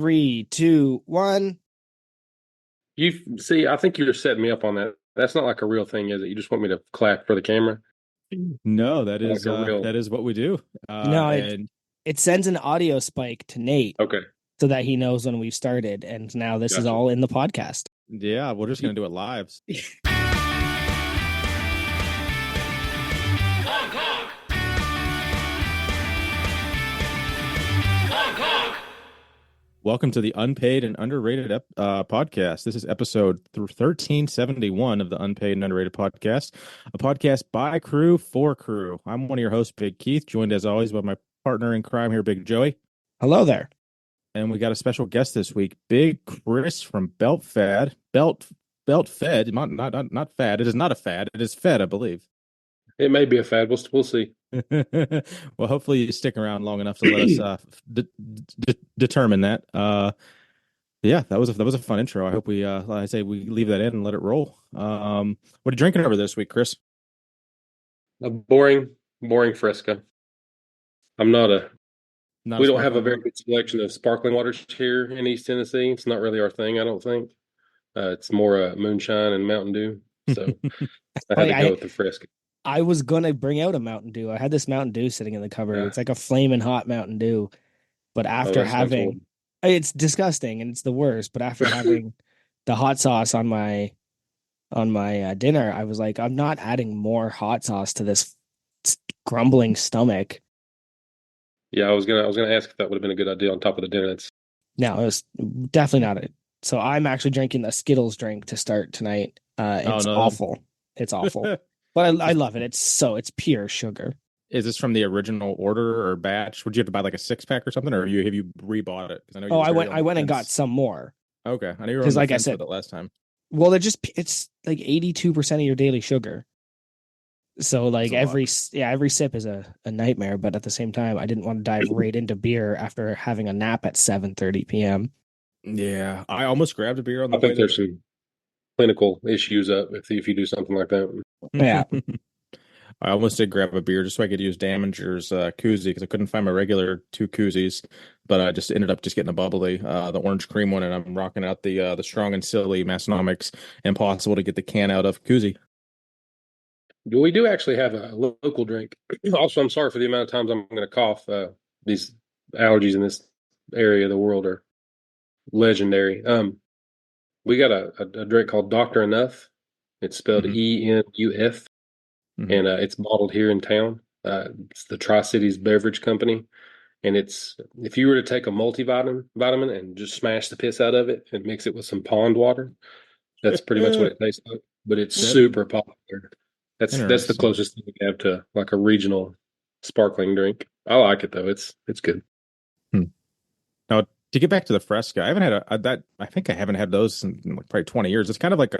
Three, two, one. You see, I think you're setting me up on that. That's not like a real thing, is it? You just want me to clap for the camera, No, like a real. that is what we do. No, And it sends an audio spike to Nate Okay, so that he knows when we've started. And now this is gotcha. all in the podcast. yeah, we're just gonna do it live. Welcome to the Unpaid and Underrated podcast. This is episode 1371 of the Unpaid and Underrated podcast, a podcast by crew for crew. I'm one of your hosts, Big Keith, joined as always by my partner in crime here, Big Joey. Hello there. And we got a special guest this week, Big Kris from Belt Fed. Belt Fed, not fad. It is not a fad. It is fed, I believe. It may be a fad. We'll see. Well, hopefully you stick around long enough to let us determine that. Yeah, that was a fun intro. I hope we like I say we leave that in and let it roll. What are you drinking over this week, Kris? A boring Fresca. I'm not a. Not We a don't have a sparkling very water? good selection of sparkling waters here in East Tennessee. It's not really our thing, I don't think. It's more moonshine and Mountain Dew. So I had to go with the Fresca. I was gonna bring out a Mountain Dew. I had this Mountain Dew sitting in the cupboard. Yeah. It's like a flaming hot Mountain Dew. But after that sounds having, it's disgusting and it's the worst. But after having the hot sauce on my dinner, I was like, I'm not adding more hot sauce to this grumbling stomach. Yeah, I was gonna ask if that would have been a good idea on top of the dinner. No, it was definitely not it. So I'm actually drinking a Skittles drink to start tonight. It's no. awful. It's awful. But I love it. It's pure sugar. Is this from the original order or batch? Would you have to buy like a 6-pack or something, or have you rebought it? Because I know. Oh, I went and got some more. Okay, I know you were on Because the like I fence said, with it last time. well, it's like 82% of your daily sugar. So like every sip is a nightmare. But at the same time, I didn't want to dive right into beer after having a nap at 7:30 p.m. Yeah, I almost grabbed a beer on the I think way there's some clinical issues up if you do something like that. Yeah. I almost did grab a beer just so I could use Daminger's koozie because I couldn't find my regular 2 koozies, but I just ended up just getting a bubbly, the orange cream one, and I'm rocking out the strong and silly Massonomics Impossible to get the can out of koozie. We do actually have a local drink. Also, I'm sorry for the amount of times I'm going to cough. These allergies in this area of the world are legendary. We got a drink called Dr. Enough. It's spelled ENUF. Mhm. And it's bottled here in town. It's the Tri-Cities Beverage Company, and it's if you were to take a vitamin and just smash the piss out of it and mix it with some pond water, that's pretty much what it tastes like. But it's super popular. That's the Interesting. closest thing we have to like a regional sparkling drink. I like it though. It's good. Now, to get back to the Fresca, I haven't had that. I think I haven't had those in like probably 20 years. It's kind of like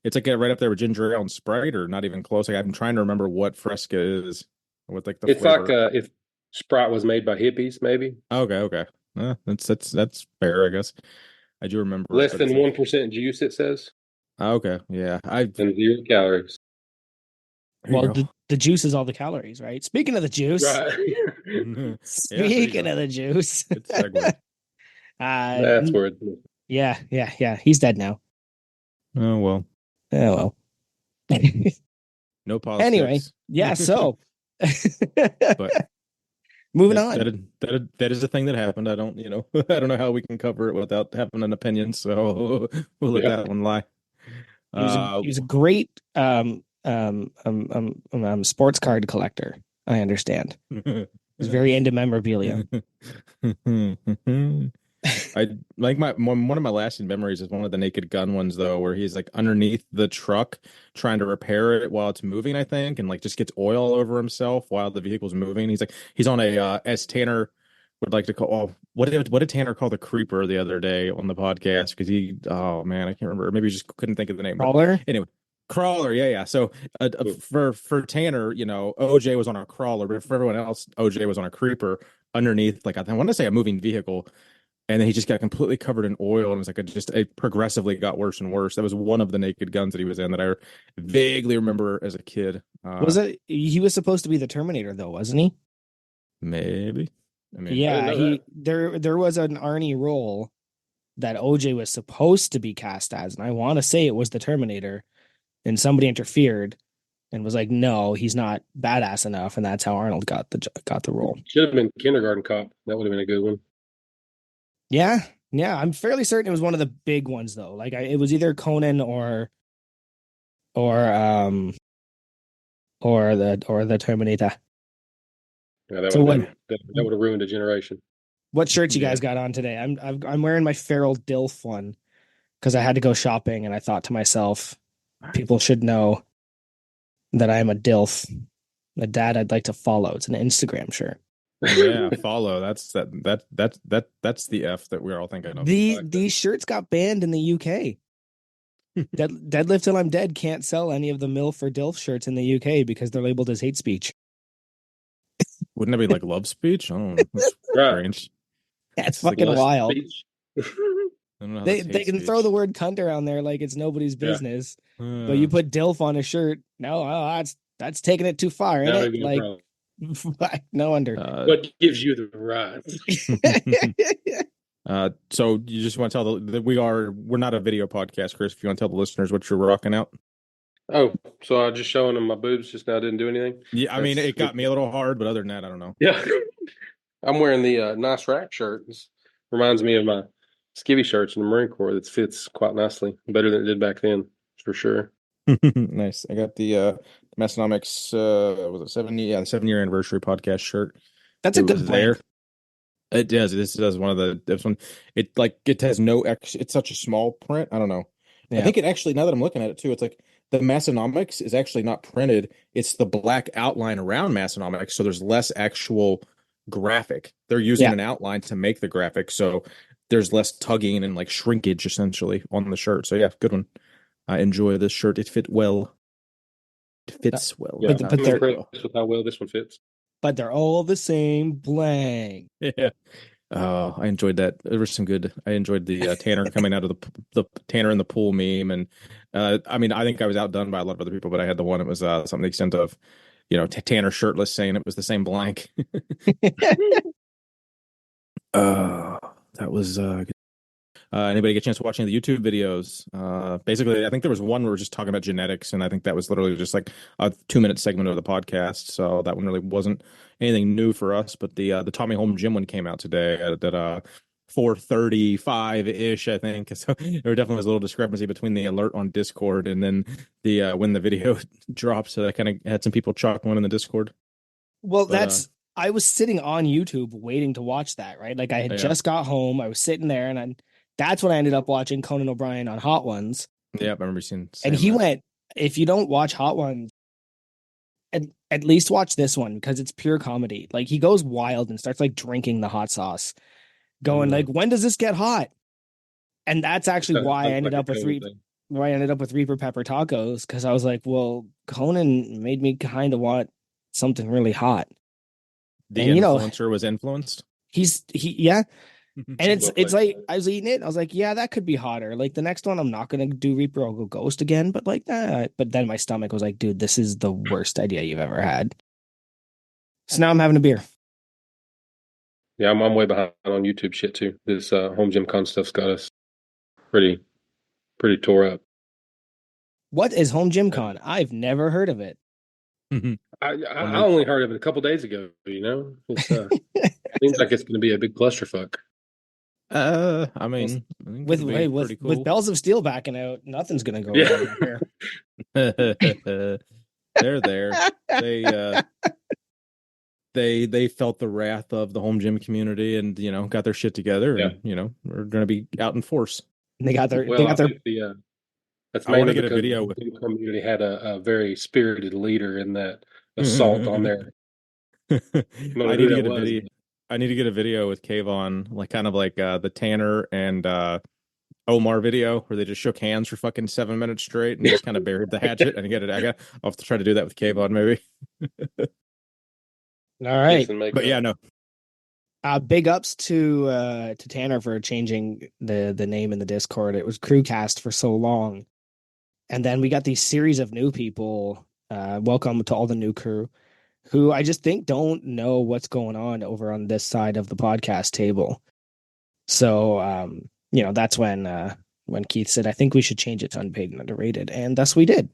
it's like right up there with ginger ale and Sprite, or not even close. Like I'm trying to remember what Fresca is with like the It's flavor. like if Sprite was made by hippies, maybe. Okay. That's fair, I guess. I do remember Less but than it's- 1% juice, it says, Okay, yeah. and 0 calories. There you Well, go. the juice is all the calories, right? Speaking of the juice, Right. speaking of the juice, Good segue. That's where it's. yeah. He's dead now. Oh well. Oh well. No politics. Anyway, yeah. So, But moving on. That is a thing that happened. I don't I don't know how we can cover it without having an opinion. So we'll let that one lie. He was a great sports card collector. I understand. He's very into memorabilia. I like one of my lasting memories is one of the Naked Gun ones though, where he's like underneath the truck trying to repair it while it's moving, I think, and like just gets oil all over himself while the vehicle's moving. He's on a as Tanner would like to call. Oh, what did Tanner call the creeper the other day on the podcast? Because oh man, I can't remember. Maybe he just couldn't think of the name. Crawler. Anyway. Crawler, yeah. So for Tanner, OJ was on a crawler, but for everyone else, OJ was on a creeper underneath, like I want to say a moving vehicle, and then he just got completely covered in oil, and it was like it progressively got worse and worse. That was one of the Naked Guns that he was in that I vaguely remember as a kid. Was it? He was supposed to be the Terminator, though, wasn't he? Maybe. I mean, yeah. There was an Arnie role that OJ was supposed to be cast as, and I want to say it was the Terminator, and somebody interfered and was like, "No, he's not badass enough," and that's how Arnold got the role. Should have been Kindergarten Cop. That would have been a good one. Yeah, yeah, I'm fairly certain it was one of the big ones though. Like it was either Conan or um or the Terminator. Yeah, that So would have ruined a generation. what shirts you guys got on today? I'm wearing my Feral Dilf one because I had to go shopping and I thought to myself, people should know that I am a DILF, a dad I'd like to follow. It's an Instagram shirt. Yeah, follow. That's the F that we're all thinking of. These shirts got banned in the UK. Deadlift Till I'm Dead can't sell any of the MILF or DILF shirts in the UK because they're labeled as hate speech. Wouldn't that be like love speech? I don't know. That's strange. That's fucking wild. They can throw the word cunt around there like it's nobody's business. But you put DILF on a shirt, no, that's taking it too far, ain't it? Like, no wonder. What gives you the right? So you just want to tell that we're not a video podcast, Chris. If you want to tell the listeners what you're rocking out. Oh, so I just showing them my boobs just now. Didn't do anything. Yeah, I mean it got me a little hard, but other than that, I don't know. Yeah, I'm wearing the nice rack shirt. This reminds me of my skivvy shirts in the Marine Corps. That fits quite nicely, better than it did back then, for sure. Nice. I got the Massonomics. Was it 7 7-year anniversary podcast shirt? That's a good there. It does. This does one of this one. It has no it's such a small print. I don't know. Yeah. I think it actually, now that I'm looking at it too, it's like the Massonomics is actually not printed. It's the black outline around Massonomics, so there's less actual graphic. They're using an outline to make the graphic, so there's less tugging and like shrinkage essentially on the shirt. So yeah, good one. I enjoy this shirt. It fit well. It fits well. Yeah, but they're impressed with how well this one fits. But they're all the same blank. Yeah. Oh, I enjoyed that. There was some good. I enjoyed the Tanner coming out of the Tanner in the pool meme, and I mean, I think I was outdone by a lot of other people, but I had the one. It was something to the extent of, Tanner shirtless saying it was the same blank. That was good. Anybody get a chance to watch any of the YouTube videos? Basically, I think there was one where we were just talking about genetics, and I think that was literally just like a 2-minute segment of the podcast. So that one really wasn't anything new for us. But the Tommy Home Gym one came out today at 4:35-ish, I think. So there definitely was a little discrepancy between the alert on Discord and then the when the video dropped. So that kind of had some people chuckling in the Discord. Well, I was sitting on YouTube waiting to watch that, right? Like I had just got home. I was sitting there, and that's when I ended up watching Conan O'Brien on Hot Ones. Yeah, I remember seeing. And he went, if you don't watch Hot Ones, at least watch this one because it's pure comedy. Like he goes wild and starts like drinking the hot sauce, going like, "When does this get hot?" And that's actually why I ended up with Reaper Pepper Tacos, because I was like, well, Conan made me kind of want something really hot. The influencer was influenced. Yeah. And it's like I was eating it. I was like, yeah, that could be hotter. Like the next one, I'm not gonna do Reaper. I'll go Ghost again. But like that. But then my stomach was like, dude, this is the worst idea you've ever had. So now I'm having a beer. Yeah, I'm way behind on YouTube shit too. This home gym con stuff's got us pretty tore up. What is home gym con? I've never heard of it. I only heard of it a couple days ago. It's seems like it's going to be a big clusterfuck. I mean, with Bells of Steel backing out, nothing's gonna go wrong here. They're there. They felt the wrath of the home gym community and got their shit together and we're gonna be out in force. They got their that's mainly because the gym community had a very spirited leader in that assault on their. I need to get a video with Kayvon, like kind of like the Tanner and Omar video where they just shook hands for fucking 7 minutes straight and just kind of buried the hatchet. And I'll have to try to do that with Kayvon maybe. All right, but yeah, no. Big ups to Tanner for changing the name in the Discord. It was Crewcast for so long, and then we got these series of new people. Welcome to all the new crew, who I just think don't know what's going on over on this side of the podcast table. So that's when Keith said, I think we should change it to unpaid and underrated. And thus we did.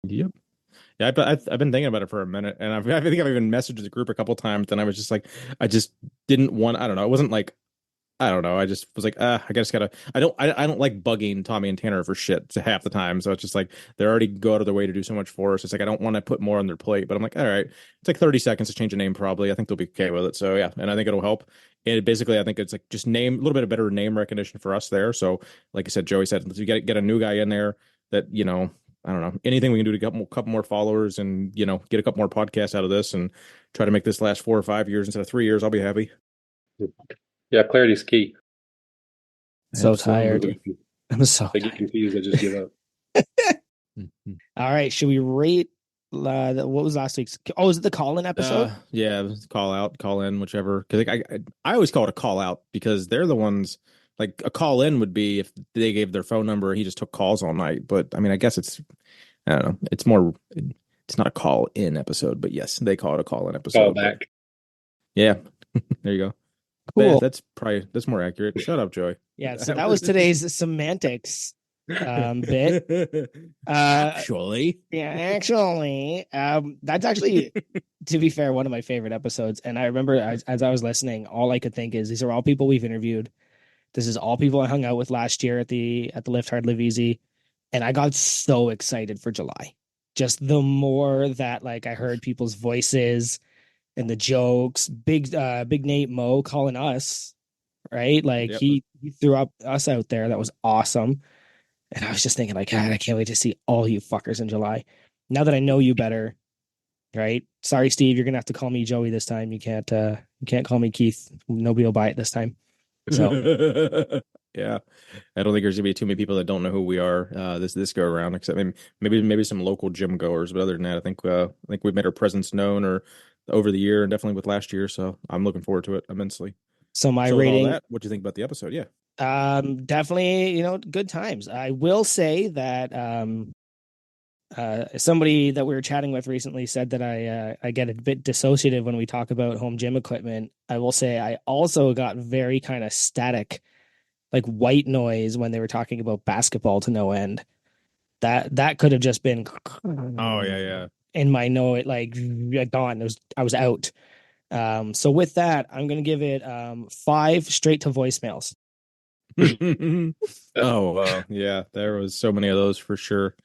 Yep. Yeah, I've been thinking about it for a minute, and I think I've even messaged the group a couple times, and I was just like, I just didn't want. I don't know. It wasn't like I don't know. I just was like, I just gotta. I don't like bugging Tommy and Tanner for shit to half the time. So it's just like they already go out of their way to do so much for us. It's like I don't want to put more on their plate. But I'm like, all right, it's like 30 seconds to change a name. Probably, I think they'll be okay with it. So yeah, and I think it'll help. And basically, I think it's like just name a little bit of better name recognition for us there. So like I said, Joey said, let's get a new guy in there that I don't know, anything we can do to get a couple more followers and get a couple more podcasts out of this and try to make this last 4 or 5 years instead of 3 years. I'll be happy. Yeah, clarity's key. So Absolutely. tired. I'm so They get confused. They just give up. All right. Should we rate what was last week's? Oh, is it the call-in episode? Yeah, call out, call in, whichever. Because I always call it a call out because they're the ones. Like a call in would be if they gave their phone number and he just took calls all night. But I mean, I guess I don't know. It's more. It's not a call in episode, but yes, they call it a call in episode. Call back. Yeah, there you go. Cool. That's more accurate. Shut up, Joey. Yeah, so that was today's semantics bit. Actually, that's actually, to be fair, one of my favorite episodes. And I remember as I was listening, all I could think is these are all people we've interviewed. This is all people I hung out with last year at the Lift Hard Live Easy, and I got so excited for July. Just the more that like I heard people's voices and the jokes, Big Nate Mo calling us, right? Like Yep. he threw up us out there. That was awesome. And I was just thinking like, God, I can't wait to see all you fuckers in July. Now that I know you better, right? Sorry, Steve, you're gonna have to call me Joey this time. You can't call me Keith. Nobody will buy it this time. So yeah, I don't think there's gonna be too many people that don't know who we are this go around, except maybe some local gym goers. But other than that, I think we've made our presence known or over the year and definitely with last year. So I'm looking forward to it immensely. So my with rating. all that, what do you think about the episode? Yeah. Definitely, good times. I will say that somebody that we were chatting with recently said that I get a bit dissociative when we talk about home gym equipment. I will say I also got very kind of static, like white noise when they were talking about basketball to no end. That could have just been Oh yeah. in my note, like gone. I was out. So with that, I'm gonna give it 5 straight to voicemails. Oh yeah, there was so many of those for sure.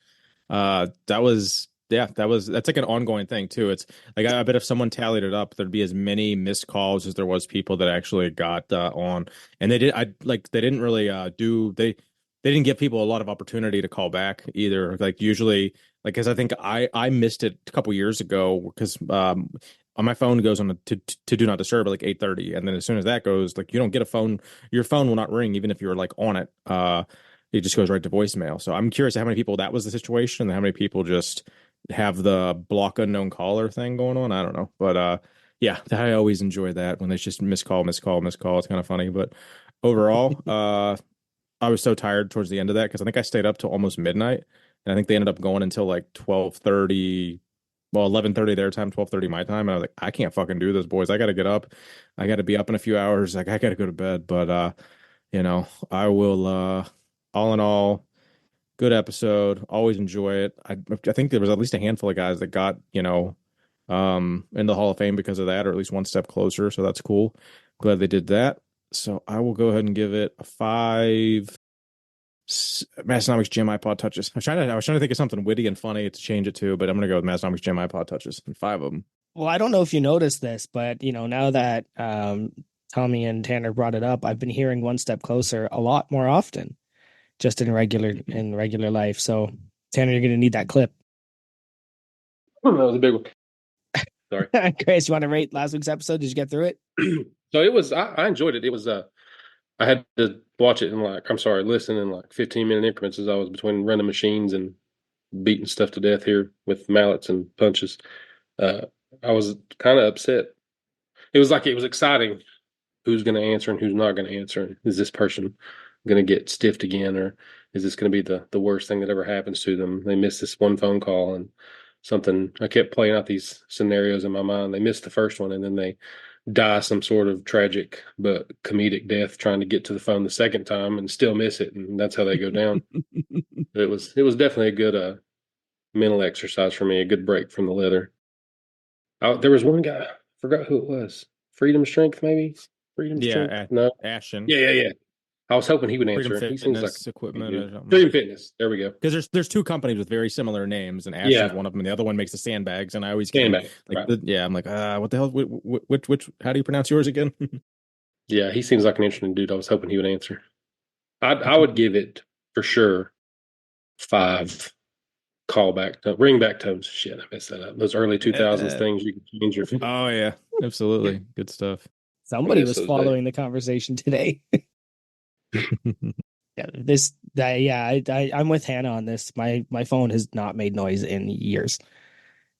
That's like an ongoing thing too. It's like I bet if someone tallied it up, there'd be as many missed calls as there was people that actually got on. And they didn't really they didn't give people a lot of opportunity to call back either. Like usually, like because I think I missed it a couple years ago because on my phone goes on to do not disturb at like 8:30, and then as soon as that goes, like you don't get a phone, your phone will not ring even if you're like on it. It just goes right to voicemail. So I'm curious how many people that was the situation, and how many people just have the block unknown caller thing going on. I don't know, but yeah, I always enjoy that when it's just miss call, miss call, miss call. It's kind of funny, but overall, I was so tired towards the end of that because I think I stayed up till almost midnight, and I think they ended up going until like 12:30. Well, 11:30 their time, 12:30 my time. And I was like, I can't fucking do this, boys. I got to get up. I got to be up in a few hours. Like, I got to go to bed. But, I will, all in all, good episode. Always enjoy it. I think there was at least a handful of guys that got, in the Hall of Fame because of that, or at least one step closer. So that's cool. Glad they did that. So I will go ahead and give it a 5 Masonomics Gym iPod touches. I was trying to think of something witty and funny to change it to, but I'm gonna go with Masonomics Gym iPod touches and 5 of them. Well, I don't know if you noticed this, but now that Tommy and Tanner brought it up, I've been hearing One Step Closer a lot more often, just in regular life. So Tanner, you're gonna need that clip. That was a big one. Sorry. Chris, you want to rate last week's episode? Did you get through it? So it was. I enjoyed it. It was. I had to watch it listen in like 15-minute increments as I was between running machines and beating stuff to death here with mallets and punches. I was kind of upset. It was exciting. Who's going to answer and who's not going to answer? Is this person going to get stiffed again, or is this going to be the worst thing that ever happens to them? They missed this one phone call and something. I kept playing out these scenarios in my mind. They missed the first one, and then they die some sort of tragic but comedic death trying to get to the phone the second time and still miss it, and that's how they go down. It was definitely a good mental exercise for me, a good break from the leather. There was one guy, I forgot who it was. Freedom Strength, maybe? Freedom Strength? Yeah, No. Ashton. Yeah. I was hoping he would Freedom answer. He seems like Fitness Equipment or something. Freedom Fitness. There we go. Because there's two companies with very similar names, and Ashton's Yeah. one of them, and the other one makes the sandbags. And I always get Sandbag. like, Right. yeah, I'm like, what the hell? Which? How do you pronounce yours again? Yeah, he seems like an interesting dude. I was hoping he would answer. I would give it for sure 5 ring back tones. Shit, I messed that up. Those early 2000s things you can change your. Oh yeah, absolutely, good stuff. Somebody was following the conversation today. I'm with Hannah on this. My phone has not made noise in years,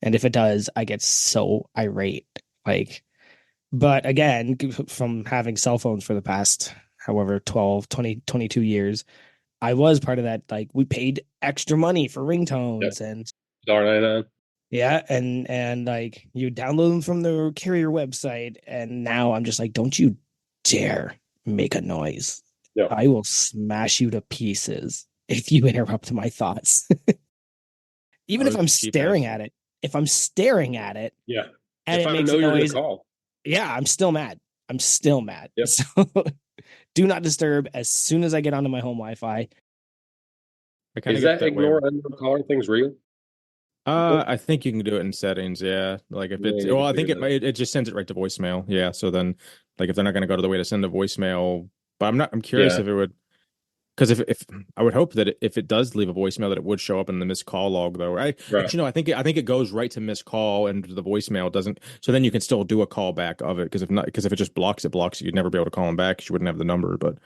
and if it does, I get so irate. But again, from having cell phones for the past however 12, 20, 22 years, I was part of that. Like, we paid extra money for ringtones and $1.99. Yeah, and like, you download them from the carrier website, and now I'm just like, don't you dare make a noise. Yep. I will smash you to pieces if you interrupt my thoughts. Even if I'm staring at it. If I'm staring at it, yeah, and if it I makes know a you're noise, gonna call. Yeah, I'm still mad. Yep. So do not disturb as soon as I get onto my home Wi-Fi. Is that ignore unknown caller things real? I think you can do it in settings. Yeah, like if it's I think it just sends it right to voicemail. Yeah, so then like if they're not going to go to the way to send a voicemail, but I'm curious if it would, because if I would hope that if it does leave a voicemail that it would show up in the missed call log though. Actually, no, I think it goes right to missed call and the voicemail doesn't. So then you can still do a call back of it, because if it just blocks it, you'd never be able to call them back because you wouldn't have the number. But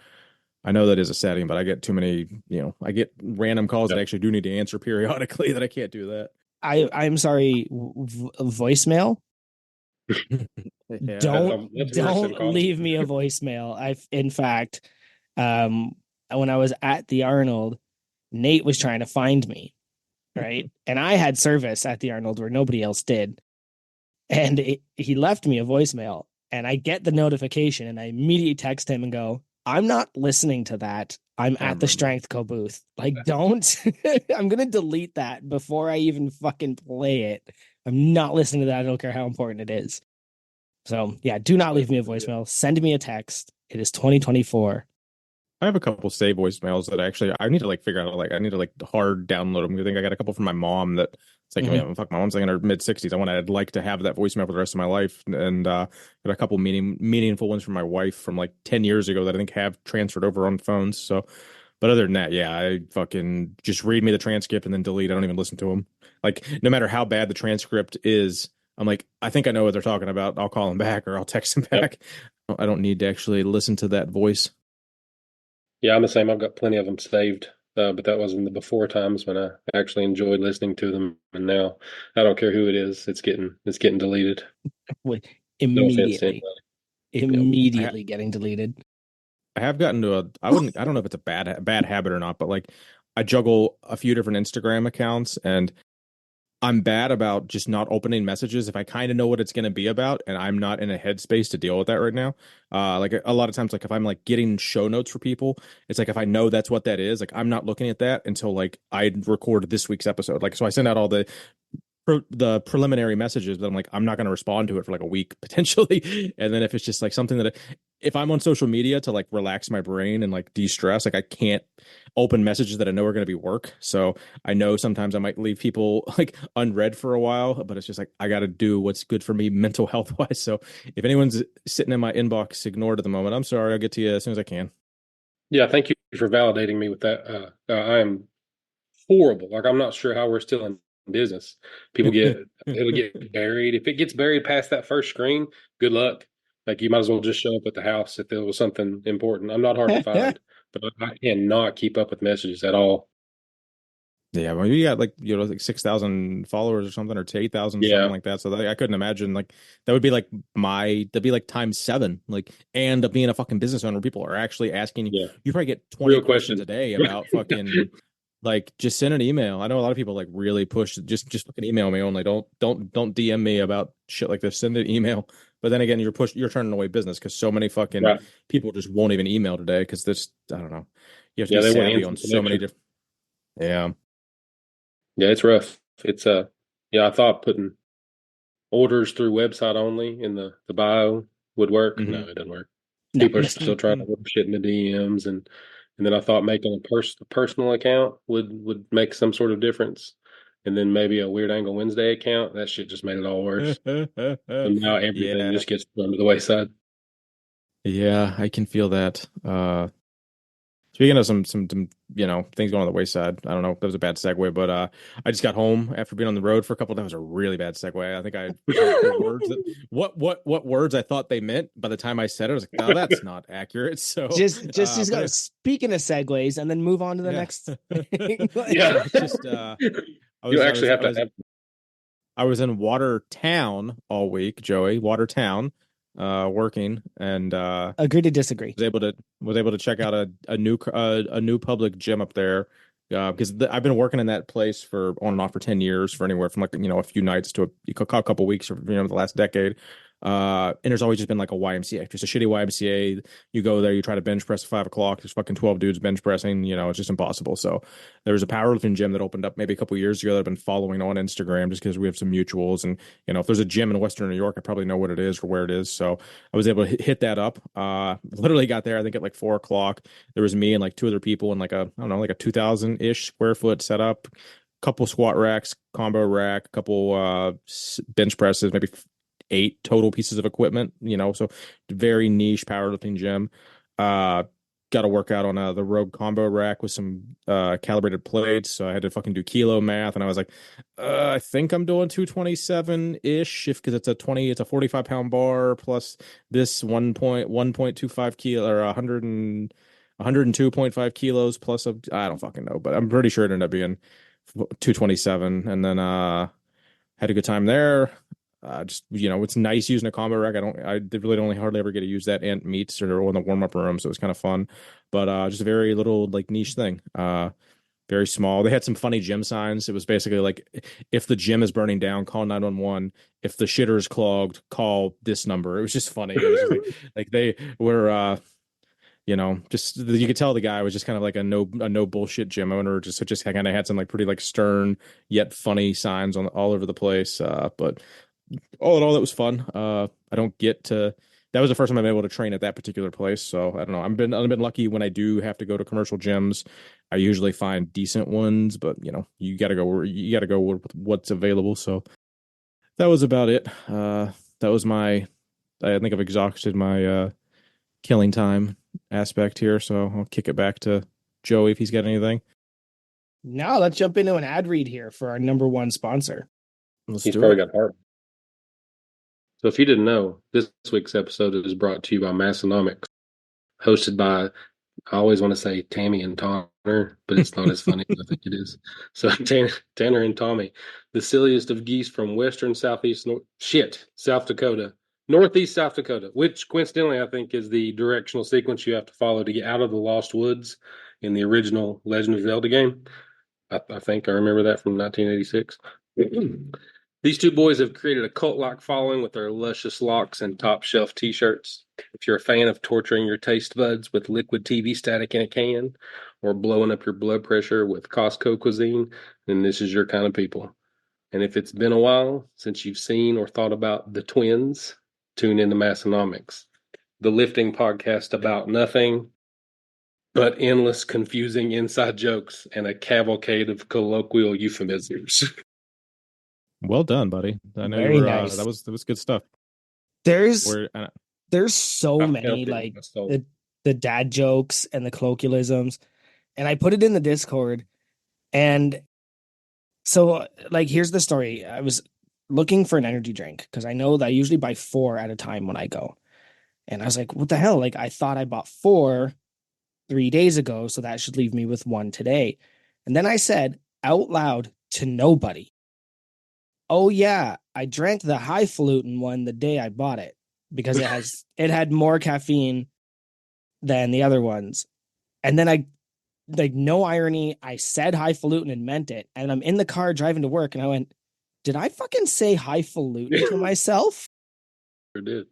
I know that is a setting, but I get too many, I get random calls that I actually do need to answer periodically that I can't do that. I'm sorry, voicemail. Yeah, don't leave me a voicemail. In fact, when I was at the Arnold, Nate was trying to find me, right? And I had service at the Arnold where nobody else did. And he left me a voicemail, and I get the notification, and I immediately text him and go, I'm not listening to that. I'm at the Strength Co booth. Like, don't. I'm going to delete that before I even fucking play it. I'm not listening to that. I don't care how important it is. So, yeah, do not leave me a voicemail. Send me a text. It is 2024. I have a couple save voicemails that I need to figure out. I need to hard download them. I think I got a couple from my mom that it's like, fuck, my mom's in her mid-60s. I'd like to have that voicemail for the rest of my life. And got a couple meaningful ones from my wife from 10 years ago that I think have transferred over on phones. So, but other than that, yeah, I fucking just read me the transcript and then delete. I don't even listen to them. No matter how bad the transcript is, I'm like, I think I know what they're talking about. I'll call them back or I'll text them back. Yep. I don't need to actually listen to that voice. Yeah, I'm the same. I've got plenty of them saved, but that was in the before times when I actually enjoyed listening to them. And now I don't care who it is; it's getting deleted. Immediately, getting deleted. I have gotten to I don't know if it's a bad habit or not, but I juggle a few different Instagram accounts, and I'm bad about just not opening messages if I kind of know what it's going to be about, and I'm not in a headspace to deal with that right now. A lot of times, if I'm getting show notes for people, it's if I know that's what that is, I'm not looking at that until I record this week's episode. So I send out all the preliminary messages, but I'm not going to respond to it for a week potentially. And then if it's just something that if I'm on social media to relax my brain and de-stress, I can't open messages that I know are going to be work. So I know sometimes I might leave people unread for a while, but it's just I got to do what's good for me mental health wise. So if anyone's sitting in my inbox ignored at the moment, I'm sorry. I'll get to you as soon as I can. Yeah, thank you for validating me with that. I am horrible. I'm not sure how we're still in business. People it'll get buried. If it gets buried past that first screen, good luck. You might as well just show up at the house if there was something important. I'm not hard to find, but I cannot keep up with messages at all. Yeah, well, you got 6,000 followers or something, or 8,000, something like that. So I couldn't imagine that would be that'd be times 7. And being a fucking business owner, people are actually asking you. You probably get 20 questions a day about fucking. Just send an email. I know a lot of people really push just fucking email me only. Don't DM me about shit like this. Send an email. But then again, you're turning away business because so many fucking Right. people just won't even email today because this, I don't know. You have to Yeah, be they want savvy on instant so many connection. different. Yeah. Yeah, it's rough. It's yeah, I thought putting orders through website only in the bio would work. No, Hmm. it doesn't work. No. People are still trying to order shit in the DMs, and then I thought making a personal account would make some sort of difference. And then maybe a Weird Angle Wednesday account. That shit just made it all worse. And now everything Yeah. just gets thrown to the wayside. Yeah, I can feel that. Speaking of some things going on the wayside, I don't know, that was a bad segue, but I just got home after being on the road for a couple. That was a really bad segue. I think I the words that what words I thought they meant by the time I said it, I was like, no, that's not accurate. So Just but go. Speaking of segues, and then move on to the yeah. next thing. Yeah. It's just I You was I actually was have I to was have I was in Watertown all week, Joey, Watertown, working and Agree to disagree. was able to check out a new public gym up there because I've been working in that place for on and off for 10 years for anywhere from like a few nights to a couple weeks or the last decade. And there's always just been like a YMCA, just a shitty YMCA. You go there, you try to bench press at 5 o'clock. There's fucking 12 dudes bench pressing. It's just impossible. So there was a powerlifting gym that opened up maybe a couple years ago that I've been following on Instagram just because we have some mutuals. And if there's a gym in Western New York, I probably know what it is or where it is. So I was able to hit that up. Literally got there, I think at like 4 o'clock. There was me and like two other people in like I don't know, like a 2,000-ish square foot setup, couple squat racks, combo rack, couple bench presses, maybe 8 total pieces of equipment, so very niche powerlifting gym. Got to work out on the Rogue combo rack with some calibrated plates. So I had to fucking do kilo math, and I was like, I think I'm doing 227-ish because it's a 45-pound bar plus this 1.25 kilo or 102.5 kilos plus I don't fucking know, but I'm pretty sure it ended up being 227, and then had a good time there. Just it's nice using a combo rack. I really don't hardly ever get to use that and meets or in the warm up room, so it's kind of fun. But just a very little like niche thing. Very small. They had some funny gym signs. It was basically like, if the gym is burning down, call 911. If the shitter is clogged, call this number. It was just funny. It was just like they were just you could tell the guy was just kind of like a no bullshit gym owner. Just kind of had some like pretty like stern yet funny signs on all over the place. But all in all, that was fun. I don't get to. That was the first time I've been able to train at that particular place. So I don't know. I've been lucky when I do have to go to commercial gyms. I usually find decent ones, but you got to go with what's available. So that was about it. That was my. I think I've exhausted my killing time aspect here. So I'll kick it back to Joey if he's got anything. Now let's jump into an ad read here for our number one sponsor. Let's He's do probably it. got heart. So if you didn't know, this week's episode is brought to you by Massonomics, hosted by, I always want to say Tammy and Tanner, but it's not as funny as I think it is. So Tanner and Tommy, the silliest of geese from western South Dakota, northeast South Dakota, which coincidentally I think is the directional sequence you have to follow to get out of the Lost Woods in the original Legend of Zelda game. I think I remember that from 1986. These two boys have created a cult-like following with their luscious locks and top-shelf T-shirts. If you're a fan of torturing your taste buds with liquid TV static in a can, or blowing up your blood pressure with Costco cuisine, then this is your kind of people. And if it's been a while since you've seen or thought about the twins, tune into Massonomics, the lifting podcast about nothing but endless, confusing inside jokes and a cavalcade of colloquial euphemisms. Well done, buddy. I know you Very were. nice. That was good stuff. There's We're there's so I many felt it in like my soul. the dad jokes and the colloquialisms, and I put it in the Discord. And so like here's the story. I was looking for an energy drink because I know that I usually buy 4 at a time when I go. And I was like, what the hell? Like I thought I bought 4 3 days ago, so that should leave me with 1 today. And then I said out loud to nobody, oh yeah, I drank the highfalutin one the day I bought it because it had more caffeine than the other ones. And then I, like, no irony, I said highfalutin and meant it. And I'm in the car driving to work and I went, did I fucking say highfalutin to myself? did.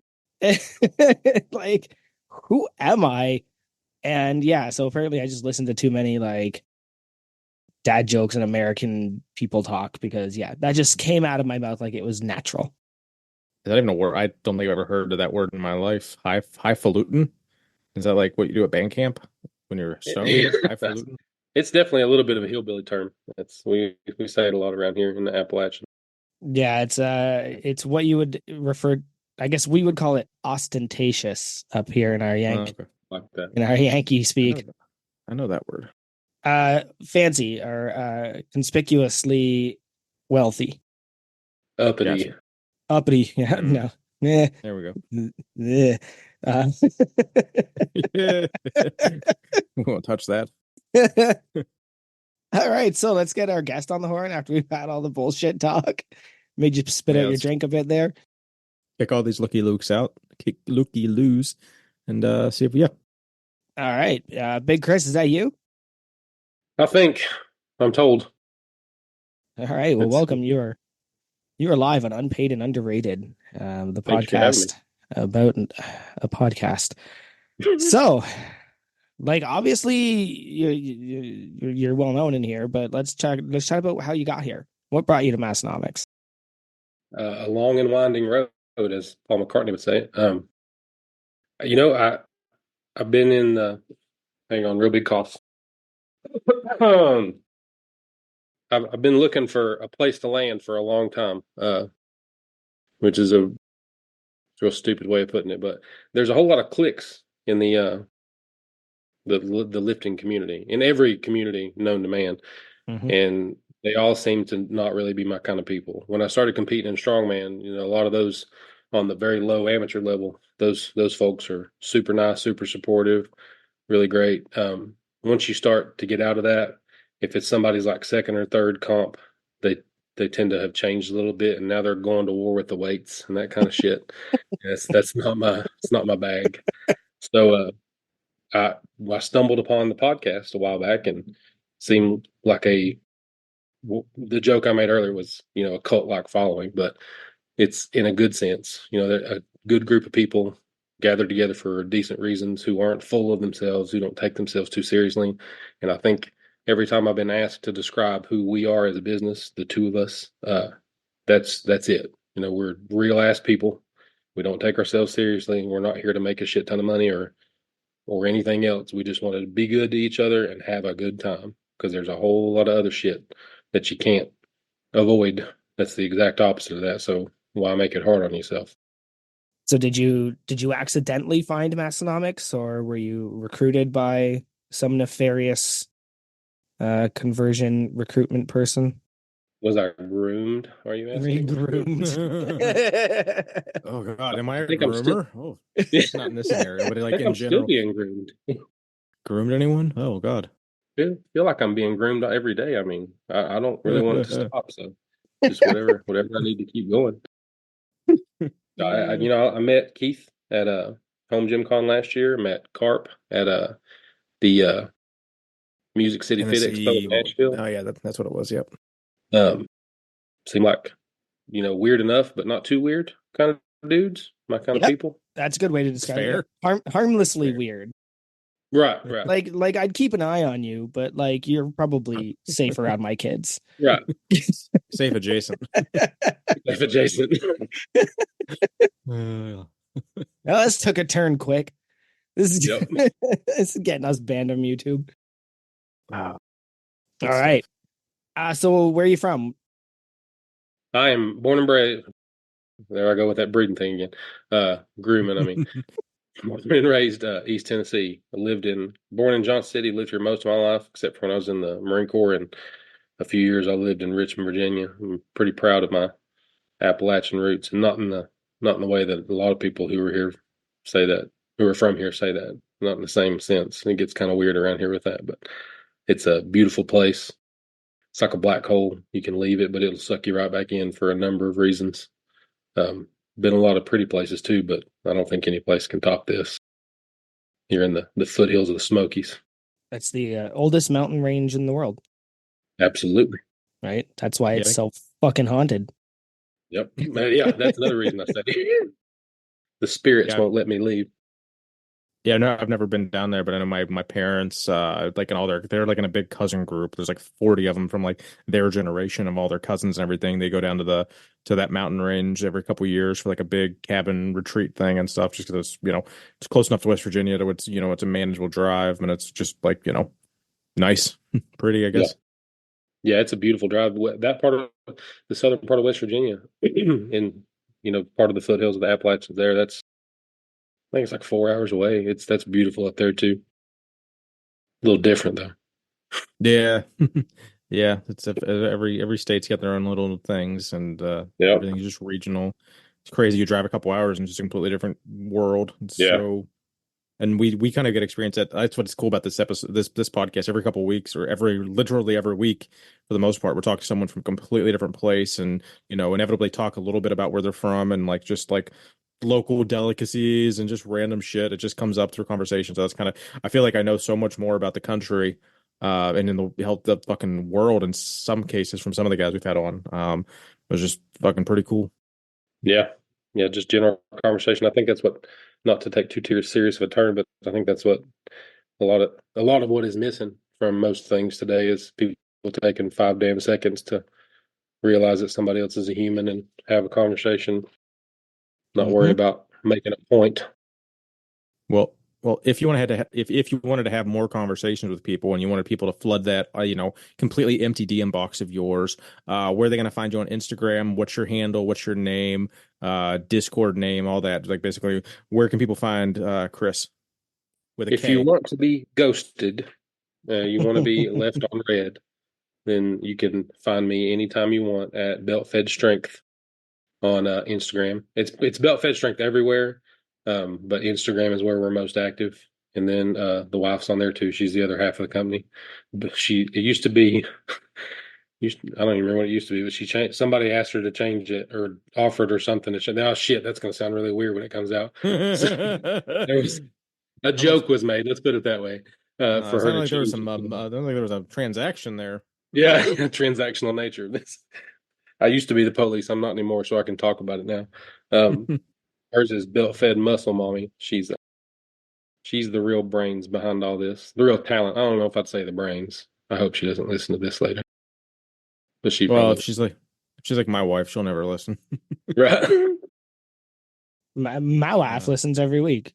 Like, who am I? And yeah, so apparently I just listened to too many like dad jokes and American people talk because yeah, that just came out of my mouth like it was natural. Is that even a word? I don't think I've ever heard of that word in my life. Highfalutin? Is that like what you do at band camp when you're stoned? Highfalutin? It's definitely a little bit of a hillbilly term. That's we say it a lot around here in the Appalachian. Yeah, it's what you would refer. I guess we would call it ostentatious up here in our Okay. Like that. in our Yankee speak. I know that word. Fancy or conspicuously wealthy. Uppity. Gotcha. Uppity. Yeah, no. Eh, There we go. eh. Yeah. We won't touch that. All right, so let's get our guest on the horn after we've had all the bullshit talk. Made you spit out your let's drink a bit there. kick all these looky loos out, kick looky loos, and see if we All right, Big Kris, is that you? I think I'm told. All right, well, welcome. You are live on Unpaid and Underrated, the Thank you for having podcast about a podcast. So, like, obviously, you're well known in here, but let's talk about how you got here. What brought you to Massonomics? A long and winding road, as Paul McCartney would say. You know, I've been in the hang on, real big cough. I've been looking for a place to land for a long time, which is a real stupid way of putting it. But there's a whole lot of cliques in the lifting community, in every community known to man, and they all seem to not really be my kind of people. When I started competing in strongman, you know, a lot of those on the very low amateur level, those folks are super nice, super supportive, really great. Once you start to get out of that, if it's somebody's like second or third comp, they tend to have changed a little bit, and now they're going to war with the weights and that kind of shit. That's not my bag. So I stumbled upon the podcast a while back and seemed like the joke I made earlier was, you know, a cult like following, but it's in a good sense. You know, they're a good group of people gathered together for decent reasons who aren't full of themselves, who don't take themselves too seriously. And I think every time I've been asked to describe who we are as a business, the two of us, that's it. You know, we're real ass people. We don't take ourselves seriously. We're not here to make a shit ton of money or anything else. We just want to be good to each other and have a good time because there's a whole lot of other shit that you can't avoid. That's the exact opposite of that. So why make it hard on yourself? So did you accidentally find Massonomics, or were you recruited by some nefarious conversion recruitment person? Was I groomed? Are you asking? Groomed. Oh God, am I a I think I'm still. groomer? Not in this scenario, but like I think in I'm general. still being groomed. Groomed anyone? Oh God. Feel like I'm being groomed every day. I mean, I don't really want it to stop. So just whatever I need to keep going. So I met Keith at Home Gym Con last year. Met Carp at the Music City Fit Expo in Nashville. Oh yeah, that's what it was. Yep. Seemed like, you know, weird enough, but not too weird kind of dudes. My kind of people. That's a good way to describe Fair. it. Harmlessly Fair. weird. Right. Like I'd keep an eye on you, but like you're probably safe around my kids. Right. Safe adjacent. Safe adjacent. Oh, this took a turn quick. This is this is getting us banned on YouTube. Wow. All right. So where are you from? I am born and bred. There I go with that breeding thing again. Grooming, I mean. Born and raised East Tennessee. Born in Johnson City, lived here most of my life, except for when I was in the Marine Corps, and a few years I lived in Richmond, Virginia. I'm pretty proud of my Appalachian roots, and not in the way that a lot of people who are from here say that. Not in the same sense. It gets kind of weird around here with that, but it's a beautiful place. It's like a black hole. You can leave it, but it'll suck you right back in for a number of reasons. Been a lot of pretty places too, but I don't think any place can top this. You're in the foothills of the Smokies. That's the oldest mountain range in the world. Absolutely. Right? That's why it's so fucking haunted. Yep. Yeah, that's another reason I say it. The spirits Yeah. won't let me leave. Yeah, no, I've never been down there, but I know my parents, like, and all they're like in a big cousin group. There's like 40 of them from like their generation of all their cousins and everything. They go down to that mountain range every couple of years for like a big cabin retreat thing and stuff, just because it's close enough to West Virginia to it's a manageable drive, and it's just like nice, pretty, I Yeah. guess. Yeah, it's a beautiful drive. That part of the southern part of West Virginia, in part of the foothills of the Appalachians. I think it's like 4 hours away. That's beautiful up there too. A little different though. Yeah. Yeah, it's every state's got their own little things, and Yeah, everything's just regional. It's crazy. You drive a couple hours and it's just a completely different world. It's yeah, so, and we kind of get experience that. That's what's cool about this episode, this podcast. Every couple of weeks, or literally every week, for the most part, we're talking to someone from a completely different place, and inevitably talk a little bit about where they're from, and like just like local delicacies and just random shit. It just comes up through conversation. So that's kind of, I feel like I know so much more about the country, and in the health the fucking world in some cases from some of the guys we've had on. It was just fucking pretty cool. yeah, yeah. Just general conversation. I think that's what, not to take too serious of a turn, but I think that's what a lot of what is missing from most things today is people taking 5 damn seconds to realize that somebody else is a human and have a conversation, not worry Hmm. about making a point. Well, if you wanted to if you wanted to have more conversations with people and you wanted people to flood that completely empty DM box of yours, where are they going to find you on Instagram? What's your handle? What's your name? Discord name? All that. Like basically, where can people find Kris with a If you K? want to be ghosted, you want to be left on red, then you can find me anytime you want at Belt Fed Strength on Instagram. It's Belt Fed Strength everywhere, but Instagram is where we're most active. And then the wife's on there too. She's the other half of the company. But it used to be, I don't even remember what it used to be, but she changed. Somebody asked her to change it or offered or something. To change. Oh shit, that's going to sound really weird when it comes out. So there was a Almost. joke was made. Let's put it that way. No, For it her sounded to like there was change some. it. I don't think there was a transaction there. Yeah, transactional nature. I used to be the police. I'm not anymore, so I can talk about it now. Hers is Belt Fed Muscle Mommy. She's the real brains behind all this. The real talent. I don't know if I'd say the brains. I hope she doesn't listen to this later, but she Well, probably if she's like my wife, she'll never listen. will. Right. My wife Uh, listens every week.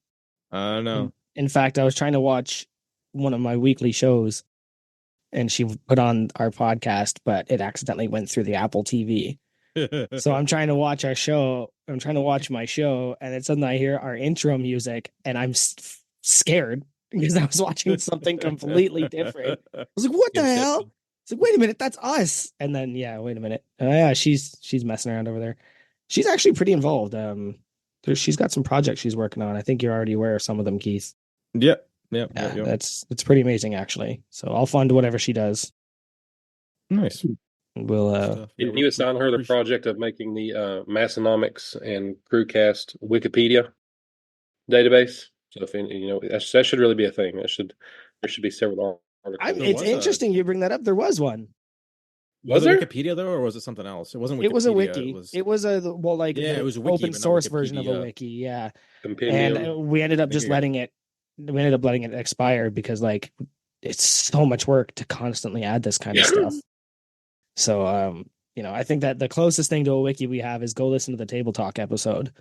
I don't know. In fact, I was trying to watch one of my weekly shows, and she put on our podcast, but it accidentally went through the Apple TV. So I'm trying to watch our show. I'm trying to watch my show, and then suddenly I hear our intro music, and I'm scared because I was watching something completely different. I was like, "What the hell?" It's like, "Wait a minute, that's us." And then, yeah, wait a minute. Yeah, she's messing around over there. She's actually pretty involved. She's got some projects she's working on. I think you're already aware of some of them, Keith. Yep. Yep. Yeah, Yep. it's pretty amazing actually. So I'll fund whatever she does. Nice. We'll Stuff. Yeah, Didn't you assign her the project of making the Massonomics and Crewcast Wikipedia database? So if that should really be a thing. There should be several articles. There it's was a interesting you bring that up. There was one. Was Was it there? Wikipedia though, or was it something else? It wasn't Wikipedia. It was a wiki. It was It was a yeah, it the was a wiki, open but not source version of a Wikipedia. wiki. Yeah, and Compendium. we ended I up think just letting it. We ended up letting it expire because it's so much work to constantly add this kind of stuff. So I think that the closest thing to a wiki we have is go listen to the Table Talk episode,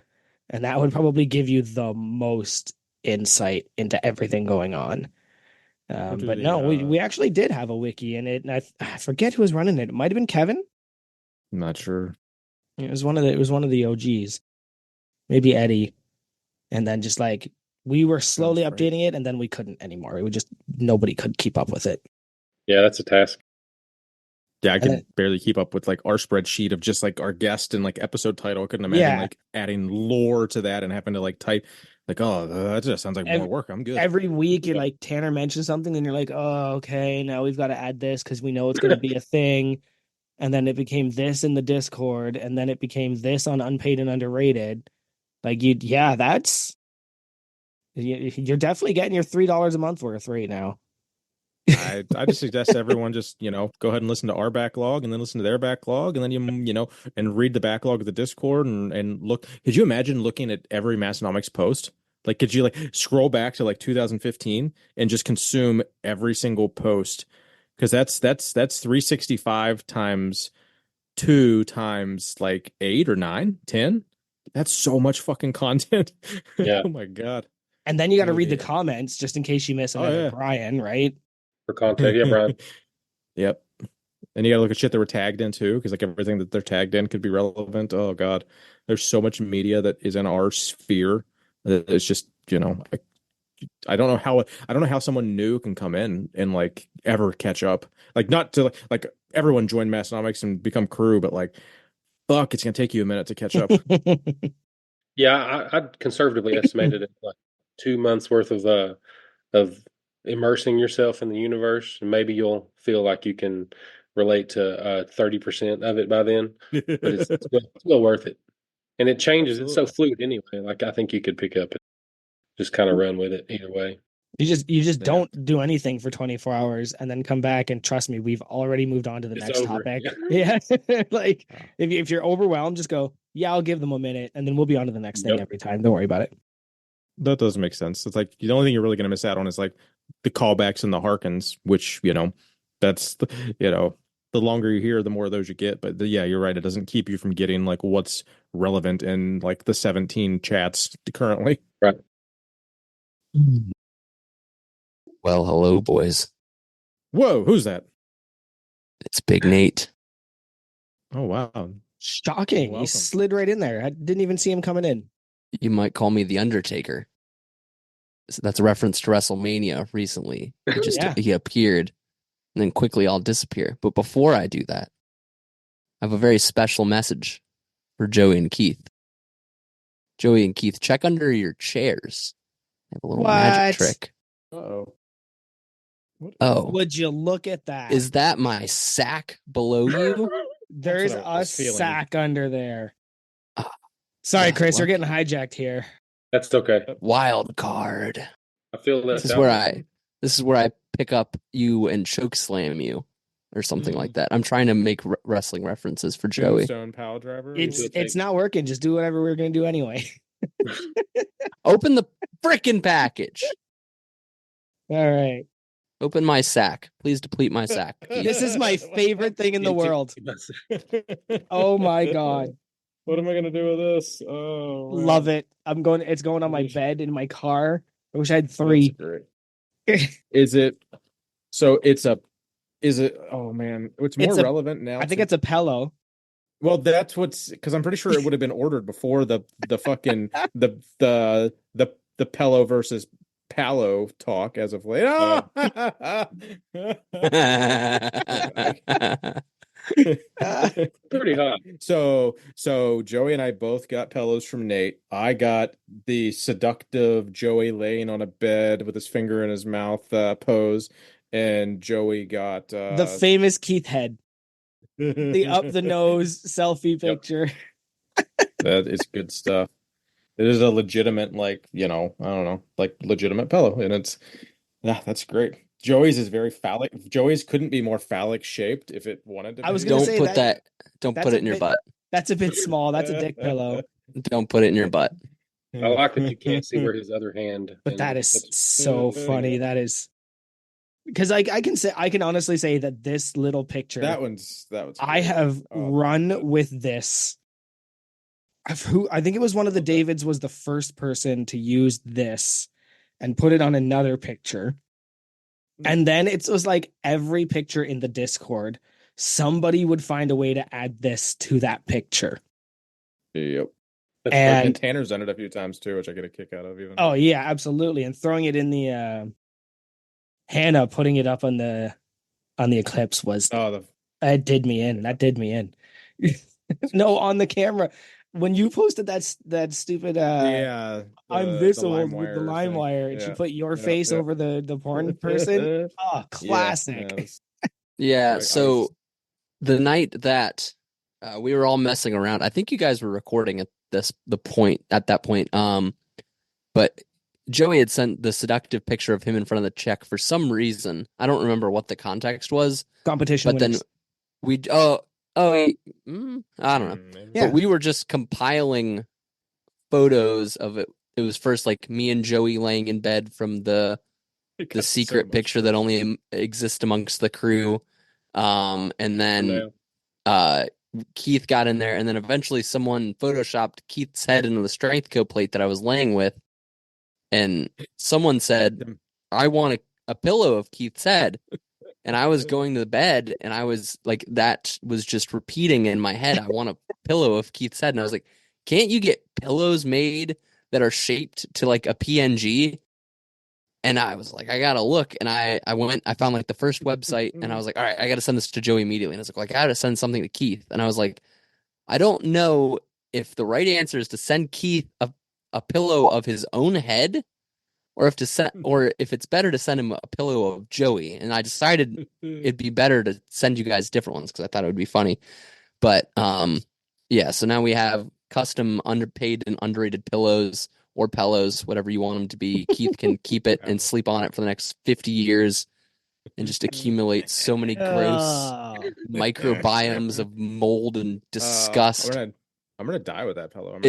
and that would probably give you the most insight into everything going on. But no, we actually did have a wiki in it, and I forget who was running it. It might have been Kevin. I'm not sure. It was one of the OGs, maybe Eddie, and then just like we were slowly Sounds right. updating it, and then we couldn't anymore. Nobody could keep up with it. Yeah, that's a task. Yeah, I could barely keep up with like our spreadsheet of just like our guest and like episode title. I couldn't imagine like adding lore to that and having to like type like, oh, that just sounds like more work. I'm good. Every week, you're like Tanner mentions something, and you're like, oh, okay, now we've got to add this because we know it's going to be a thing. And then it became this in the Discord, and then it became this on Unpaid and Underrated. Like you're definitely getting your $3 a month worth right now. I I just suggest everyone just, go ahead and listen to our backlog and then listen to their backlog and then and read the backlog of the Discord and look. Could you imagine looking at every Massonomics post? Like, could you like scroll back to like 2015 and just consume every single post? Because that's 365 times 2 times like 8 or 9, 10. That's so much fucking content. Yeah. Oh my God. And then you got to Oh, read the yeah. comments just in case you miss Oh, another yeah. Brian, right? For context, yeah, Brian. Yep. And you gotta look at shit that were tagged in too, because like everything that they're tagged in could be relevant. Oh God, there's so much media that is in our sphere that it's just, I don't know how someone new can come in and like ever catch up. Like not to like everyone join Massonomics and become crew, but like fuck, it's gonna take you a minute to catch up. Yeah, I'd conservatively estimated it like 2 months worth of immersing yourself in the universe, and maybe you'll feel like you can relate to 30% of it by then. But it's still worth it, and it changes. It's so fluid anyway. Like I think you could pick up and just kind of run with it either way. You just Yeah. don't do anything for 24 hours and then come back and trust me, we've already moved on to the It's next over. topic. Yeah. Yeah. Like if you're overwhelmed, just go, yeah, I'll give them a minute and then we'll be on to the next thing Yep. every time. Don't worry about it. That does make sense. It's like the only thing you're really gonna miss out on is like the callbacks and the Harkins, which, that's the longer you hear, the more of those you get. But yeah, you're right. It doesn't keep you from getting like what's relevant in like the 17 chats currently. Right. Well, hello, boys. Whoa, who's that? It's Big Nate. Oh wow. Shocking. Welcome. He slid right in there. I didn't even see him coming in. You might call me the Undertaker. So that's a reference to WrestleMania recently. He appeared and then quickly all disappear. But before I do that, I have a very special message for Joey and Keith. Joey and Keith, check under your chairs. I have a little magic trick. Uh-oh. Oh. Would you look at that? Is that my sack below you? There's That's what I a was feeling. sack under there. Sorry, yeah, Chris, you're lucky. getting hijacked here. That's okay. Wild card. I feel that. This is where I pick up you and choke slam you, or something like that. I'm trying to make wrestling references for Joey. Tombstone Power Driver. It's not working. Just do whatever we're gonna do anyway. Open the frickin' package. All right. Open my sack. Please deplete my sack. This is my favorite thing in the world. Oh my God. What am I gonna do with this? Oh, man. Love it. It's going on my bed in my car. I wish I had 3. Is it? So it's a. Is it? Oh man, it's more relevant now. I think it's a pillow. Well, that's what's because I'm pretty sure it would have been ordered before the fucking the Pello versus Palo talk as of late. Oh! Pretty hot. So Joey and I both got pillows from Nate. I got the seductive Joey laying on a bed with his finger in his mouth pose, and Joey got the famous Keith head, the up the nose selfie picture. That is good stuff. It is a legitimate, like, I don't know, like legitimate pillow, and that's great. Joey's is very phallic. Joey's couldn't be more phallic shaped if it wanted to be. I was gonna say don't put it in your butt. That's a bit small. That's a dick pillow. Don't put it in your butt. I like that you can't see where his other hand. But that is so funny. That is because I can honestly say that this little picture. That one's. I have run with this. I think it was one of the Davids was the first person to use this and put it on another picture. And then it was like every picture in the Discord, somebody would find a way to add this to that picture. Yep. And Tanner's done it a few times too, which I get a kick out of even. Oh yeah, absolutely. And throwing it in the Hannah putting it up on the Eclipse was that did me in. That did me in. No, on the camera. When you posted that stupid I'm this old with the LimeWire and she put your face over the porn person. Oh, classic. Yeah, so the night that we were all messing around, I think you guys were recording at that point. But Joey had sent the seductive picture of him in front of the check for some reason. I don't remember what the context was, Competition but winners. then we I don't know. Yeah. But we were just compiling photos of it. It was first like me and Joey laying in bed from the secret picture that only exists amongst the crew. And then Keith got in there, and then eventually someone photoshopped Keith's head into the strength co plate that I was laying with, and someone said, I want a pillow of Keith's head. And I was going to the bed, and I was like, that was just repeating in my head. I want a pillow of Keith's head. And I was like, can't you get pillows made that are shaped to like a PNG? And I was like, I gotta look. And I found like the first website, and I was like, all right, I gotta send this to Joey immediately. And I was like, I gotta send something to Keith. And I was like, I don't know if the right answer is to send Keith a pillow of his own head, or if it's better to send him a pillow of Joey. And I decided it'd be better to send you guys different ones because I thought it would be funny. But yeah, so now we have custom underpaid and underrated pillows or pillows, whatever you want them to be. Keith can keep it and sleep on it for the next 50 years and just accumulate so many gross microbiomes of mold and disgust. I'm gonna die with that pillow.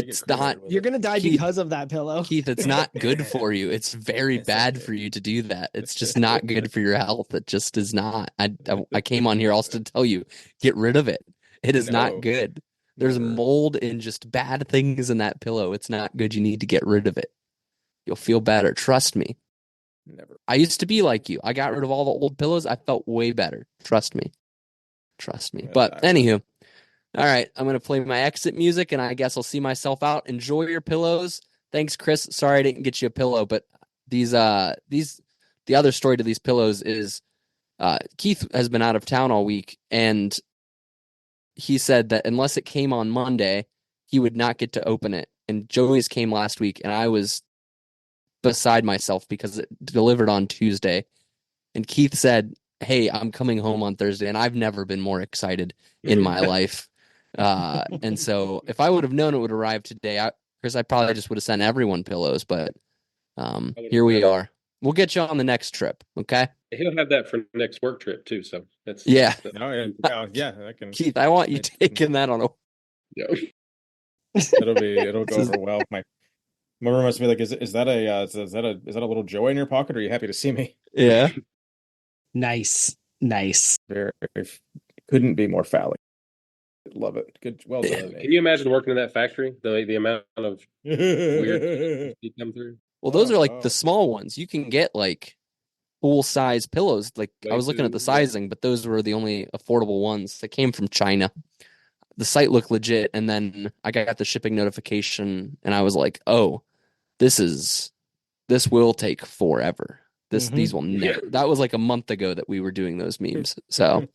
You're gonna die Keith, because of that pillow. Keith, it's not good for you. It's very bad for you to do that. It's just not good for your health. It just is not. I came on here also to tell you, get rid of it. It is not good. There's mold and just bad things in that pillow. It's not good. You need to get rid of it. You'll feel better. Trust me. Never. I used to be like you. I got rid of all the old pillows. I felt way better. Trust me. But anywho. All right, I'm going to play my exit music, and I guess I'll see myself out. Enjoy your pillows. Thanks, Chris. Sorry I didn't get you a pillow, but the other story to these pillows is Keith has been out of town all week, and he said that unless it came on Monday, he would not get to open it. And Joey's came last week, and I was beside myself because it delivered on Tuesday. And Keith said, hey, I'm coming home on Thursday, and I've never been more excited in my life. And so if I would have known it would arrive today, Chris, I probably just would have sent everyone pillows, but here we are. We'll get you on the next trip, okay? He'll have that for next work trip too, so that's yeah. I can. Keith, I want you taking that on a. Yeah. It'll go over well. My mother must be like, is that a little Joey in your pocket? Or are you happy to see me? Yeah. Nice. Very, couldn't be more phallic. Love it. Good. Well done. Can you imagine working in that factory? The amount of weird you come through. Well, those are like the small ones. You can get like full size pillows. Like I was looking at the sizing, but those were the only affordable ones that came from China. The site looked legit, and then I got the shipping notification, and I was like, "Oh, this will take forever. These will never." That was like a month ago that we were doing those memes. So,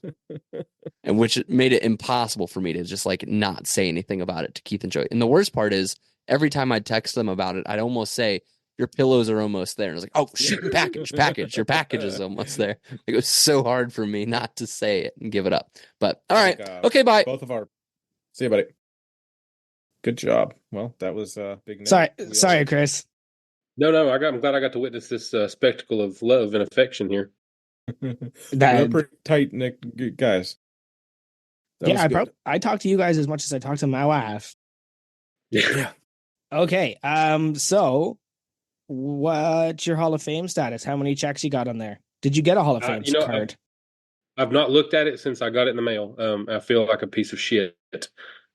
and which made it impossible for me to just like not say anything about it to Keith and Joey. And the worst part is every time I'd text them about it, I'd almost say, your pillows are almost there. And I was like, oh shoot, package, your package is almost there. It was so hard for me not to say it and give it up. But all right. Okay, bye. See you, buddy. Good job. Well, that was big. Sorry, Chris. No, I'm glad I got to witness this spectacle of love and affection here. They're pretty tight, Nick guys. I talk to you guys as much as I talk to my wife. Yeah. Okay. So what's your Hall of Fame status? How many checks you got on there? Did you get a Hall of Fame card? I've not looked at it since I got it in the mail. I feel like a piece of shit,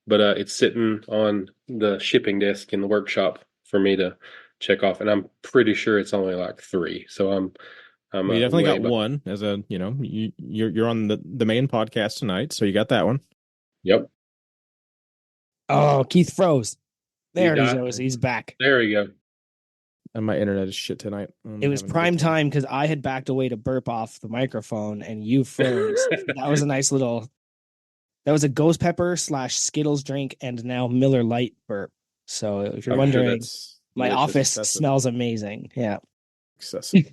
but it's sitting on the shipping desk in the workshop for me to check off, and I'm pretty sure it's only like 3. So I'm you definitely got one as a you're on the main podcast tonight, so you got that one. Yep. Oh, Keith froze. There he goes. He's back. There we go. And my internet is shit tonight. It was prime time because I had backed away to burp off the microphone, and you froze. That was a nice little. That was a ghost pepper / Skittles drink, and now Miller Lite burp. So if you're wondering, my office smells amazing. Yeah. Excessive.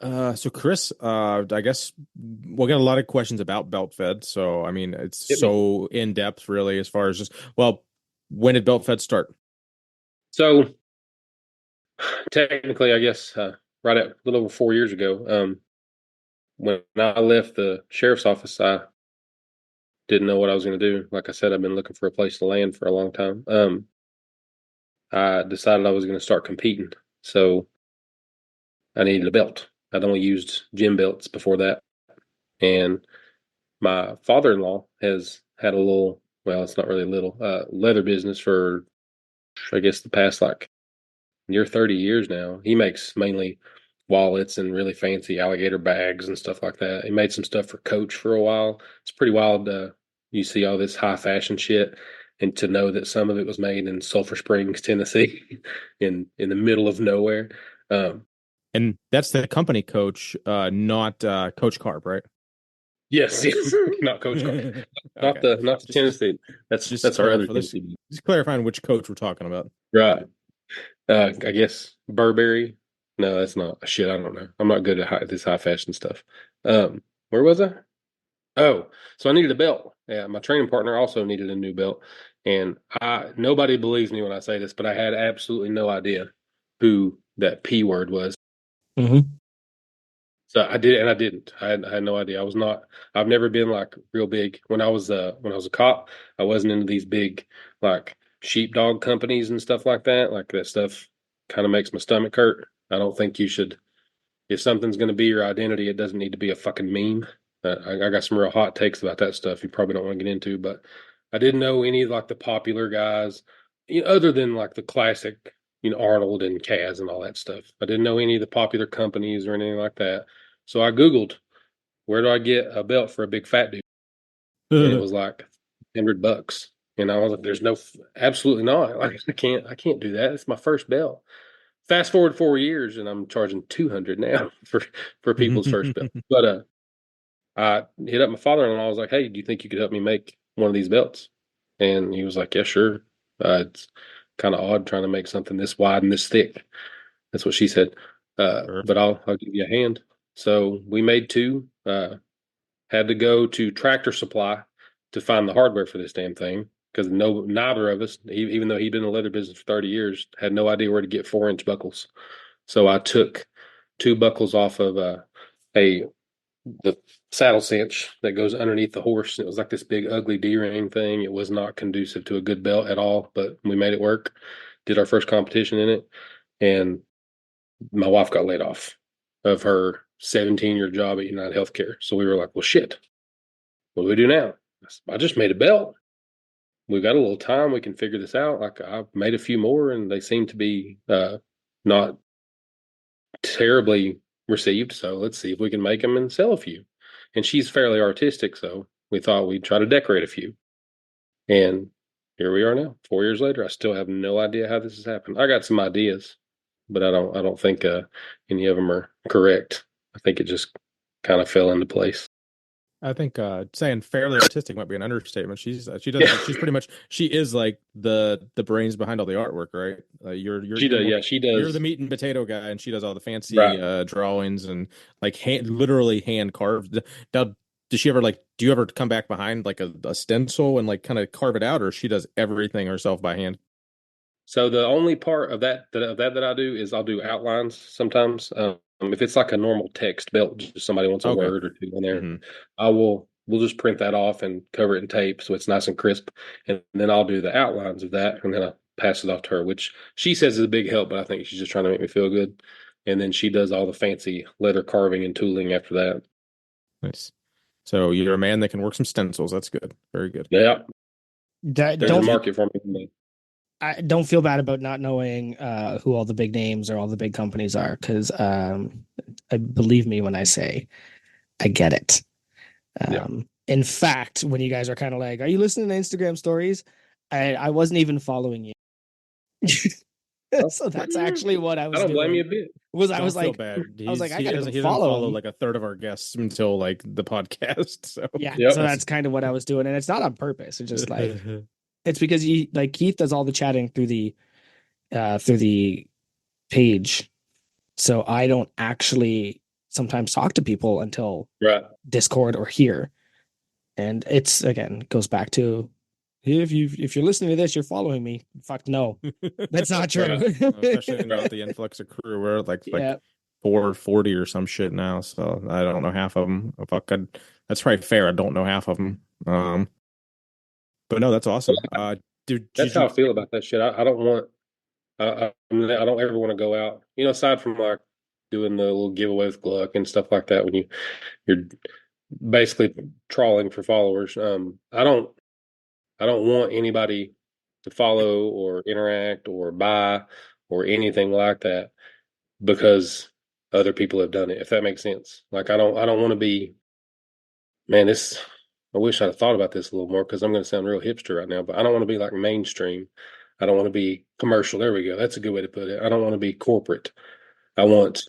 So Chris, I guess we'll get a lot of questions about Belt Fed. So I mean, it's so in depth, really, as far as just when did Belt Fed start? So technically, I guess, right at a little over 4 years ago, when I left the sheriff's office, I didn't know what I was going to do. Like I said, I've been looking for a place to land for a long time. I decided I was going to start competing. So I needed a belt. I'd only used gym belts before that. And my father-in-law has had a little, well, it's not really little, leather business for, I guess, the past like near 30 years now. He makes mainly wallets and really fancy alligator bags and stuff like that. He made some stuff for Coach for a while. It's pretty wild. You see all this high fashion shit, and to know that some of it was made in Sulphur Springs, Tennessee, in the middle of nowhere. And that's the company Coach, not Coach Carp, right? Yes, yes, not Coach Carp, Okay. not the Tennessee. That's our other Tennessee. Just clarifying which coach we're talking about. Right. I guess Burberry. No, that's not shit. I don't know. I'm not good at this high fashion stuff. Where was I? Oh, so I needed a belt. Yeah, my training partner also needed a new belt, and nobody believes me when I say this, but I had absolutely no idea who that P word was. Mm-hmm. So I did, and I didn't. I had no idea. I was not. I've never been like real big when I was a cop. I wasn't into these big like sheepdog companies and stuff like that. Like that stuff kind of makes my stomach hurt. I don't think you should. If something's going to be your identity, it doesn't need to be a fucking meme. I got some real hot takes about that stuff. You probably don't want to get into, but I didn't know any of like the popular guys, other than like the classic, Arnold and Kaz and all that stuff. I didn't know any of the popular companies or anything like that. So I Googled, where do I get a belt for a big fat dude? And it was like $100. And I was like, there's absolutely not. Like, I can't do that. It's my first belt. Fast forward 4 years and I'm charging 200 now for people's first belt. But I hit up my father-in-law. I was like, hey, do you think you could help me make one of these belts? And he was like, yeah, sure. It's kind of odd trying to make something this wide and this thick. That's what she said. Sure. But I'll give you a hand. So we made two. Had to go to Tractor Supply to find the hardware for this damn thing because neither of us, even though he'd been in the leather business for 30 years, had no idea where to get 4-inch buckles. So I took two buckles off of the saddle cinch that goes underneath the horse. It was like this big ugly D-ring thing. It was not conducive to a good belt at all, but we made it work. Did our first competition in it, and my wife got laid off of her 17-year job at United Healthcare. So we were like, well, shit, what do we do now? I just made a belt. We got a little time. We can figure this out. Like I've made a few more and they seem to be not terribly received. So let's see if we can make them and sell a few. And she's fairly artistic. So we thought we'd try to decorate a few. And here we are now, 4 years later. I still have no idea how this has happened. I got some ideas, but I don't think any of them are correct. I think it just kind of fell into place. I think saying fairly artistic might be an understatement. She pretty much she is like the brains behind all the artwork, right? She does. You're the meat and potato guy, and she does all the fancy drawings and like literally hand carved. Now, does she ever do you ever come back behind like a stencil and like kind of carve it out, or she does everything herself by hand? So the only part of that I do is I'll do outlines sometimes. If it's like a normal text belt, just somebody wants a word or two on there, we'll just print that off and cover it in tape so it's nice and crisp, and then I'll do the outlines of that, and then I'll pass it off to her, which she says is a big help, but I think she's just trying to make me feel good. And then she does all the fancy leather carving and tooling after that. Nice. So you're a man that can work some stencils. That's good. Very good. Yeah. There's a Don't market for me. I don't feel bad about not knowing who all the big names or all the big companies are, because believe me when I say I get it. In fact, when you guys are kind of like, "Are you listening to Instagram stories?" I wasn't even following you. So that's actually what I was I don't blame doing. you a bit. I was like, bad. I was like, I gotta he follow doesn't follow like a third of our guests until like the podcast. So yeah, Yep. so that's kind of what I was doing, and it's not on purpose. It's just like it's because Keith does all the chatting through the page, so I don't actually sometimes talk to people until Right. Discord or here, and it's again goes back to if you're listening to this, you're following me. Fuck no, that's not true. Especially with the influx of crew, we're like 440 or some shit now. So I don't know half of them. That's probably fair. I don't know half of them. But no, that's awesome. That's how I feel about that shit. I don't want. I don't ever want to go out. Aside from like doing the little giveaway with Gluck and stuff like that, when you're basically trawling for followers. I don't want anybody to follow or interact or buy or anything like that because other people have done it, if that makes sense. Like I don't want to be, man, I wish I'd have thought about this a little more because I'm going to sound real hipster right now, but I don't want to be like mainstream. I don't want to be commercial. There we go. That's a good way to put it. I don't want to be corporate. I want,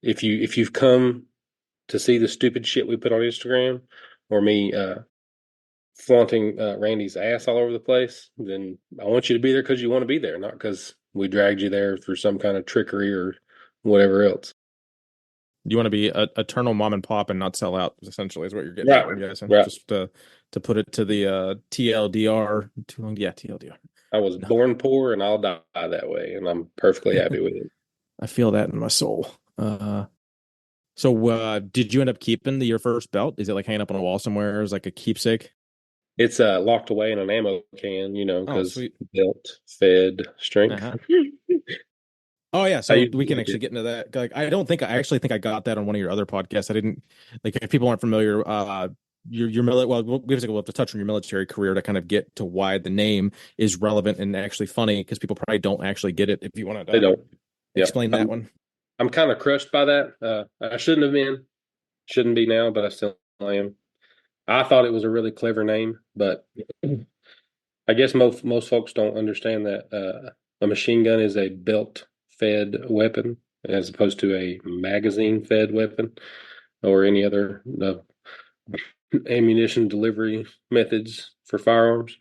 if you've come to see the stupid shit we put on Instagram or me flaunting Randy's ass all over the place, then I want you to be there because you want to be there, not because we dragged you there through some kind of trickery or whatever else. You want to be a eternal mom and pop and not sell out, essentially, is what you're getting at. I'm guessing. Right. Just to put it to the TLDR. Too long? Yeah, TLDR. I was born poor and I'll die that way, and I'm perfectly happy with it. I feel that in my soul. So did you end up keeping your first belt? Is it like hanging up on a wall somewhere as like a keepsake? It's locked away in an ammo can, because Belt Fed Stength. Oh yeah, so we can actually get into that. Like, I actually think I got that on one of your other podcasts. I didn't, like, if people aren't familiar, your military. Well, we'll have to touch on your military career to kind of get to why the name is relevant and actually funny, because people probably don't actually get it. If you want to, they don't explain that one. I'm kind of crushed by that. I shouldn't have been, shouldn't be now, but I still am. I thought it was a really clever name, but I guess most folks don't understand that a machine gun is a belt-fed weapon as opposed to a magazine-fed weapon or any other ammunition delivery methods for firearms.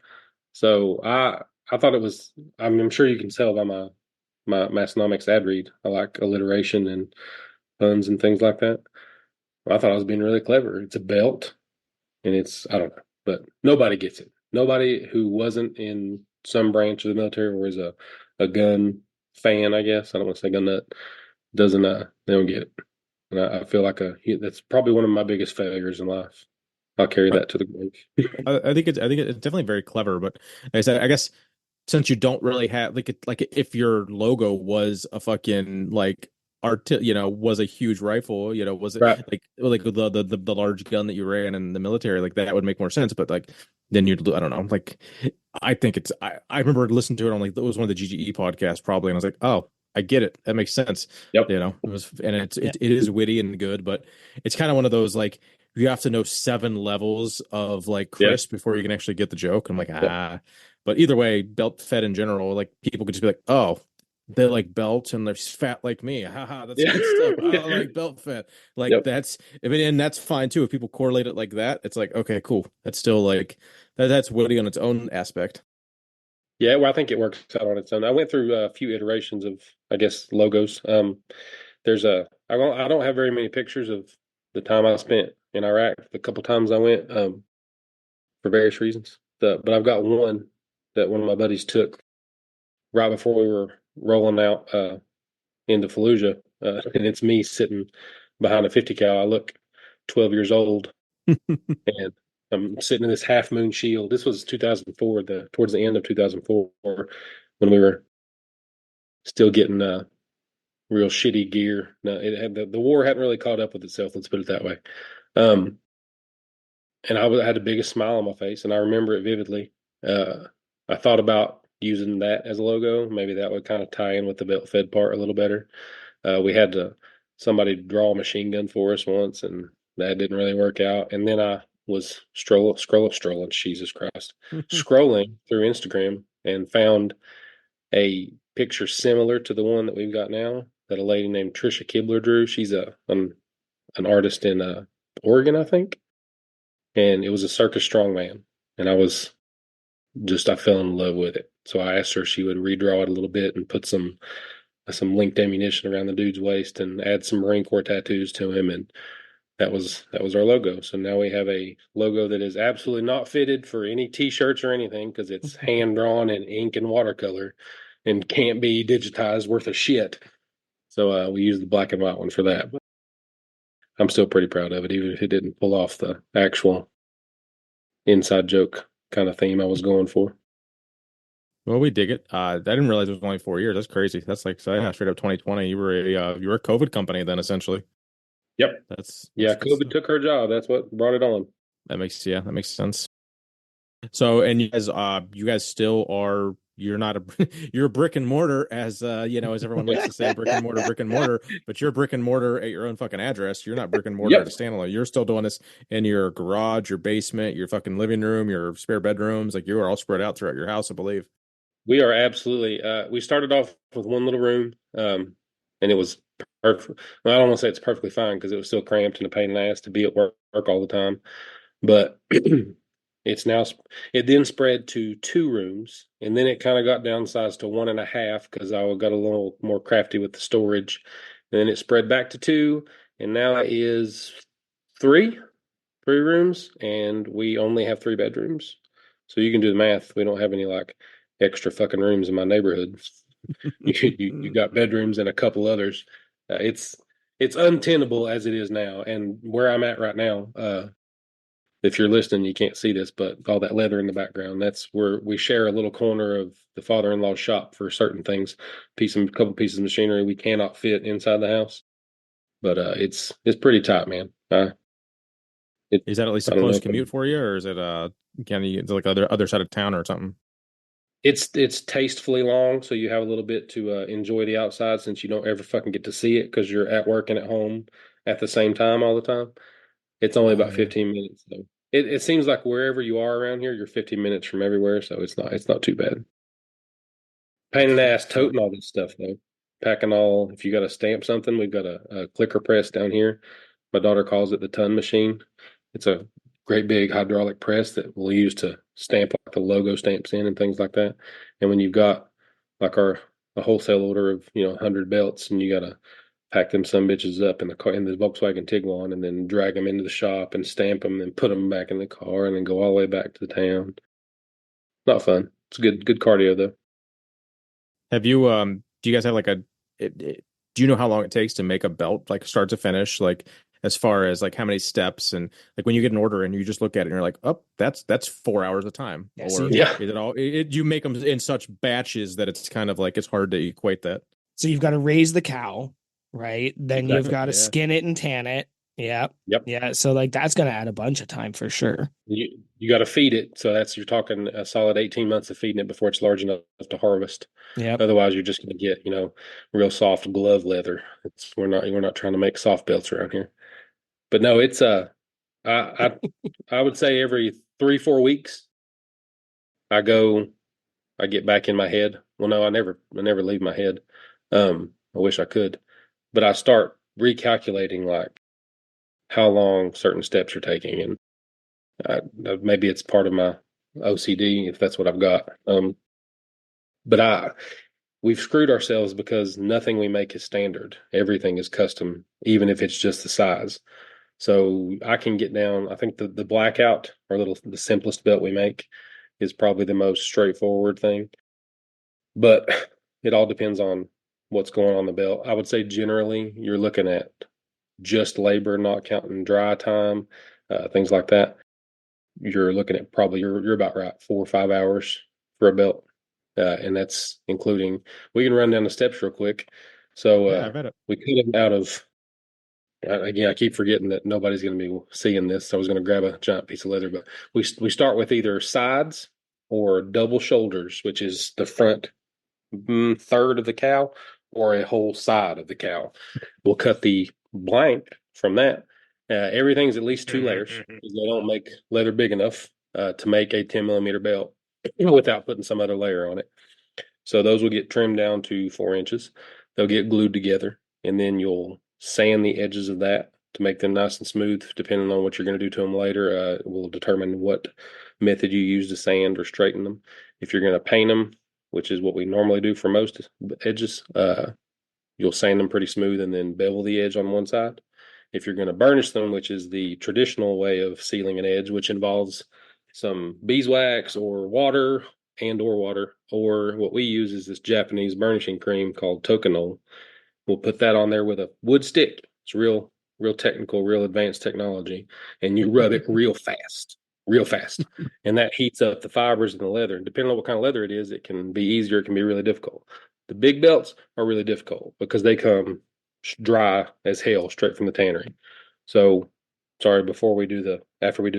So I thought it was. I'm sure you can tell by my Massonomics ad read. I like alliteration and puns and things like that. I thought I was being really clever. It's a belt, and I don't know, but nobody gets it. Nobody who wasn't in some branch of the military or is a gun fan, I guess. I don't want to say gun nut. Doesn't they don't get it. And I feel like that's probably one of my biggest failures in life. I'll carry that to the grave. I think it's definitely very clever, but like I said, I guess since you don't really have like if your logo was a fucking like was a huge rifle, was it right. like the large gun that you ran in the military, like that would make more sense. But like then I don't know, like I think I remember listening to it on like it was one of the GGE podcasts probably, and I was like, oh, I get it. That makes sense. Yep. It was, and it is witty and good, but it's kind of one of those like you have to know 7 levels of like crisp before you can actually get the joke. I'm like, but either way, belt fed in general, like people could just be like, oh, they like belt and they're fat like me. Haha, that's good stuff. I like belt fed. Like and that's fine too. If people correlate it like that, it's like, okay, cool. That's still like that's witty on its own aspect. Yeah, well, I think it works out on its own. I went through a few iterations of, I guess, logos. I don't have very many pictures of the time I spent in Iraq. The couple times I went, for various reasons. But I've got one that one of my buddies took right before we were rolling out into Fallujah, and it's me sitting behind a 50 cal. I look 12 years old, and I'm sitting in this half moon shield. This was 2004, towards the end of 2004, when we were still getting real shitty gear. No, it had the war hadn't really caught up with itself. Let's put it that way. And I had the biggest smile on my face, and I remember it vividly. I thought about using that as a logo. Maybe that would kind of tie in with the belt fed part a little better. We had somebody draw a machine gun for us once, and that didn't really work out. And then I was strolling, Jesus Christ, scrolling through Instagram and found a picture similar to the one that we've got now that a lady named Trisha Kibler drew. She's an artist in Oregon, I think. And it was a circus strongman. And I fell in love with it. So I asked her if she would redraw it a little bit and put some linked ammunition around the dude's waist and add some Marine Corps tattoos to him. And that was our logo. So now we have a logo that is absolutely not fitted for any T-shirts or anything because it's hand drawn in ink and watercolor and can't be digitized worth of shit. So we use the black and white one for that. But I'm still pretty proud of it, even if it didn't pull off the actual inside joke kind of theme I was going for. Well, we dig it. I didn't realize it was only 4 years. That's crazy. That's like straight up 2020. You were a COVID company then, essentially. Yep. That's Yeah, good COVID stuff. took her job. That's what brought it on. That makes sense. So, and you guys still are. You're not a you're a brick and mortar as as everyone likes to say, brick and mortar, but you're brick and mortar at your own fucking address. You're not brick and mortar Yep. at a standalone. You're still doing this in your garage, your basement, your fucking living room, your spare bedrooms. Like you are all spread out throughout your house, I believe. We are absolutely. We started off with one little room, and it was perfect. Well, I don't want to say it's perfectly fine because it was still cramped and a pain in the ass to be at work all the time. But it's now it then spread to 2 rooms, and then it kind of got downsized to 1.5 because I got a little more crafty with the storage. And then it spread back to 2, and now it is three rooms, and we only have 3 bedrooms. So you can do the math. We don't have any like extra fucking rooms in my neighborhood. You got bedrooms and a couple others. It's untenable as it is now, and where I'm at right now. If you're listening, you can't see this, but all that leather in the background, that's where we share a little corner of the father-in-law's shop for certain things. A couple pieces of machinery we cannot fit inside the house, but it's pretty tight, man. Is that at least a close commute for you, or is it it's like other side of town or something? It's tastefully long, so you have a little bit to enjoy the outside since you don't ever fucking get to see it because you're at work and at home at the same time all the time. It's only about 15 minutes, though. It seems like wherever you are around here, you're 15 minutes from everywhere, so it's not too bad. Pain in the ass toting all this stuff though. Packing all. If you got to stamp something, we've got a clicker press down here. My daughter calls it the ton machine. It's a great big hydraulic press that we'll use to stamp like the logo stamps in and things like that. And when you've got like a wholesale order of 100 belts, and you got to pack them some bitches up in the car in the Volkswagen Tiguan, and then drag them into the shop and stamp them, and put them back in the car, and then go all the way back to the town. Not fun. It's good cardio though. Have you do you guys have like do you know how long it takes to make a belt, like start to finish, like as far as like how many steps, and like when you get an order and you just look at it and you're like, oh, that's 4 hours of time? Yeah, or so is it all you make them in such batches that it's kind of like it's hard to equate that? So you've got to raise the cow, right? Then Exactly. you've got to Yeah. skin it and tan it. Yeah. Yep. Yeah. So like that's gonna add a bunch of time for sure. You got to feed it, so you're talking a solid 18 months of feeding it before it's large enough to harvest. Yeah. Otherwise, you're just going to get real soft glove leather. We're not trying to make soft belts around here. But no, it's I would say every 3-4 weeks I get back in my head. Well, no, I never leave my head. I wish I could, but I start recalculating like how long certain steps are taking, and maybe it's part of my OCD if that's what I've got. But we've screwed ourselves because nothing we make is standard. Everything is custom, even if it's just the size. So I can get down. I think the blackout, the simplest belt we make, is probably the most straightforward thing. But it all depends on what's going on the belt. I would say generally you're looking at just labor, not counting dry time, things like that. You're looking at probably you're about right, 4 or 5 hours for a belt, and that's including. We can run down the steps real quick. So Yeah, I bet it. we cut them out of. Again, I keep forgetting that nobody's going to be seeing this. So I was going to grab a giant piece of leather, but we start with either sides or double shoulders, which is the front third of the cow, or a whole side of the cow. We'll cut the blank from that. Everything's at least 2 layers because they don't make leather big enough to make a 10 millimeter belt without putting some other layer on it. So those will get trimmed down to 4 inches. They'll get glued together, and then you'll sand the edges of that to make them nice and smooth. Depending on what you're going to do to them later, it will determine what method you use to sand or straighten them. If you're going to paint them, which is what we normally do for most edges, you'll sand them pretty smooth and then bevel the edge on one side. If you're going to burnish them, which is the traditional way of sealing an edge, which involves some beeswax or water or what we use is this Japanese burnishing cream called Tokonole. We'll put that on there with a wood stick. It's real technical, real advanced technology, and you rub it real fast, and that heats up the fibers in the leather. And depending on what kind of leather it is, it can be easier, it can be really difficult. The big belts are really difficult because they come dry as hell straight from the tannery. So, sorry, after we do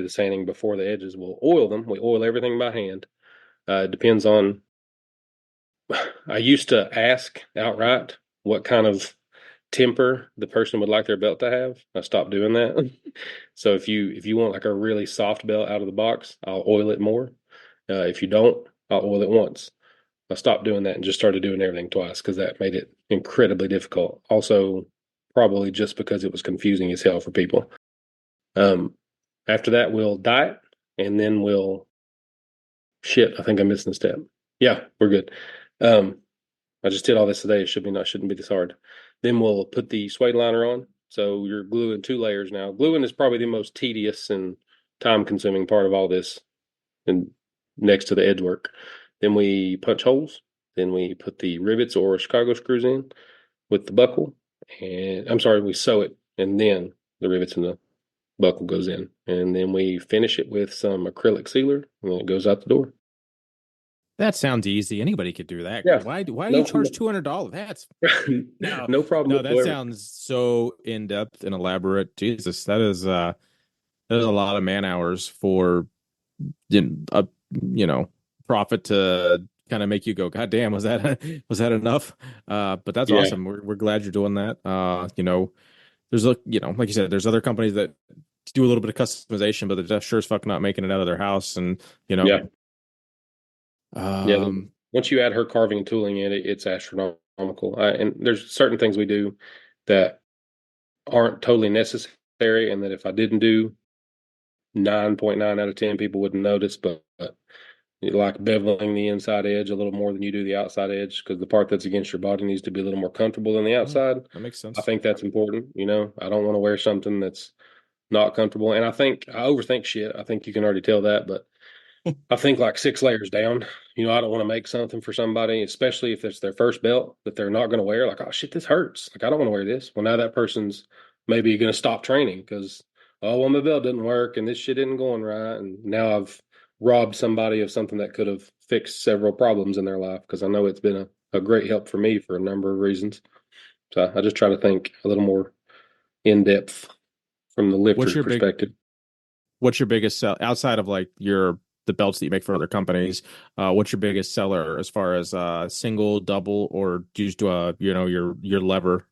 the sanding before the edges, we'll oil them. We oil everything by hand. It depends on. I used to ask outright what kind of temper the person would like their belt to have. I stopped doing that. So if you want like a really soft belt out of the box, I'll oil it more. If you don't, I'll oil it once. I stopped doing that and just started doing everything twice because that made it incredibly difficult. Also, probably just because it was confusing as hell for people. After that, we'll dye it, and then we'll. Shit, I think I'm missing a step. Yeah, we're good. I just did all this today. It shouldn't be this hard. Then we'll put the suede liner on. So you're gluing 2 layers now. Gluing is probably the most tedious and time-consuming part of all this, and next to the edge work. Then we punch holes. Then we put the rivets or Chicago screws in with the buckle. We sew it, and then the rivets and the buckle goes in. And then we finish it with some acrylic sealer, and then it goes out the door. That sounds easy. Anybody could do that. Yeah. Why do you charge $200? That's no problem. No, that sounds so in depth and elaborate. Jesus, that is a lot of man hours for profit to kind of make you go, God damn, was that enough? But that's awesome. We're glad you're doing that. There's like you said, there's other companies that do a little bit of customization, but they're sure as fuck not making it out of their house, and once you add her carving and tooling in it, it's astronomical. And there's certain things we do that aren't totally necessary, and that if I didn't do, 9.9 out of 10 people wouldn't notice. But like beveling the inside edge a little more than you do the outside edge, because the part that's against your body needs to be a little more comfortable than the outside. That makes sense. I think that's important. I don't want to wear something that's not comfortable. And I think I overthink shit. I think you can already tell that, but I think like 6 layers down. I don't want to make something for somebody, especially if it's their first belt that they're not going to wear. Like, oh shit, this hurts. Like, I don't want to wear this. Well, now that person's maybe going to stop training because, my belt didn't work and this shit isn't going right. And now I've robbed somebody of something that could have fixed several problems in their life, because I know it's been a great help for me for a number of reasons. So I just try to think a little more in depth from the lifter's perspective. What's your biggest sell outside of like the belts that you make for other companies? What's your biggest seller as far as single, double, or do you just do your lever?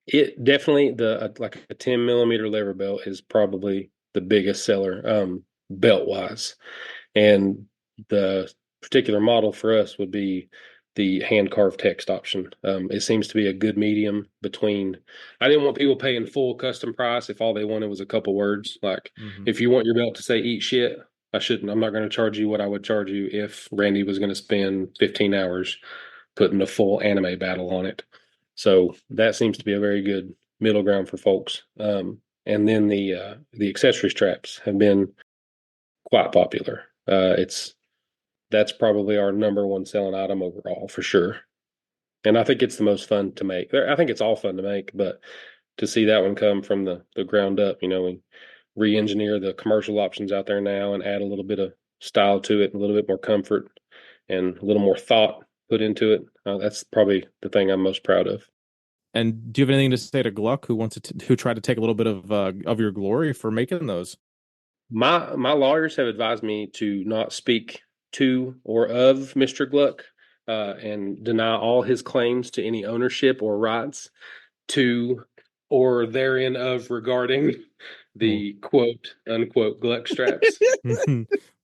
It definitely like a 10 millimeter lever belt is probably the biggest seller belt wise, and the particular model for us would be the hand carved text option. It seems to be a good medium between. I didn't want people paying full custom price if all they wanted was a couple words. Like if you want your belt to say "eat shit," I'm not going to charge you what I would charge you if Randy was going to spend 15 hours putting a full anime battle on it. So that seems to be a very good middle ground for folks. And then the accessory straps have been quite popular. That's probably our number one selling item overall for sure. And I think it's the most fun to make. I think it's all fun to make, but to see that one come from the ground up, we re-engineer the commercial options out there now and add a little bit of style to it, a little bit more comfort and a little more thought put into it. That's probably the thing I'm most proud of. And do you have anything to say to Gluck, who tried to take a little bit of your glory for making those? My lawyers have advised me to not speak to or of Mr. Gluck and deny all his claims to any ownership or rights to or therein of regarding the quote unquote Gluck straps.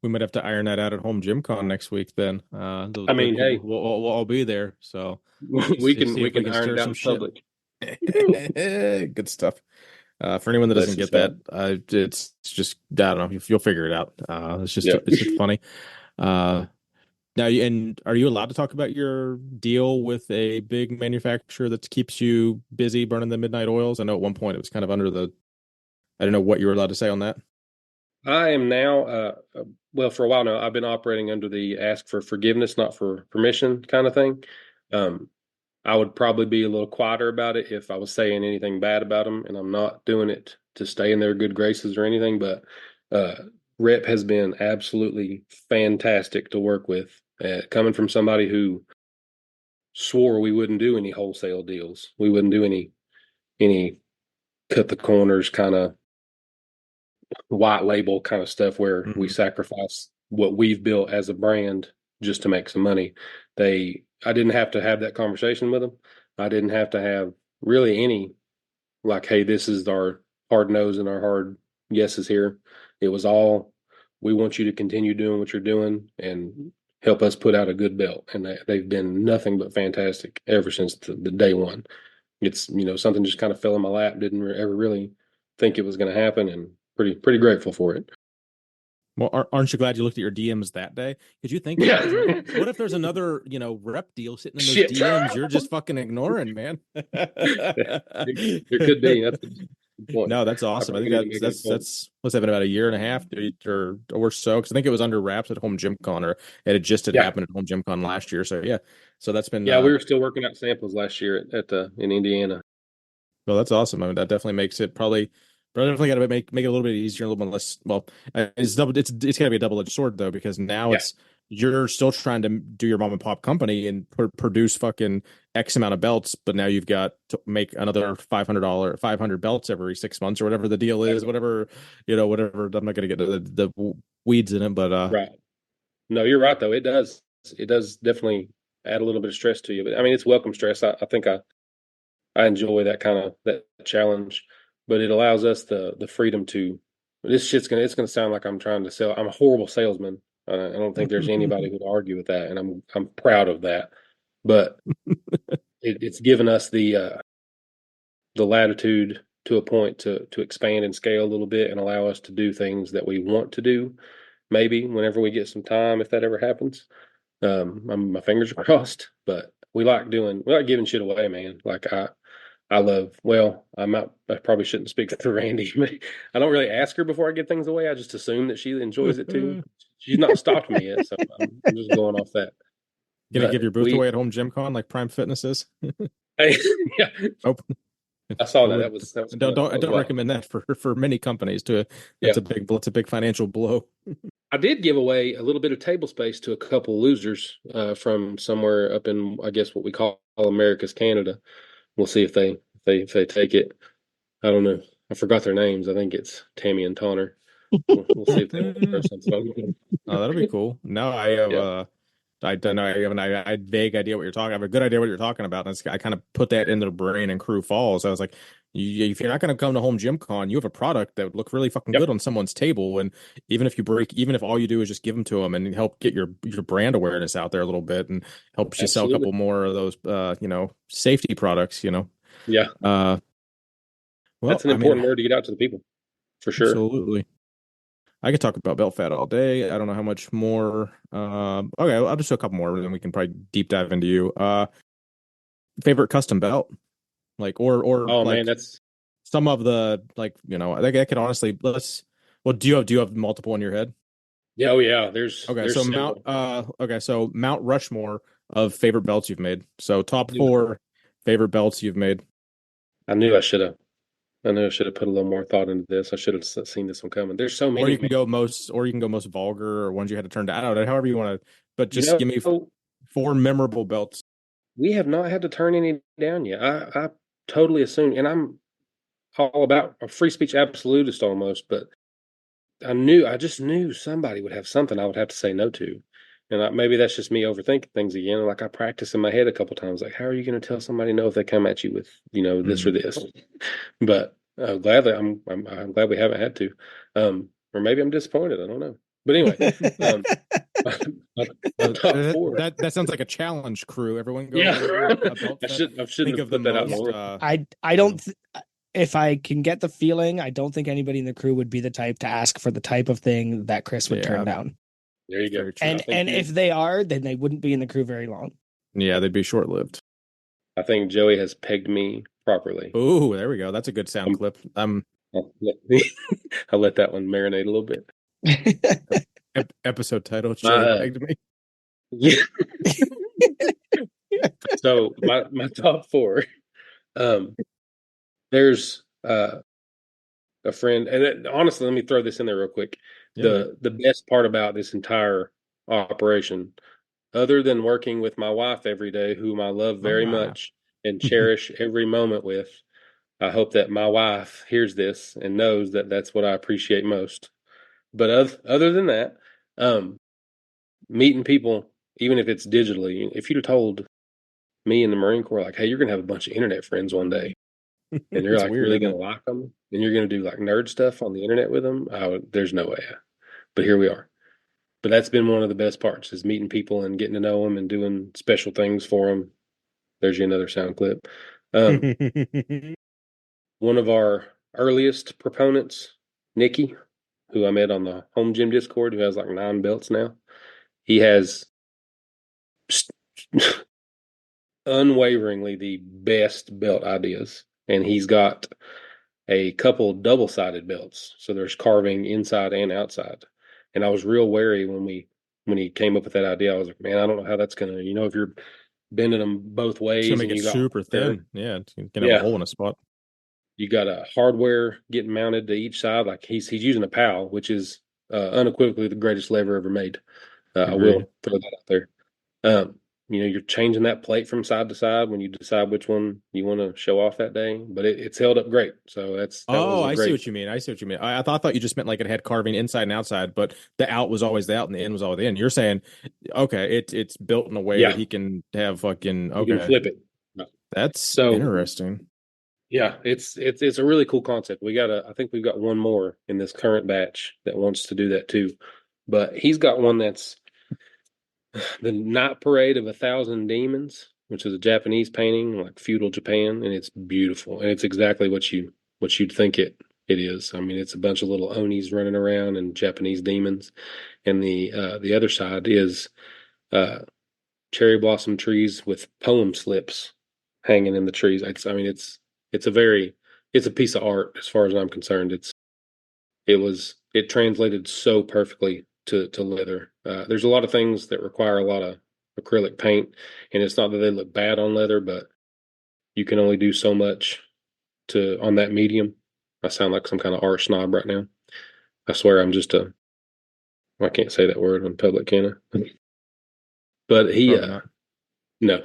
We might have to iron that out at home gym con next week then. Hey, we'll all be there, so we can iron it out in public. Good stuff. For anyone that doesn't get that, it's just, I don't know, you'll figure it out. It's just funny. Now, and are you allowed to talk about your deal with a big manufacturer that keeps you busy burning the midnight oils? I know at one point it was kind of under the, I don't know what you were allowed to say on that. I am now, well, for a while now, I've been operating under the ask for forgiveness, not for permission kind of thing. Um, I would probably be a little quieter about it if I was saying anything bad about them, and I'm not doing it to stay in their good graces or anything. But Rep has been absolutely fantastic to work with, coming from somebody who swore we wouldn't do any wholesale deals. We wouldn't do any cut the corners kind of white label kind of stuff where we sacrifice what we've built as a brand just to make some money. I didn't have to have that conversation with them. I didn't have to have really any like, hey, this is our hard nose and our hard yeses here. It was all, we want you to continue doing what you're doing and help us put out a good belt. And they've been nothing but fantastic ever since the day one. It's, something just kind of fell in my lap. Didn't ever really think it was going to happen, and pretty grateful for it. Well, aren't you glad you looked at your DMs that day? Because you think, Yeah. what if there's another, Rep deal sitting in those Shit. DMs you're just fucking ignoring, man? There could be. That's a good point. No, that's awesome. I think that's what's that been, about a year and a half or so? Because I think it was under wraps at Home Gym Con, or it just had happened at Home Gym Con last year. So so that's been. We were still working out samples last year in Indiana. Well, that's awesome. I mean, that definitely makes it probably definitely got to make it a little bit easier, a little bit less. Well, it's got to be a double-edged sword though, because now you're still trying to do your mom and pop company and produce fucking X amount of belts, but now you've got to make another $500 belts every 6 months or whatever the deal is, whatever. I'm not going to get the weeds in it, but right. No, you're right though. It does definitely add a little bit of stress to you, but I mean, it's welcome stress. I think I enjoy that kind of that challenge, but it allows us the freedom to. It's gonna sound like I'm trying to sell. I'm a horrible salesman. I don't think there's anybody who'd argue with that, and I'm proud of that. But it's given us the latitude to a point to expand and scale a little bit and allow us to do things that we want to do. Maybe whenever we get some time, if that ever happens. My fingers are crossed, but we like giving shit away, man. Like I love, well, I probably shouldn't speak for Randy. I don't really ask her before I give things away. I just assume that she enjoys it too. She's not stopped me yet, so I'm just going off that. Gonna give your booth away at Home Gym Con like Prime Fitness is? Yeah. Oh. I saw that. That was I don't recommend that for many companies too. It's a big financial blow. I did give away a little bit of table space to a couple losers from somewhere up in, I guess, what we call America's Canada. We'll see if they take it. I don't know. I forgot their names. I think it's Tammy and Tonner. We'll see if they throw something. Oh, that'll be cool. No, I have I don't know. I had vague idea what you're talking. I have a good idea what you're talking about. And I kind of put that in their brain in Crew Falls. I was like, if you're not going to come to Home Gym Con, you have a product that would look really fucking good on someone's table. And even if all you do is just give them to them and help get your brand awareness out there a little bit and helps you sell a couple more of those, safety products, Yeah. Well, that's an important word to get out to the people, for sure. Absolutely. I could talk about Belt Fed all day. I don't know how much more. Okay, I'll just do a couple more, and then we can probably deep dive into you. Favorite custom belt, man, that's some of the I think I could honestly Well, do you have multiple in your head? Yeah, oh yeah. There's so Mount Rushmore of favorite belts you've made. So top 4 favorite belts you've made. I knew I should have put a little more thought into this. I should have seen this one coming. There's so many. Or you can go most vulgar, or ones you had to turn down. I don't know, however you want to. But just give me 4 memorable belts. We have not had to turn any down yet. I totally assumed, and I'm all about a free speech absolutist almost, but I just knew somebody would have something I would have to say no to. And maybe that's just me overthinking things again. Like I practice in my head a couple times, like, how are you going to tell somebody no if they come at you with, this or this? But gladly, I'm glad we haven't had to. Or maybe I'm disappointed. I don't know. But anyway, top 4. That sounds like a challenge, Crew. Everyone go. Yeah. I shouldn't have put that out. I don't. If I can get the feeling, I don't think anybody in the crew would be the type to ask for the type of thing that Kris would turn down. There you go. Very true. And if they are, then they wouldn't be in the crew very long. Yeah, they'd be short-lived. I think Joey has pegged me properly. Ooh, there we go. That's a good sound clip. I'll let that one marinate a little bit. Episode title, Joey pegged me. Yeah. So my top four. There's a friend, and honestly, let me throw this in there real quick. The best part about this entire operation, other than working with my wife every day, whom I love very much and cherish every moment with, I hope that my wife hears this and knows that that's what I appreciate most. But other than that, meeting people, even if it's digitally, if you'd have told me in the Marine Corps, like, hey, you're gonna have a bunch of internet friends one day, and you're like weird, really gonna like them, and you're gonna do like nerd stuff on the internet with them, there's no way. But here we are. But that's been one of the best parts, is meeting people and getting to know them and doing special things for them. There's you another sound clip. One of our earliest proponents, Nikki, who I met on the home gym Discord, who has like 9 belts now. He has unwaveringly the best belt ideas, and he's got a couple double-sided belts, so there's carving inside and outside. And I was real wary when he came up with that idea. I was like, man, I don't know how that's gonna, if you're bending them both ways, it's gonna make it super thin. Yeah, you can have a hole in a spot. You got a hardware getting mounted to each side. Like he's using a PAL, which is unequivocally the greatest lever ever made. I will throw that out there. You're changing that plate from side to side when you decide which one you want to show off that day, but it's held up great. So I see what you mean. I thought you just meant like it had carving inside and outside, but the out was always the out and the in was always the in. You're saying, okay, it's built in a way that he can have fucking, okay. You can flip it. That's interesting. Yeah, it's a really cool concept. I think we've got one more in this current batch that wants to do that too. But he's got one that's the Night Parade of 1,000 Demons, which is a Japanese painting, like feudal Japan, and it's beautiful. And it's exactly what you'd think it is. I mean, it's a bunch of little onis running around and Japanese demons. And the other side is cherry blossom trees with poem slips hanging in the trees. It's a piece of art as far as I'm concerned. It translated so perfectly to leather. There's a lot of things that require a lot of acrylic paint, and it's not that they look bad on leather, but you can only do so much on that medium. I sound like some kind of art snob right now. I swear I'm just I can't say that word in public, can I? But he no.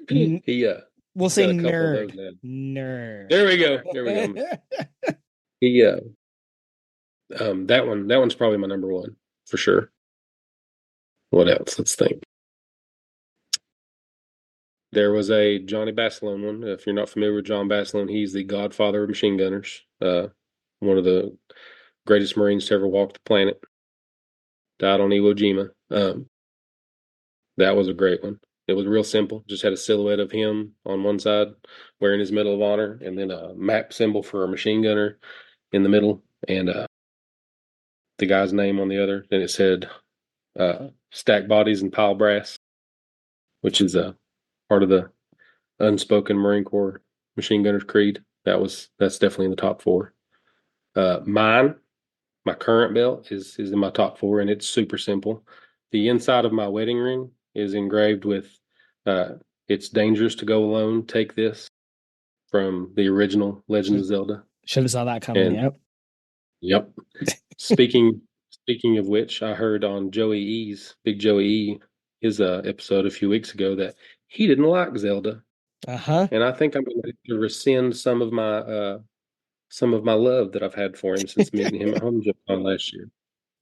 He we'll say nerd. Nerd. There we go. He that one's probably my number one for sure. What else? Let's think. There was a Johnny Basilone one. If you're not familiar with John Basilone, he's the godfather of machine gunners. One of the greatest Marines to ever walk the planet. Died on Iwo Jima. That was a great one. It was real simple. Just had a silhouette of him on one side wearing his Medal of Honor, and then a map symbol for a machine gunner in the middle, and the guy's name on the other. Then it said stack bodies and pile brass, which is part of the unspoken Marine Corps machine gunner's creed. That's definitely in the top 4. My current belt is in my top 4, and it's super simple. The inside of my wedding ring is engraved with "It's dangerous to go alone. Take this," from the original Legend of Zelda. Should have saw that coming. Yep. Speaking of which, I heard on Big Joey E, his episode a few weeks ago, that he didn't like Zelda. And I think I'm going to rescind some of my love that I've had for him since meeting him at Home Gym last year.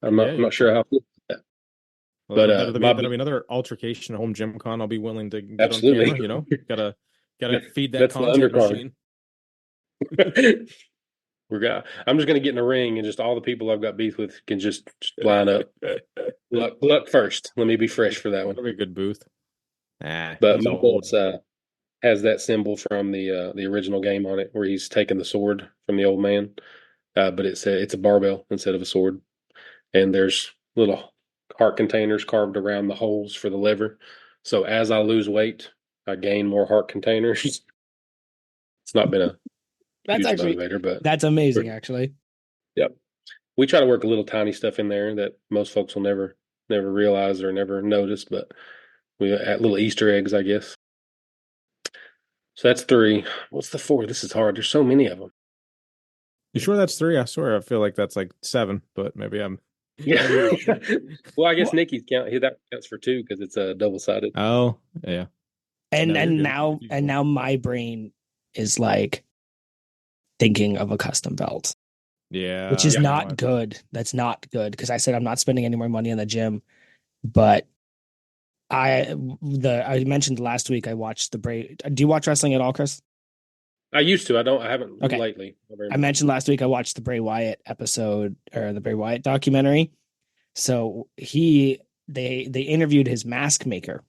I'm not sure how I feel about that. Well, but that'll be another altercation at Home Gym Con. I'll be willing to get on camera. Gotta feed that content machine. I'm just gonna get in a ring, and just all the people I've got beef with can just line up. Luck first. Let me be fresh for that one. That'll be a good booth. But my belt has that symbol from the original game on it, where he's taking the sword from the old man. But it's a barbell instead of a sword, and there's little heart containers carved around the holes for the liver. So as I lose weight, I gain more heart containers. It's not been a That's huge actually motivator, but that's amazing. Actually, yep. We try to work a little tiny stuff in there that most folks will never realize or never notice, but we add little Easter eggs, I guess. So that's 3. What's the 4? This is hard. There's so many of them. You sure that's 3? I swear I feel like that's like 7, but maybe I'm. Yeah. Well, I guess Nikki's that counts for 2 because it's a double-sided. Oh, yeah. and No, and you're good. now my brain is like thinking of a custom belt, Yeah, which is you know not what? good. That's not good because I said I'm not spending any more money in the gym, but I mentioned last week I watched the Bray. Do you watch wrestling at all, Chris? I used to. I haven't Okay. lately. I mentioned last week I watched the Bray Wyatt episode or the Bray Wyatt documentary. So they interviewed his mask maker,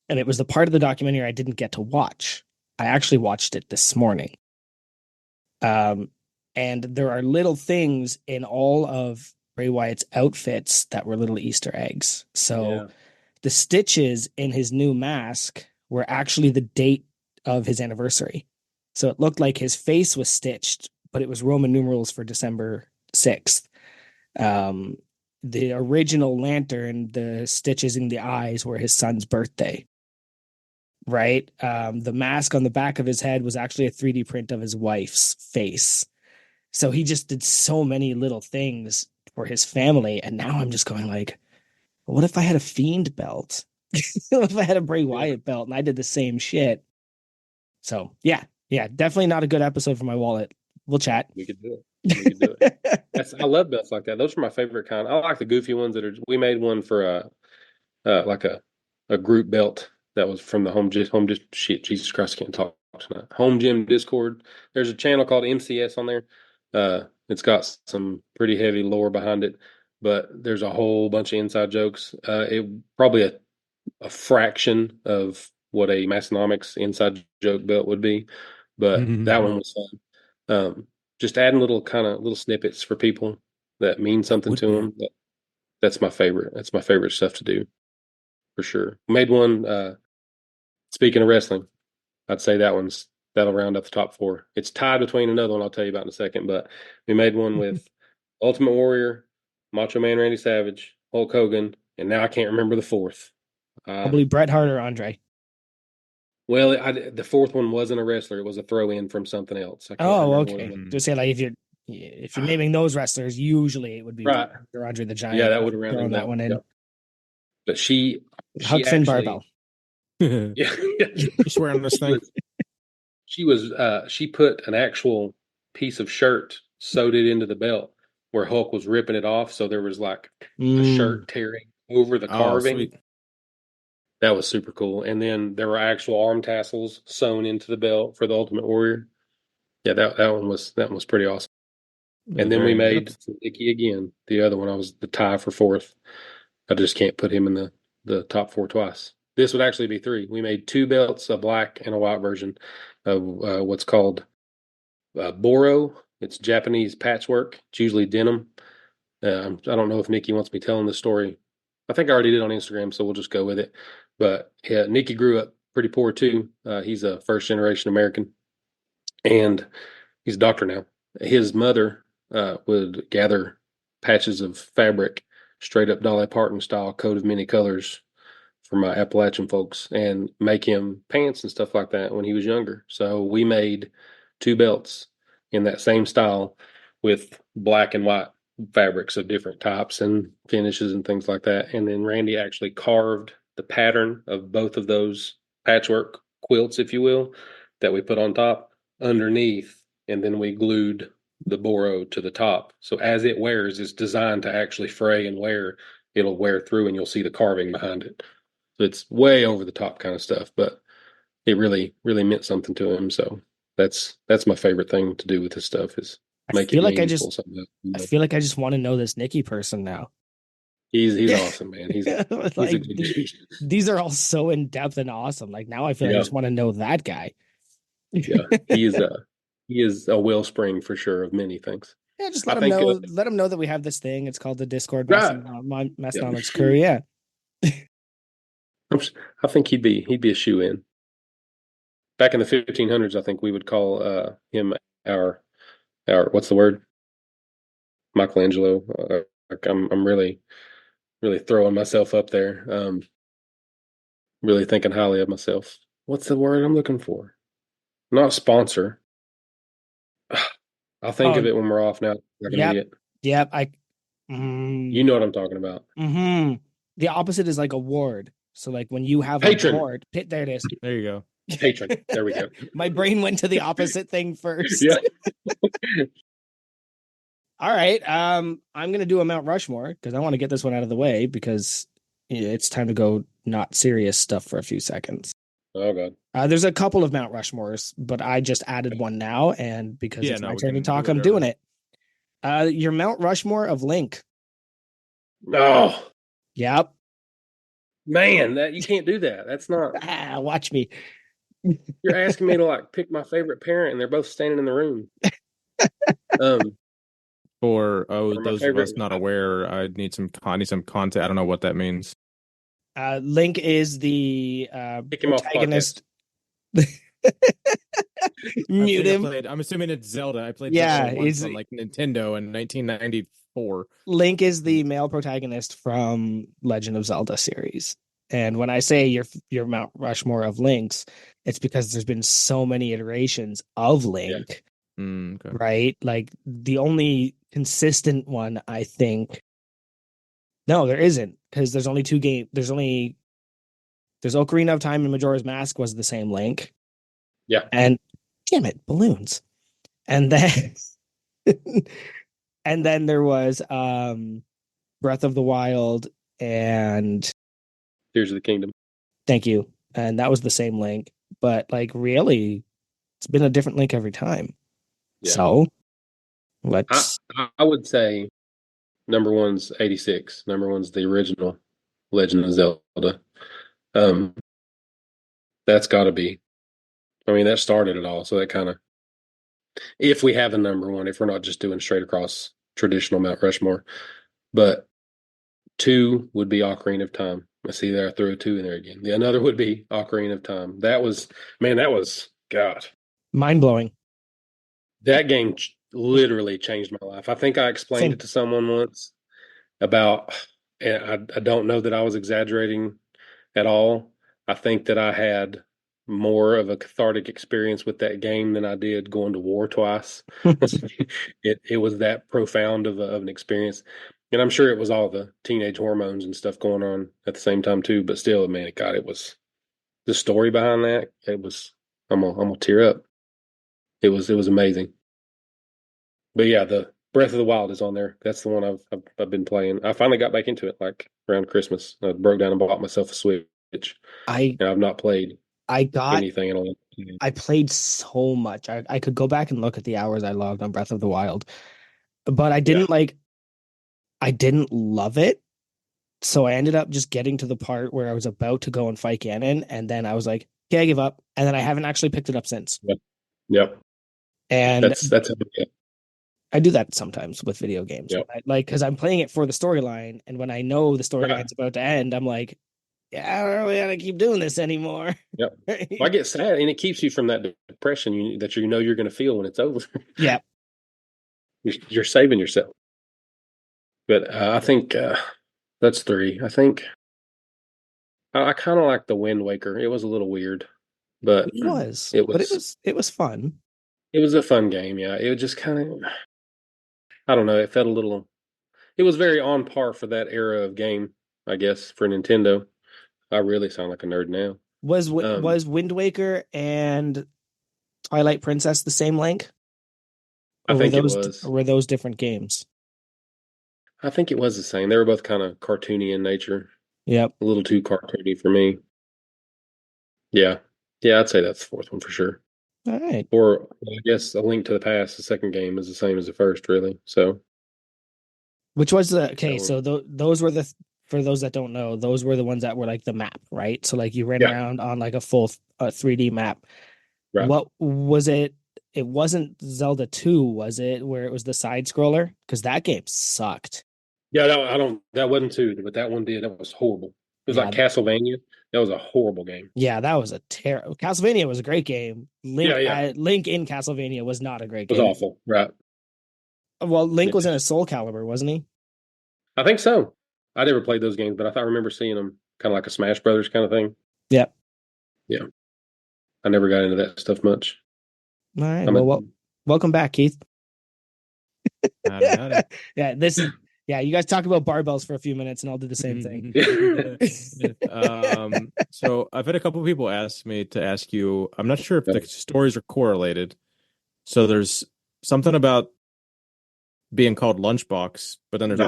and it was the part of the documentary I didn't get to watch. I actually watched it this morning. And there are little things in all of Bray Wyatt's outfits that were little Easter eggs. So the stitches in his new mask were actually the date of his anniversary. So it looked like his face was stitched, but it was Roman numerals for December 6th. The original lantern, the stitches in the eyes were his son's birthday. Right? The mask on the back of his head was actually a 3D print of his wife's face. So he just did so many little things for his family. And now I'm just going like, what if I had a Fiend belt? What if I had a Bray Wyatt belt and I did the same shit? So yeah, definitely not a good episode for my wallet. We'll chat. We could do it. We could do it. I love belts like that. Those are my favorite kind. I like the goofy ones that are. We made one for like a group belt that was from the home shit. Jesus Christ, I can't talk tonight. Home gym Discord. There's a channel called MCS on there. It's got some pretty heavy lore behind it, but there's a whole bunch of inside jokes. It probably a fraction of what a Massonomics inside joke belt would be, but that one was fun. Just adding little snippets for people that mean something to them. That's my favorite. That's my favorite stuff to do, for sure. Made one. Speaking of wrestling, I'd say that'll round up the top 4. It's tied between another one I'll tell you about in a second, but we made one with Ultimate Warrior, Macho Man Randy Savage, Hulk Hogan, and now I can't remember the 4th. Probably Bret Hart or Andre. Well, the 4th one wasn't a wrestler; it was a throw-in from something else. I can't remember what it was. Just say like if you're naming those wrestlers, usually it would be Right. or Andre the Giant. Yeah, that would have rounded thrown that one in. Yep. But she Huck Finn actually, barbell. Yeah, You swear on this thing? She put an actual piece of shirt, sewed it into the belt where Hulk was ripping it off, so there was like a shirt tearing over the carving. Sweet. That was super cool. And then there were actual arm tassels sewn into the belt for the Ultimate Warrior. Yeah, that one was pretty awesome. And then we made Nikki again. The other one, I was the tie for 4th. I just can't put him in the top 4 twice. This would actually be 3. We made 2 belts, a black and a white version of what's called Boro. It's Japanese patchwork. It's usually denim. I don't know if Nikki wants me telling this story. I think I already did on Instagram, so we'll just go with it. But yeah, Nikki grew up pretty poor too. He's a first-generation American, and he's a doctor now. His mother would gather patches of fabric, straight up Dolly Parton style, coat of many colors, for my Appalachian folks, and make him pants and stuff like that when he was younger. So we made 2 belts in that same style with black and white fabrics of different types and finishes and things like that. And then Randy actually carved the pattern of both of those patchwork quilts, if you will, that we put on top underneath, and then we glued the Boro to the top. So as it wears, it's designed to actually fray and wear. It'll wear through and you'll see the carving behind it. So it's way over the top kind of stuff, but it really, really meant something to him. So that's my favorite thing to do with this stuff is make it meaningful. I feel like I just want to know this Nikki person now. He's awesome, man. He's a good dude. These are all so in depth and awesome. Like now I feel like I just want to know that guy. Yeah, he is a wellspring for sure of many things. Yeah, just let I them think, know. Let them know that we have this thing. It's called the Discord right. Mastonomics crew. Yeah. I think he'd be a shoe in. Back in the 1500s, I think we would call him our what's the word? Michelangelo. Like I'm really throwing myself up there. Really thinking highly of myself. What's the word I'm looking for? Not sponsor. I'll think Oh, of it when we're off now, like an yep. idiot. Yep. You know what I'm talking about. The opposite is like award. So like when you have an Patron. award, there it is. There you go. Patron. There we go. My brain went to the opposite thing first. Yeah. All right. I'm gonna do a Mount Rushmore because I want to get this one out of the way because it's time to go not serious stuff for a few seconds. Oh God. There's a couple of Mount Rushmores, but I just added one now, and because it's my turn to talk, I'm doing it. Your Mount Rushmore of Link. Oh. Yep. Man, that you can't do that. That's not. Watch me. You're asking me to like pick my favorite parent, and they're both standing in the room. For those of us favorite. not aware, I need some content. I don't know what that means. Link is the protagonist. Mute him. I'm assuming it's Zelda. I played Zelda once on like Nintendo in 1994. Link is the male protagonist from Legend of Zelda series. And when I say your Mount Rushmore of Links, it's because there's been so many iterations of Link. Yeah. Okay. Right? Like the only consistent one, I think. No, there isn't, because there's only two games. There's Ocarina of Time and Majora's Mask was the same Link. Yeah. And damn it, balloons. And then and then there was Breath of the Wild and Tears of the Kingdom. Thank you. And that was the same Link, but like really it's been a different Link every time. Yeah. So let's I would say number one's 86. Number one's the original Legend of Zelda. That's got to be. I mean, that started it all. So that kind of, if we have a number one, if we're not just doing straight across traditional Mount Rushmore, but two would be Ocarina of Time. I see there, I threw a two in there again. The another would be Ocarina of Time. That was God, mind blowing. That game literally changed my life. I think I explained it to someone once about, and I don't know that I was exaggerating at all. I think that I had more of a cathartic experience with that game than I did going to war twice. It was that profound of an experience. And I'm sure it was all the teenage hormones and stuff going on at the same time too. But still, man, God, it was the story behind that. It was, I'm gonna tear up. It was amazing. But yeah, the Breath of the Wild is on there. That's the one I've been playing. I finally got back into it like around Christmas. I broke down and bought myself a Switch. And I've not played anything at all. I played so much. I could go back and look at the hours I logged on Breath of the Wild, but I didn't I didn't love it. So I ended up just getting to the part where I was about to go and fight Ganon, and then I was like, okay, I give up. And then I haven't actually picked it up since. Yep. And that's I do that sometimes with video games. Yep. Because I'm playing it for the storyline, and when I know the storyline's about to end, I'm like, yeah, I don't really want to keep doing this anymore. Yep. Well, I get sad, and it keeps you from that depression that you're going to feel when it's over. Yeah. You're saving yourself. But I think that's three. I think I kind of like the Wind Waker. It was a little weird, but it was fun. It was a fun game. Yeah, it was just kind of, I don't know. It felt a little. It was very on par for that era of game, I guess, for Nintendo. I really sound like a nerd now. Was Wind Waker and Twilight Princess the same Link? I think it was. Or were those different games? I think it was the same. They were both kind of cartoony in nature. Yep. A little too cartoony for me. Yeah. Yeah, I'd say that's the fourth one for sure. All right. Or I guess A Link to the Past, the second game, is the same as the first, really. So. Which was so those were for those that don't know, those were the ones that were like the map, right? So like you ran around on like a full 3D map. Right. What was it? it wasn't Zelda 2, was it? Where it was the side scroller? Because that game sucked. Yeah, that wasn't two, but that one did. That was horrible. It was Yeah, like Castlevania. That was a horrible game. yeah, that was a terrible. Castlevania was a great game. Yeah, yeah. Link in Castlevania was not a great It was game. awful. Right. Well, Link Yeah. was in a Soul Calibur, wasn't he? I think so. I never played those games, but I remember seeing them kind of like a Smash Brothers kind of thing. Yep. Yeah. I never got into that stuff much. All right. Welcome back, Keith. Howdy. Yeah, you guys talk about barbells for a few minutes and I'll do the same thing. So I've had a couple of people ask me to ask you, I'm not sure if the stories are correlated. So there's something about being called Lunchbox, but then there's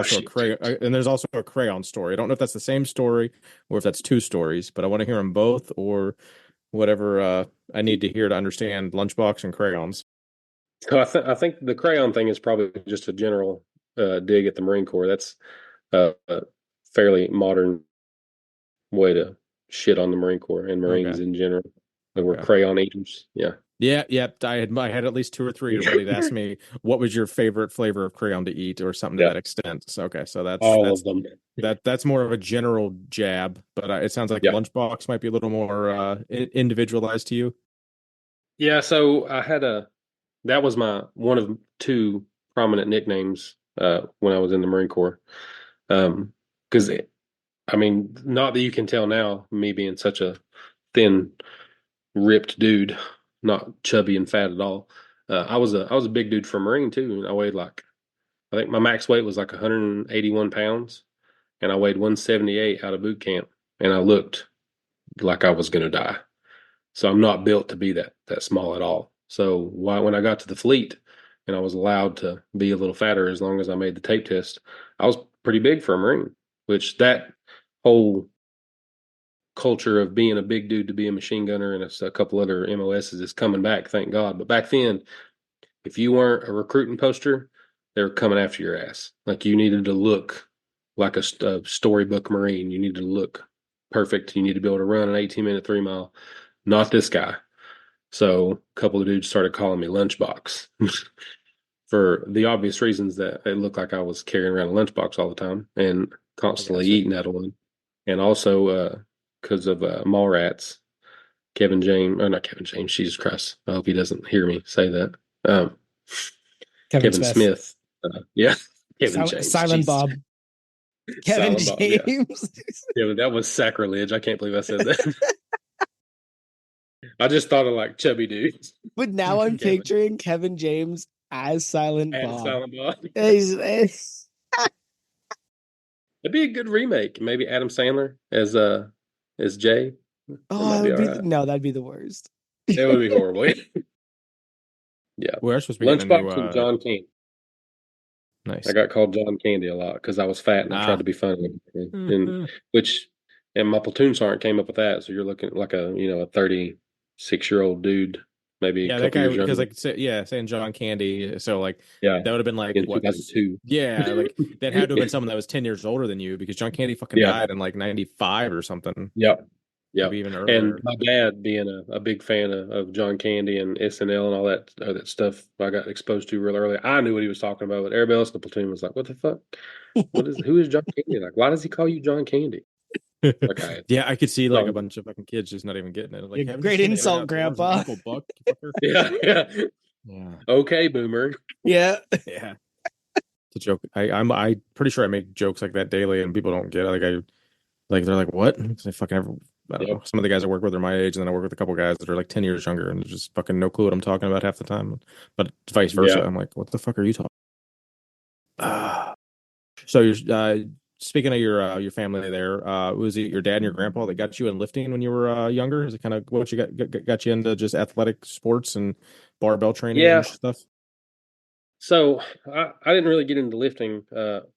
also a crayon story. I don't know if that's the same story or if that's two stories, but I want to hear them both or whatever I need to hear to understand Lunchbox and crayons. So I think the crayon thing is probably just a general dig at the Marine Corps. That's a fairly modern way to shit on the Marine Corps and Marines in general. Like we're crayon eaters. Yeah. Yeah. I had at least two or three ready to ask me what was your favorite flavor of crayon to eat or something to that extent. So so that's of them. That's more of a general jab, but it sounds like Lunchbox might be a little more individualized to you. Yeah. So that was my one of two prominent nicknames when I was in the Marine Corps. Because not that you can tell now, me being such a thin, ripped dude, not chubby and fat at all. I was a big dude for a Marine too, and I weighed I think my max weight was like 181 pounds, and I weighed 178 out of boot camp, and I looked like I was going to die. So I'm not built to be that small at all. So when I got to the fleet and I was allowed to be a little fatter as long as I made the tape test, I was pretty big for a Marine, which that whole culture of being a big dude to be a machine gunner and a couple other MOSs is coming back, thank God. But back then, if you weren't a recruiting poster, they were coming after your ass. Like you needed to look like a storybook Marine. You needed to look perfect. You need to be able to run an 18-minute 3-mile. Not this guy. So a couple of dudes started calling me Lunchbox for the obvious reasons that it looked like I was carrying around a lunchbox all the time and constantly eating out of one. And also because of Mallrats, Kevin James, Jesus Christ. I hope he doesn't hear me say that. Kevin Smith. Kevin James. Silent Bob. Kevin James. Yeah, that was sacrilege. I can't believe I said that. I just thought of like chubby dudes. But now I'm picturing Kevin James as Silent Bob. Silent Bob. That'd be a good remake. Maybe Adam Sandler as Jay. Oh, that'd be the worst. It would be horrible. Yeah. We're supposed to be Lunchbox and John Candy. Nice. I got called John Candy a lot because I was fat and I tried to be funny. And my platoon sergeant came up with that. So you're looking like a 36-year-old dude, maybe. Yeah, that guy because saying John Candy. So that would have been like in what 2002. Yeah, like that had to have been someone that was 10 years older than you because John Candy fucking died in like 95 or something. Yep. Yeah, even earlier. And my dad being a big fan of John Candy and SNL and all that stuff, I got exposed to real early. I knew what he was talking about, but everybody else in the platoon was like, "What the fuck? Who is John Candy? Like, why does he call you John Candy?" Yeah, I could see like a bunch of fucking kids just not even getting it. Like, great insult, Grandpa. Yeah. Okay, boomer. Yeah. It's a joke. I'm pretty sure I make jokes like that daily, and people don't get it. They're like, what? I fucking I don't know. Some of the guys I work with are my age, and then I work with a couple guys that are like 10 years younger, and there's just fucking no clue what I'm talking about half the time. But vice versa, I'm like, what the fuck are you talking? So you're speaking of your family there. Was it your dad and your grandpa that got you in lifting when you were younger? Is it kind of what you got you into just athletic sports and barbell training and stuff? So I didn't really get into lifting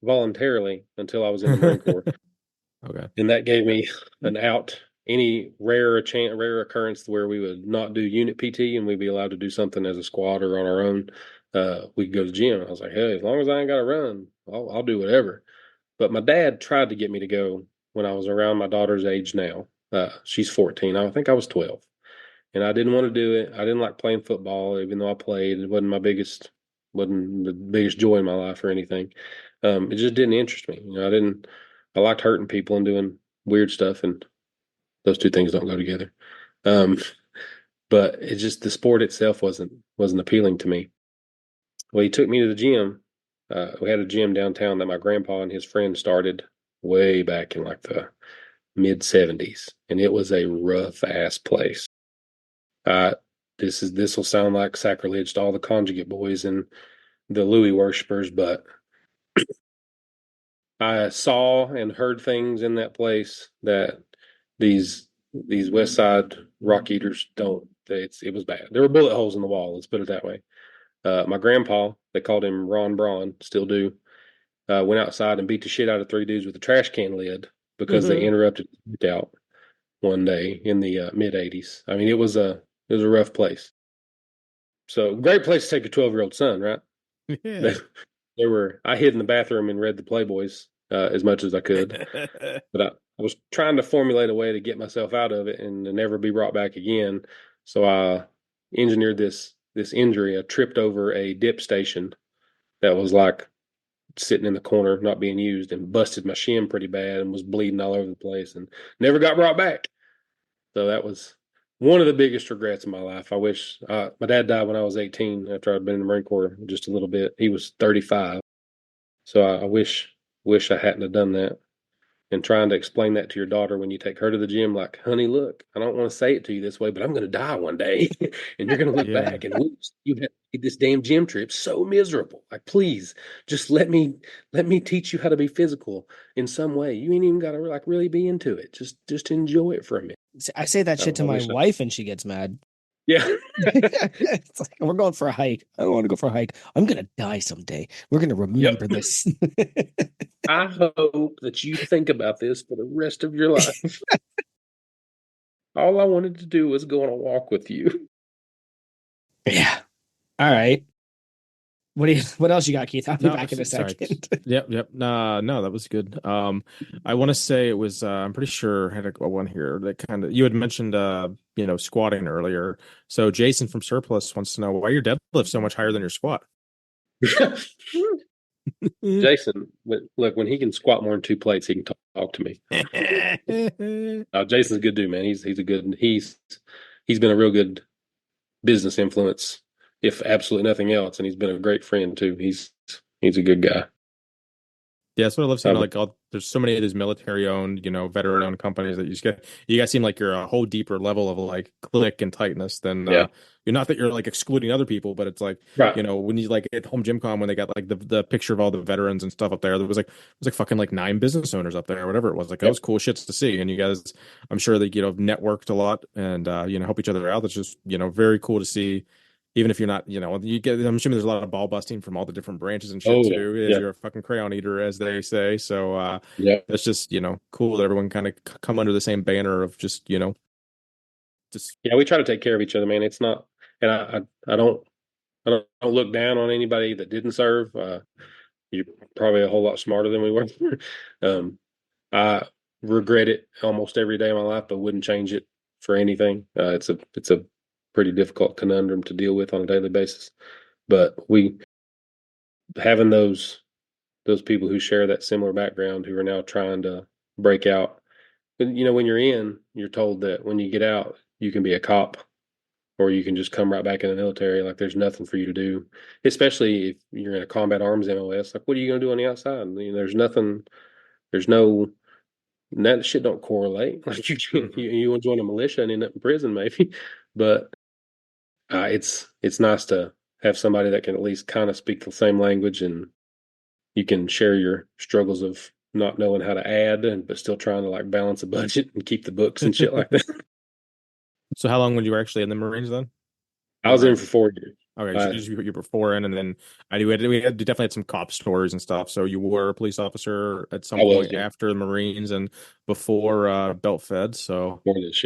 voluntarily until I was in the Marine Corps. Okay, and that gave me an out. Any rare occurrence where we would not do unit PT and we'd be allowed to do something as a squad or on our own, we could go to the gym. I was like, hey, as long as I ain't got to run, I'll do whatever. But my dad tried to get me to go when I was around my daughter's age now. She's 14. I think I was 12. and I didn't want to do it. I didn't like playing football, even though I played. It wasn't the biggest joy in my life or anything. It just didn't interest me. I liked hurting people and doing weird stuff, and those two things don't go together. Um, but it just the sport itself wasn't appealing to me. Well, he took me to the gym. We had a gym downtown that my grandpa and his friend started way back in like the mid '70s, and it was a rough ass place. Uh, this will sound like sacrilege to all the conjugate boys and the Louis worshippers, but I saw and heard things in that place that these West Side rock eaters don't. It was bad. There were bullet holes in the wall. Let's put it that way. My grandpa, they called him Ron Braun, still do. Went outside and beat the shit out of three dudes with a trash can lid because they interrupted the out one day in the mid '80s. I mean, it was a rough place. So great place to take a 12-year-old son, right? Yeah. I hid in the bathroom and read the Playboys as much as I could, but I was trying to formulate a way to get myself out of it and to never be brought back again. So I engineered this injury. I tripped over a dip station that was like sitting in the corner, not being used, and busted my shin pretty bad and was bleeding all over the place and never got brought back. So that was one of the biggest regrets in my life. I wish my dad died when I was 18 after I'd been in the Marine Corps just a little bit. He was 35. So I wish I hadn't have done that. And trying to explain that to your daughter when you take her to the gym, like, honey, look, I don't want to say it to you this way, but I'm going to die one day, and you're going to look Yeah. back and whoops, you had this damn gym trip so miserable. Like, please, just let me teach you how to be physical in some way. You ain't even got to like really be into it. Just enjoy it for a minute. I say that shit to my wife and she gets mad. Yeah. It's like, we're going for a hike. I don't want to go for a hike. I'm going to die someday. We're going to remember this. I hope that you think about this for the rest of your life. All I wanted to do was go on a walk with you. Yeah. All right. What else you got, Keith? I'll be back in a second. Yep. No, that was good. I want to say it was. I'm pretty sure I had a one here that kind of you had mentioned. Squatting earlier. So Jason from Surplus wants to know why your deadlift so much higher than your squat. Jason, look, when he can squat more than 2 plates, he can talk to me. Jason's a good dude, man. He's been a real good business influence, if absolutely nothing else, and he's been a great friend too. He's a good guy. Yeah, that's what I love seeing. There's so many of these military-owned, veteran-owned companies that you guys seem like you're a whole deeper level of like click and tightness than you're not that you're like excluding other people, but it's like right. When you like at Home Gym Con when they got like the picture of all the veterans and stuff up there, there was like fucking like 9 business owners up there or whatever it was. Like that was cool shits to see, and you guys, I'm sure that networked a lot and help each other out. That's just very cool to see. Even if you're not, you get. I'm assuming there's a lot of ball busting from all the different branches and shit too. As you're a fucking crayon eater, as they say. So that's just cool that everyone kind of come under the same banner of just just. Yeah, we try to take care of each other, man. It's not, and I don't look down on anybody that didn't serve. You're probably a whole lot smarter than we were. I regret it almost every day of my life, but wouldn't change it for anything. It's a pretty difficult conundrum to deal with on a daily basis. But having those people who share that similar background who are now trying to break out. When you're told that when you get out, you can be a cop or you can just come right back in the military. Like there's nothing for you to do, especially if you're in a combat arms MOS. Like, what are you going to do on the outside? There's nothing, that shit don't correlate. Like you want to join a militia and end up in prison maybe, but it's nice to have somebody that can at least kind of speak the same language and you can share your struggles of not knowing how to add but still trying to like balance a budget and keep the books and shit like that. So how long when you were actually in the Marines then? I was in for 4 years. Okay, so you were before in, and then we definitely had some cop stories and stuff. So you were a police officer at some point after the Marines and before Belt Fed. So more than this,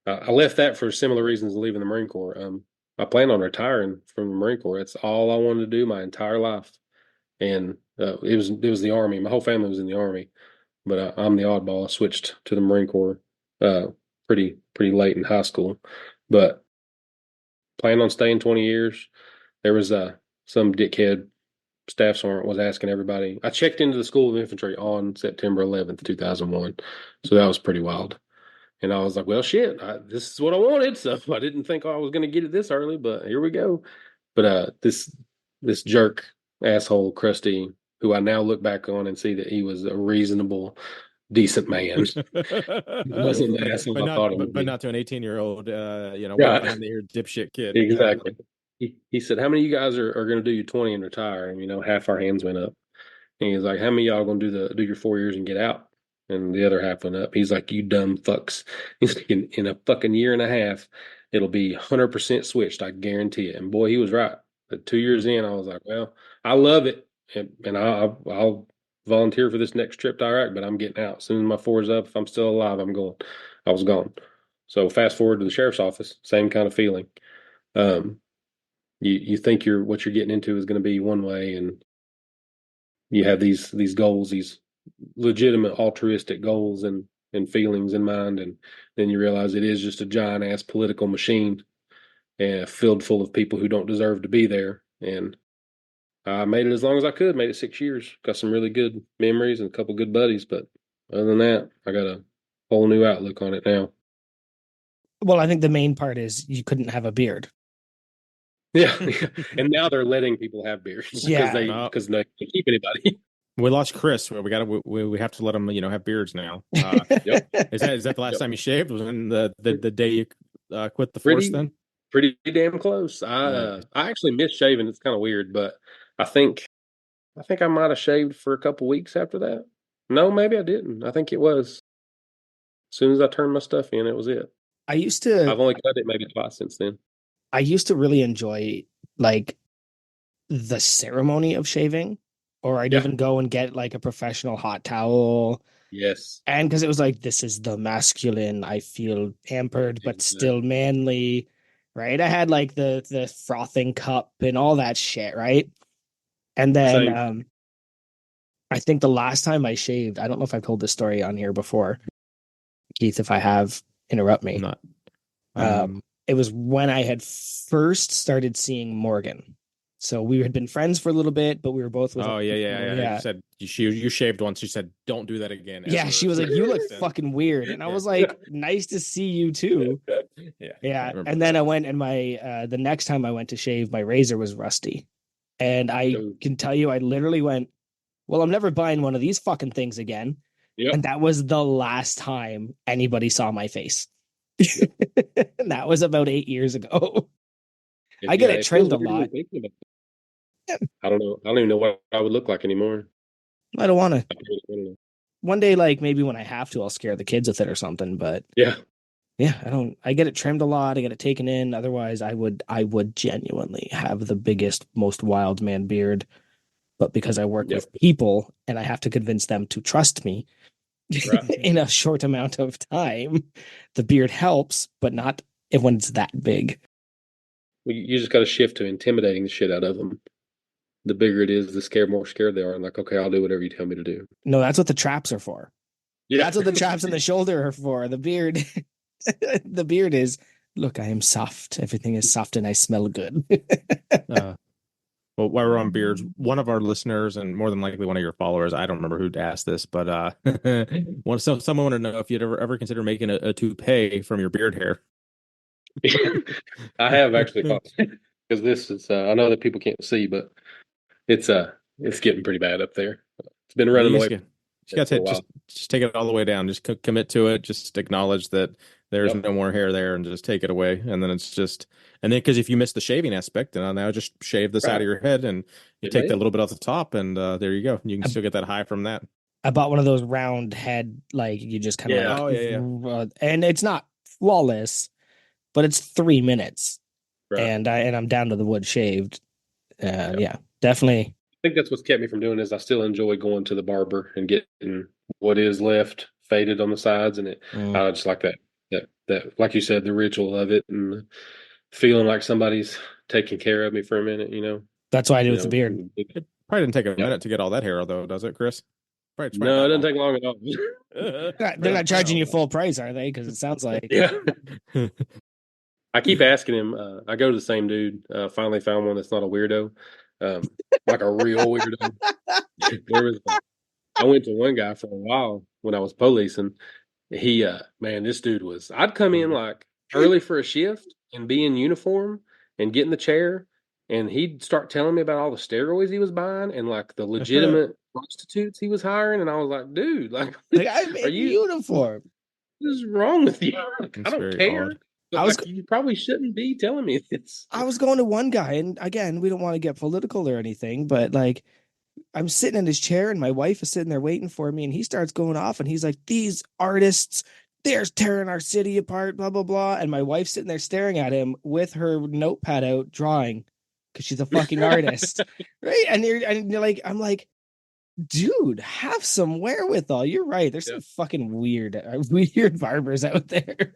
I left that for similar reasons to leaving the Marine Corps. I plan on retiring from the Marine Corps. It's all I wanted to do my entire life, and it was the Army. My whole family was in the Army, but I'm the oddball. I switched to the Marine Corps pretty late in high school, but plan on staying 20 years. There was some dickhead staff sergeant was asking everybody. I checked into the School of Infantry on September 11th, 2001, so that was pretty wild. And I was like, well, shit, this is what I wanted. So I didn't think I was going to get it this early, but here we go. But this jerk asshole Krusty, who I now look back on and see that he was a reasonable, decent man. He wasn't the asshole I thought he would but be. not to an 18-year-old, Right. behind the ear dipshit kid. Exactly. He said, how many of you guys are going to do your 20 and retire? And, half our hands went up. And he's like, how many of y'all going to do your 4 years and get out? And the other half went up. He's like, you dumb fucks. He's like, in a fucking year and a half, it'll be 100% switched. I guarantee it. And boy, he was right. But 2 years in, I was like, well, I love it. And I'll volunteer for this next trip to Iraq, but I'm getting out. As soon as my 4 is up, if I'm still alive, I'm going. I was gone. So fast forward to the sheriff's office, same kind of feeling. You think what you're getting into is going to be one way, and you have these goals, these legitimate altruistic goals and feelings in mind, and then you realize it is just a giant ass political machine filled full of people who don't deserve to be there. And I made it as long as I could, made it 6 years, got some really good memories and a couple good buddies, but other than that, I got a whole new outlook on it now. Well, I think the main part is you couldn't have a beard. Yeah. And now they're letting people have beards because they can't keep anybody. We lost Kris. We have to let him have beards now. Yep. Is that the last time you shaved? Was in the day you quit the force? Then pretty damn close. I actually missed shaving. It's kind of weird, but I think I might have shaved for a couple weeks after that. No, maybe I didn't. I think it was as soon as I turned my stuff in, it was it. I've only cut it maybe twice since then. I used to really enjoy like the ceremony of shaving, or I'd even go and get like a professional hot towel. Yes. And because it was like, this is the masculine, I feel pampered, but still manly, right? I had like the frothing cup and all that shit, right? And then I think the last time I shaved, I don't know if I've told this story on here before. Keith, if I have, interrupt me. It was when I had first started seeing Morgan. So we had been friends for a little bit, but we were both with. Oh yeah. You said you shaved once. You said don't do that again. Yeah, she was like, "You look fucking weird," and I was like, "Nice to see you too." Yeah. And then I went and my the next time I went to shave, my razor was rusty, and I can tell you, I literally went, "Well, I'm never buying one of these fucking things again." Yep. And that was the last time anybody saw my face. And that was about 8 years ago. I get it trimmed a lot. I don't know. I don't even know what I would look like anymore. I don't want to. One day, like maybe when I have to, I'll scare the kids with it or something. But yeah, I don't. I get it trimmed a lot. I get it taken in. Otherwise, I would genuinely have the biggest, most wild man beard. But because I work with people and I have to convince them to trust me in a short amount of time, the beard helps, but not when it's that big. You just got to shift to intimidating the shit out of them. The bigger it is, the more scared they are. I'm like, okay, I'll do whatever you tell me to do. No, that's what the traps are for. Yeah, that's what the traps in the shoulder are for. The beard, the beard is, look, I am soft. Everything is soft and I smell good. Well, while we're on beards, one of our listeners, and more than likely one of your followers, I don't remember who asked this, but someone wanted to know if you'd ever consider making a toupee from your beard hair. I have actually thought, because this is I know that people can't see, but it's getting pretty bad up there. It's been running away. You got to just take it all the way down. Just commit to it. Just acknowledge that there's no more hair there, and just take it away. And then because if you miss the shaving aspect, then now just shave the side of your head, and you take that little bit off the top, and there you go. You can still get that high from that. I bought one of those round head, like you just kind of and it's not flawless, but it's 3 minutes, and I'm down to the wood shaved. Yeah, definitely. I think that's what's kept me from doing is I still enjoy going to the barber and getting what is left faded on the sides, and I just like that like you said, the ritual of it and feeling like somebody's taking care of me for a minute. That's why I do with the beard. It probably didn't take a minute to get all that hair, though, does it, Kris? No, it doesn't take long at all. They're not charging you full price, are they? Because it sounds like Yeah. I keep asking him. I go to the same dude. Finally found one that's not a weirdo, like a real weirdo. I went to one guy for a while when I was policing. He, man, this dude was. I'd come in like early for a shift and be in uniform and get in the chair, and he'd start telling me about all the steroids he was buying and like the legitimate prostitutes he was hiring, and I was like, dude, like I'm are in you? uniform. What is wrong with you? Like, I don't care. Odd. But like, you probably shouldn't be telling me this. I was going to one guy, and again, we don't want to get political or anything, but like, I'm sitting in his chair, and my wife is sitting there waiting for me, and he starts going off, and he's like, "These artists, they're tearing our city apart, blah blah blah." And my wife's sitting there staring at him with her notepad out, drawing, because she's a fucking artist, right? And you're like, I'm like, dude, have some wherewithal. You're right. There's some fucking weird barbers out there.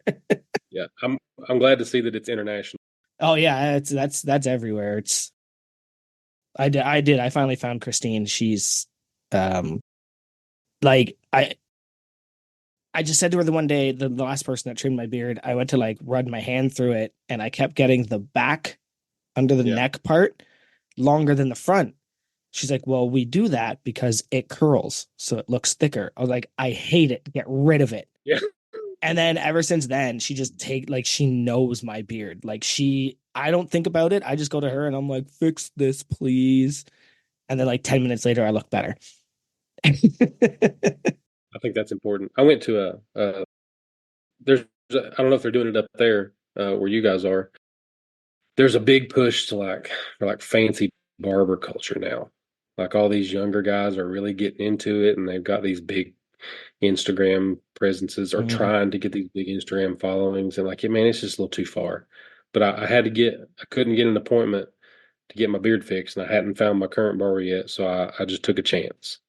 Yeah, I'm glad to see that it's international. Oh yeah, that's everywhere. I finally found Christine. She's like I just said to her the one day, the last person that trimmed my beard, I went to like run my hand through it, and I kept getting the back under the neck part longer than the front. She's like, "Well, we do that because it curls, so it looks thicker." I was like, "I hate it. Get rid of it." Yeah. And then ever since then, she just she knows my beard. Like I don't think about it. I just go to her and I'm like, "Fix this, please." And then like 10 minutes later, I look better. I think that's important. I went to I don't know if they're doing it up there where you guys are. There's a big push to for fancy barber culture now. Like all these younger guys are really getting into it, and they've got these big Instagram presences or trying to get these big Instagram followings. And man, it's just a little too far. But I couldn't get an appointment to get my beard fixed, and I hadn't found my current barber yet. So I just took a chance,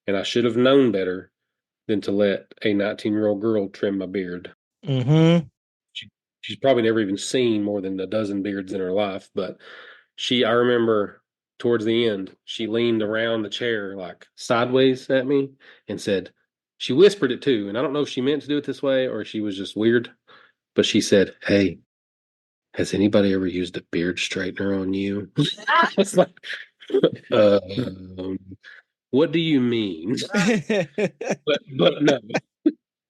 and I should have known better than to let a 19-year-old girl trim my beard. Mm-hmm. She's probably never even seen more than a dozen beards in her life, but I remember towards the end, she leaned around the chair sideways at me and said, she whispered it too, and I don't know if she meant to do it this way or she was just weird, but she said, "Hey, has anybody ever used a beard straightener on you?" I was like, what do you mean? but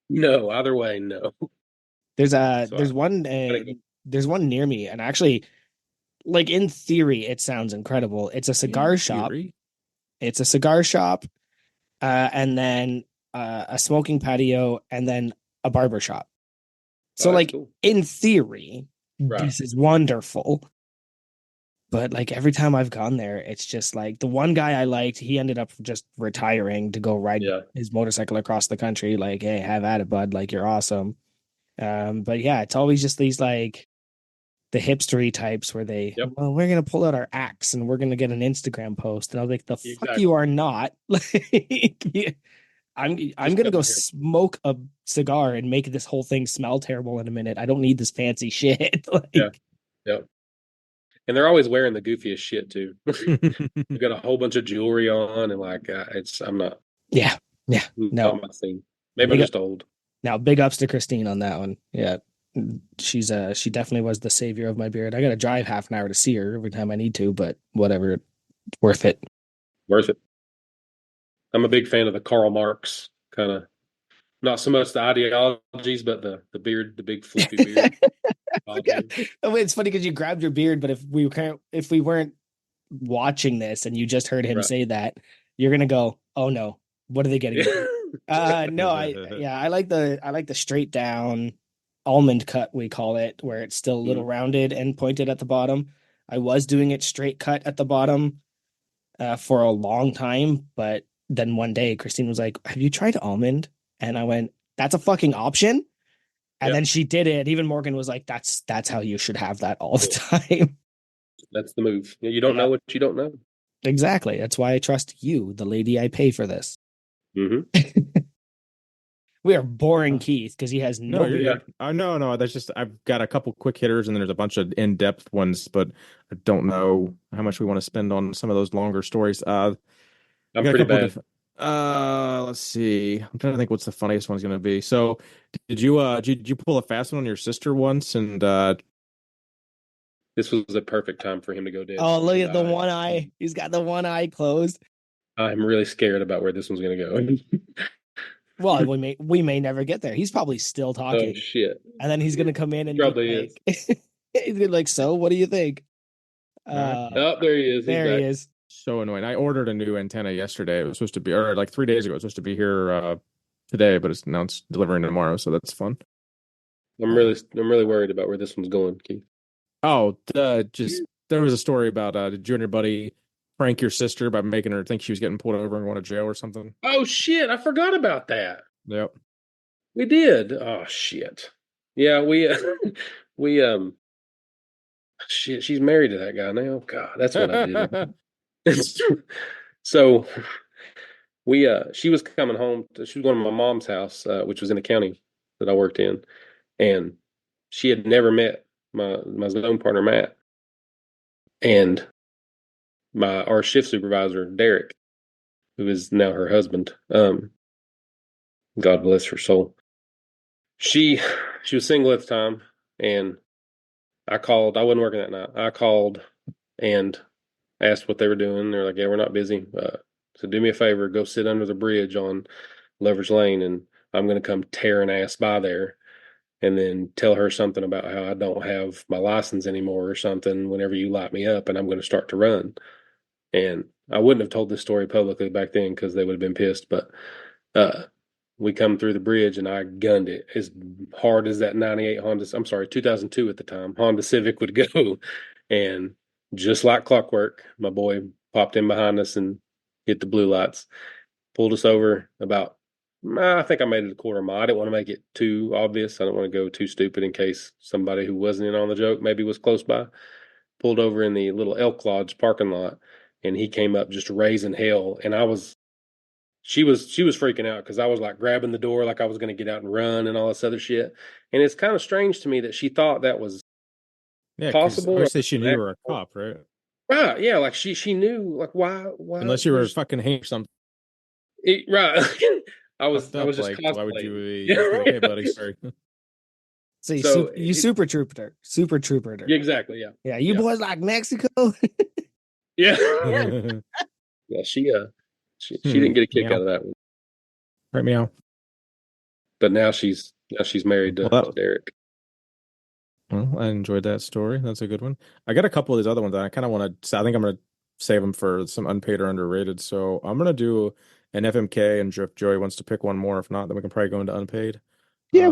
no, either way, no. There's one near me, and actually, like in theory, it sounds incredible. It's a cigar shop. It's a cigar shop, and then a smoking patio, and then a barber shop. So, cool. In theory, this is wonderful. But every time I've gone there, it's just the one guy I liked, he ended up just retiring to go ride his motorcycle across the country. Hey, have at it, bud. You're awesome. But yeah, it's always just these the hipstery types where well, we're gonna pull out our axe and we're gonna get an Instagram post, and I was like, fuck you are not. I'm gonna go smoke a cigar and make this whole thing smell terrible in a minute. I don't need this fancy shit. Yeah. And they're always wearing the goofiest shit too. They've got a whole bunch of jewelry on, and I'm not. Yeah. No, my thing. Maybe I'm just old. Now, big ups to Christine on that one. Yeah, she definitely was the savior of my beard. I got to drive half an hour to see her every time I need to, but whatever, worth it. Worth it. I'm a big fan of the Karl Marx kind of, not so much the ideologies, but the beard, the big fluffy beard. It's funny because you grabbed your beard, but if we weren't watching this and you just heard him say that, you're gonna go, "Oh no, what are they getting?" No, I like the straight down almond cut, we call it, where it's still a little rounded and pointed at the bottom. I was doing it straight cut at the bottom for a long time, but then one day Christine was like, "Have you tried almond?" And I went, "That's a fucking option." And then she did it. Even Morgan was like, "That's how you should have that all the time." That's the move. You don't know what you don't know. Exactly. That's why I trust you, the lady I pay for this. Mm-hmm. We are boring Keith because he has no. No. That's just, I've got a couple quick hitters and then there's a bunch of in-depth ones, but I don't know how much we want to spend on some of those longer stories. I'm pretty bad. Let's see. I'm trying to think what's the funniest one's gonna be. So, did you pull a fast one on your sister once? And This was the perfect time for him to go dead. Oh, look at the one eye. He's got the one eye closed. I'm really scared about where this one's going to go. Well, we may never get there. He's probably still talking. Oh shit! And then he's gonna come in and Probably like, he's gonna be like, so what do you think? Oh, there he is. There he is. So annoying. I ordered a new antenna yesterday. It was supposed to be, or like 3 days ago. It was supposed to be here today, but it's delivering tomorrow, so that's fun. I'm really worried about where this one's going, Keith. Oh, just there was a story about did you and your buddy prank your sister by making her think she was getting pulled over and going to jail or something? Oh shit! I forgot about that. Yep. We did. Oh shit. Yeah, we shit. She's married to that guy now. God, that's what I did. So she was coming home. She was going to my mom's house, which was in the county that I worked in, and she had never met my zone partner Matt, and our shift supervisor Derek, who is now her husband. God bless her soul. She was single at the time, and I called. I wasn't working that night. I called and asked what they were doing. They're like, "Yeah, we're not busy. So do me a favor, go sit under the bridge on Leverage Lane, and I'm going to come tearing ass by there, and then tell her something about how I don't have my license anymore or something whenever you light me up, and I'm going to start to run." And I wouldn't have told this story publicly back then because they would have been pissed, but we come through the bridge and I gunned it as hard as that 2002 at the time, Honda Civic would go. And just like clockwork, my boy popped in behind us and hit the blue lights, pulled us over about, I think I made it a quarter mile. I didn't want to make it too obvious. I don't want to go too stupid in case somebody who wasn't in on the joke maybe was close by. Pulled over in the little Elk Lodge parking lot, and he came up just raising hell. And she was freaking out because I was like grabbing the door like I was going to get out and run and all this other shit. And it's kind of strange to me that she thought that was possible. Obviously, she knew you were a cop, right? Right? Yeah, like she knew, like why? Unless you were fucking hate something. Right. I was just like, cosplaying. why would you? Okay, buddy. Sorry. So you super trooper. Yeah, exactly. Yeah. Yeah. You boys like Mexico? Yeah. Yeah. She didn't get a kick out of that one. Right, meow. But now she's married to Derek. Well, I enjoyed that story. That's a good one. I got a couple of these other ones that I kind of want to. I think I'm going to save them for some unpaid or underrated. So I'm going to do an FMK, and if Joey wants to pick one more, if not, then we can probably go into unpaid. Yeah,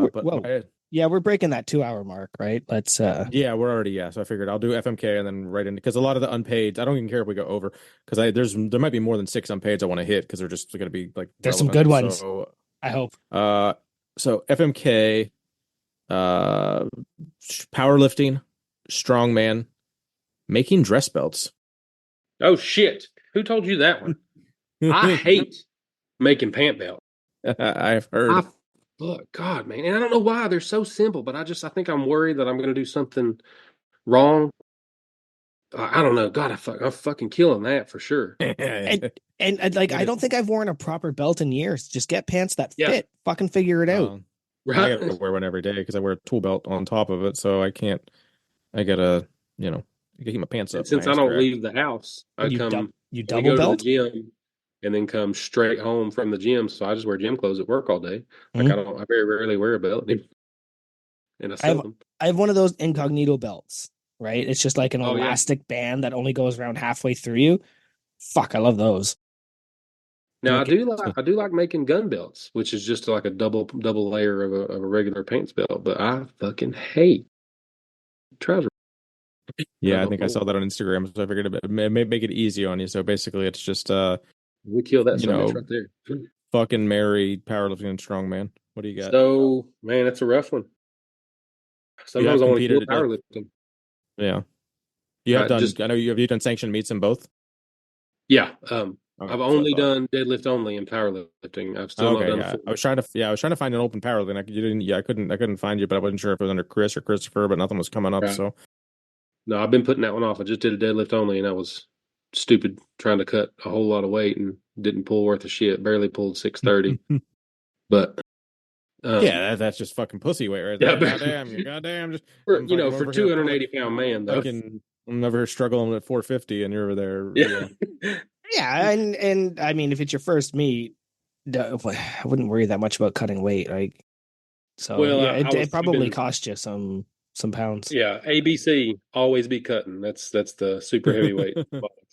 we're breaking that 2-hour mark, right? Let's. Yeah, we're already. Yeah, so I figured I'll do FMK and then right in because a lot of the unpaid. I don't even care if we go over because there might be more than 6 unpaids I want to hit because they're just going to be like. There's some good ones. So, I hope. So FMK, powerlifting, strongman, making dress belts. Oh shit! Who told you that one? I hate making pant belts. I've heard. Look, God, man, and I don't know why they're so simple, but I think I'm worried that I'm going to do something wrong. I don't know. God, I'm fucking killing that for sure. and like, I don't think I've worn a proper belt in years. Just get pants that fit. Fucking figure it out. Right. I gotta wear one every day because I wear a tool belt on top of it, so I can't. I gotta, keep my pants up. Since I don't leave the house, I you go double belt to the gym and then come straight home from the gym. So I just wear gym clothes at work all day. Like I very rarely wear a belt, and I sell them. I have one of those incognito belts. Right, it's just like an elastic band that only goes around halfway through you. Fuck, I love those. Now I do like making gun belts, which is just like a double layer of a regular pants belt. But I fucking hate trouser. Yeah, I think I saw that on Instagram, so I figured it may make it easy on you. So basically, it's just we kill that right there. Fucking marry powerlifting and strongman. What do you got? So man, it's a rough one. Sometimes I want to kill powerlifting. Yeah, you have done. I know you have done sanctioned meets in both. Yeah, I've only done deadlift only in powerlifting. I've still not done. Yeah. I was trying to find an open powerlifting. I couldn't find you, but I wasn't sure if it was under Chris or Christopher, but nothing was coming up. Right. So no, I've been putting that one off. I just did a deadlift only, and that was stupid trying to cut a whole lot of weight and didn't pull worth of shit. Barely pulled 630. But yeah, that's just fucking pussy weight right there. Goddamn. Just for I'm fucking for over here 280-pound man though. I'm over here struggling at 450, and you're over there. Yeah, and I mean, if it's your first meet, I wouldn't worry that much about cutting weight. Like, so Well, yeah, it probably cost you some pounds. Yeah, ABC always be cutting. That's the super heavyweight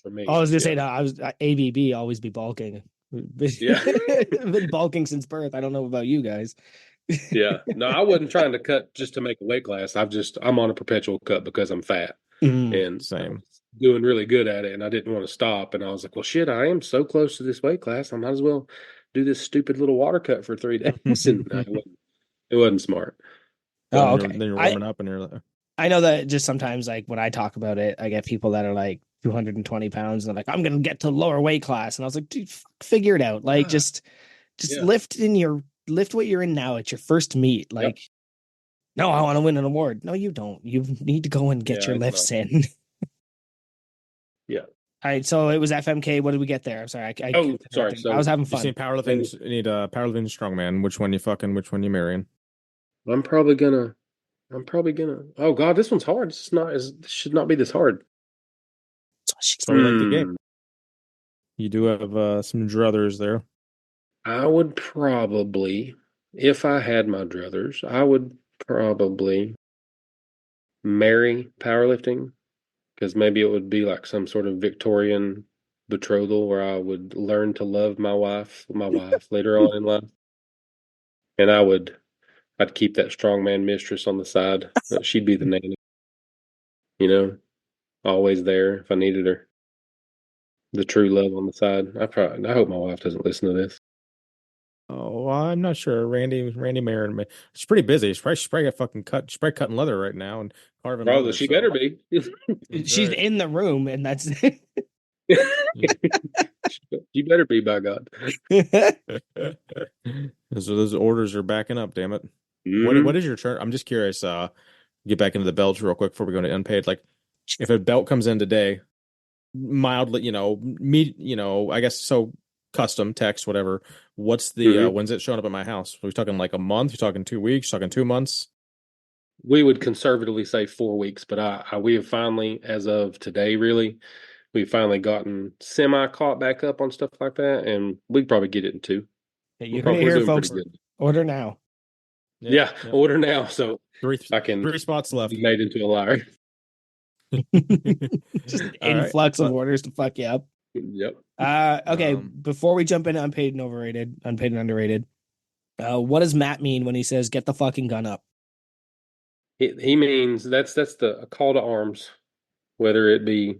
for me. I was gonna say that I was ABB always be bulking. Yeah, been bulking since birth. I don't know about you guys. yeah. No, I wasn't trying to cut just to make a weight class. I'm on a perpetual cut because I'm fat and Same. doing really good at it, and I didn't want to stop. And I was like, well, shit, I am so close to this weight class. I might as well do this stupid little water cut for 3 days. And no, it wasn't smart. Oh, okay. Then you're warming up, and you're like, I know that just sometimes, like when I talk about it, I get people that are like 220 pounds and they're like, I'm gonna get to lower weight class, and I was like, dude, figure it out. Like, just lift what you're in now. It's your first meet. Like, no, I want to win an award. No, you don't. You need to go and get your lifts in. Yeah. All right, so it was FMK. What did we get there? I'm sorry. Sorry. So I was having fun. You powerlifting? You need powerlifting strongman. Which one you fucking? Which one you marrying? I'm probably gonna. Oh God, this one's hard. This should not be this hard. So we like the game. You do have some druthers there. I would probably, if I had my druthers, I would probably marry powerlifting, because maybe it would be like some sort of Victorian betrothal where I would learn to love my wife later on in life, and I'd keep that strongman mistress on the side. She'd be the nanny, always there if I needed her. The true love on the side. I hope my wife doesn't listen to this. Oh, I'm not sure. Randy marrying me. She's pretty busy. She's probably got fucking cut. She's probably cutting leather right now and carving Probably leather. she better be. She's in the room, and that's it. You better be, by God. Those orders are backing up. Damn it. Mm-hmm. What is your chart? I'm just curious. Get back into the belts real quick before we go into unpaid. Like, if a belt comes in today, mildly, I guess so. Custom text, whatever. What's the when's it showing up at my house? Are we talking like a month? You talking 2 weeks? Talking 2 months? We would conservatively say 4 weeks, but we have finally, as of today, really, we've finally gotten semi caught back up on stuff like that, and we'd probably get it in 2. You're going to hear, folks. Order now. Yeah, order now. So three spots left. Be made into a liar. Just an influx of orders to fuck you up. Yep. Okay. Before we jump into unpaid and underrated, what does Matt mean when he says "get the fucking gun up"? He means that's a call to arms. Whether it be,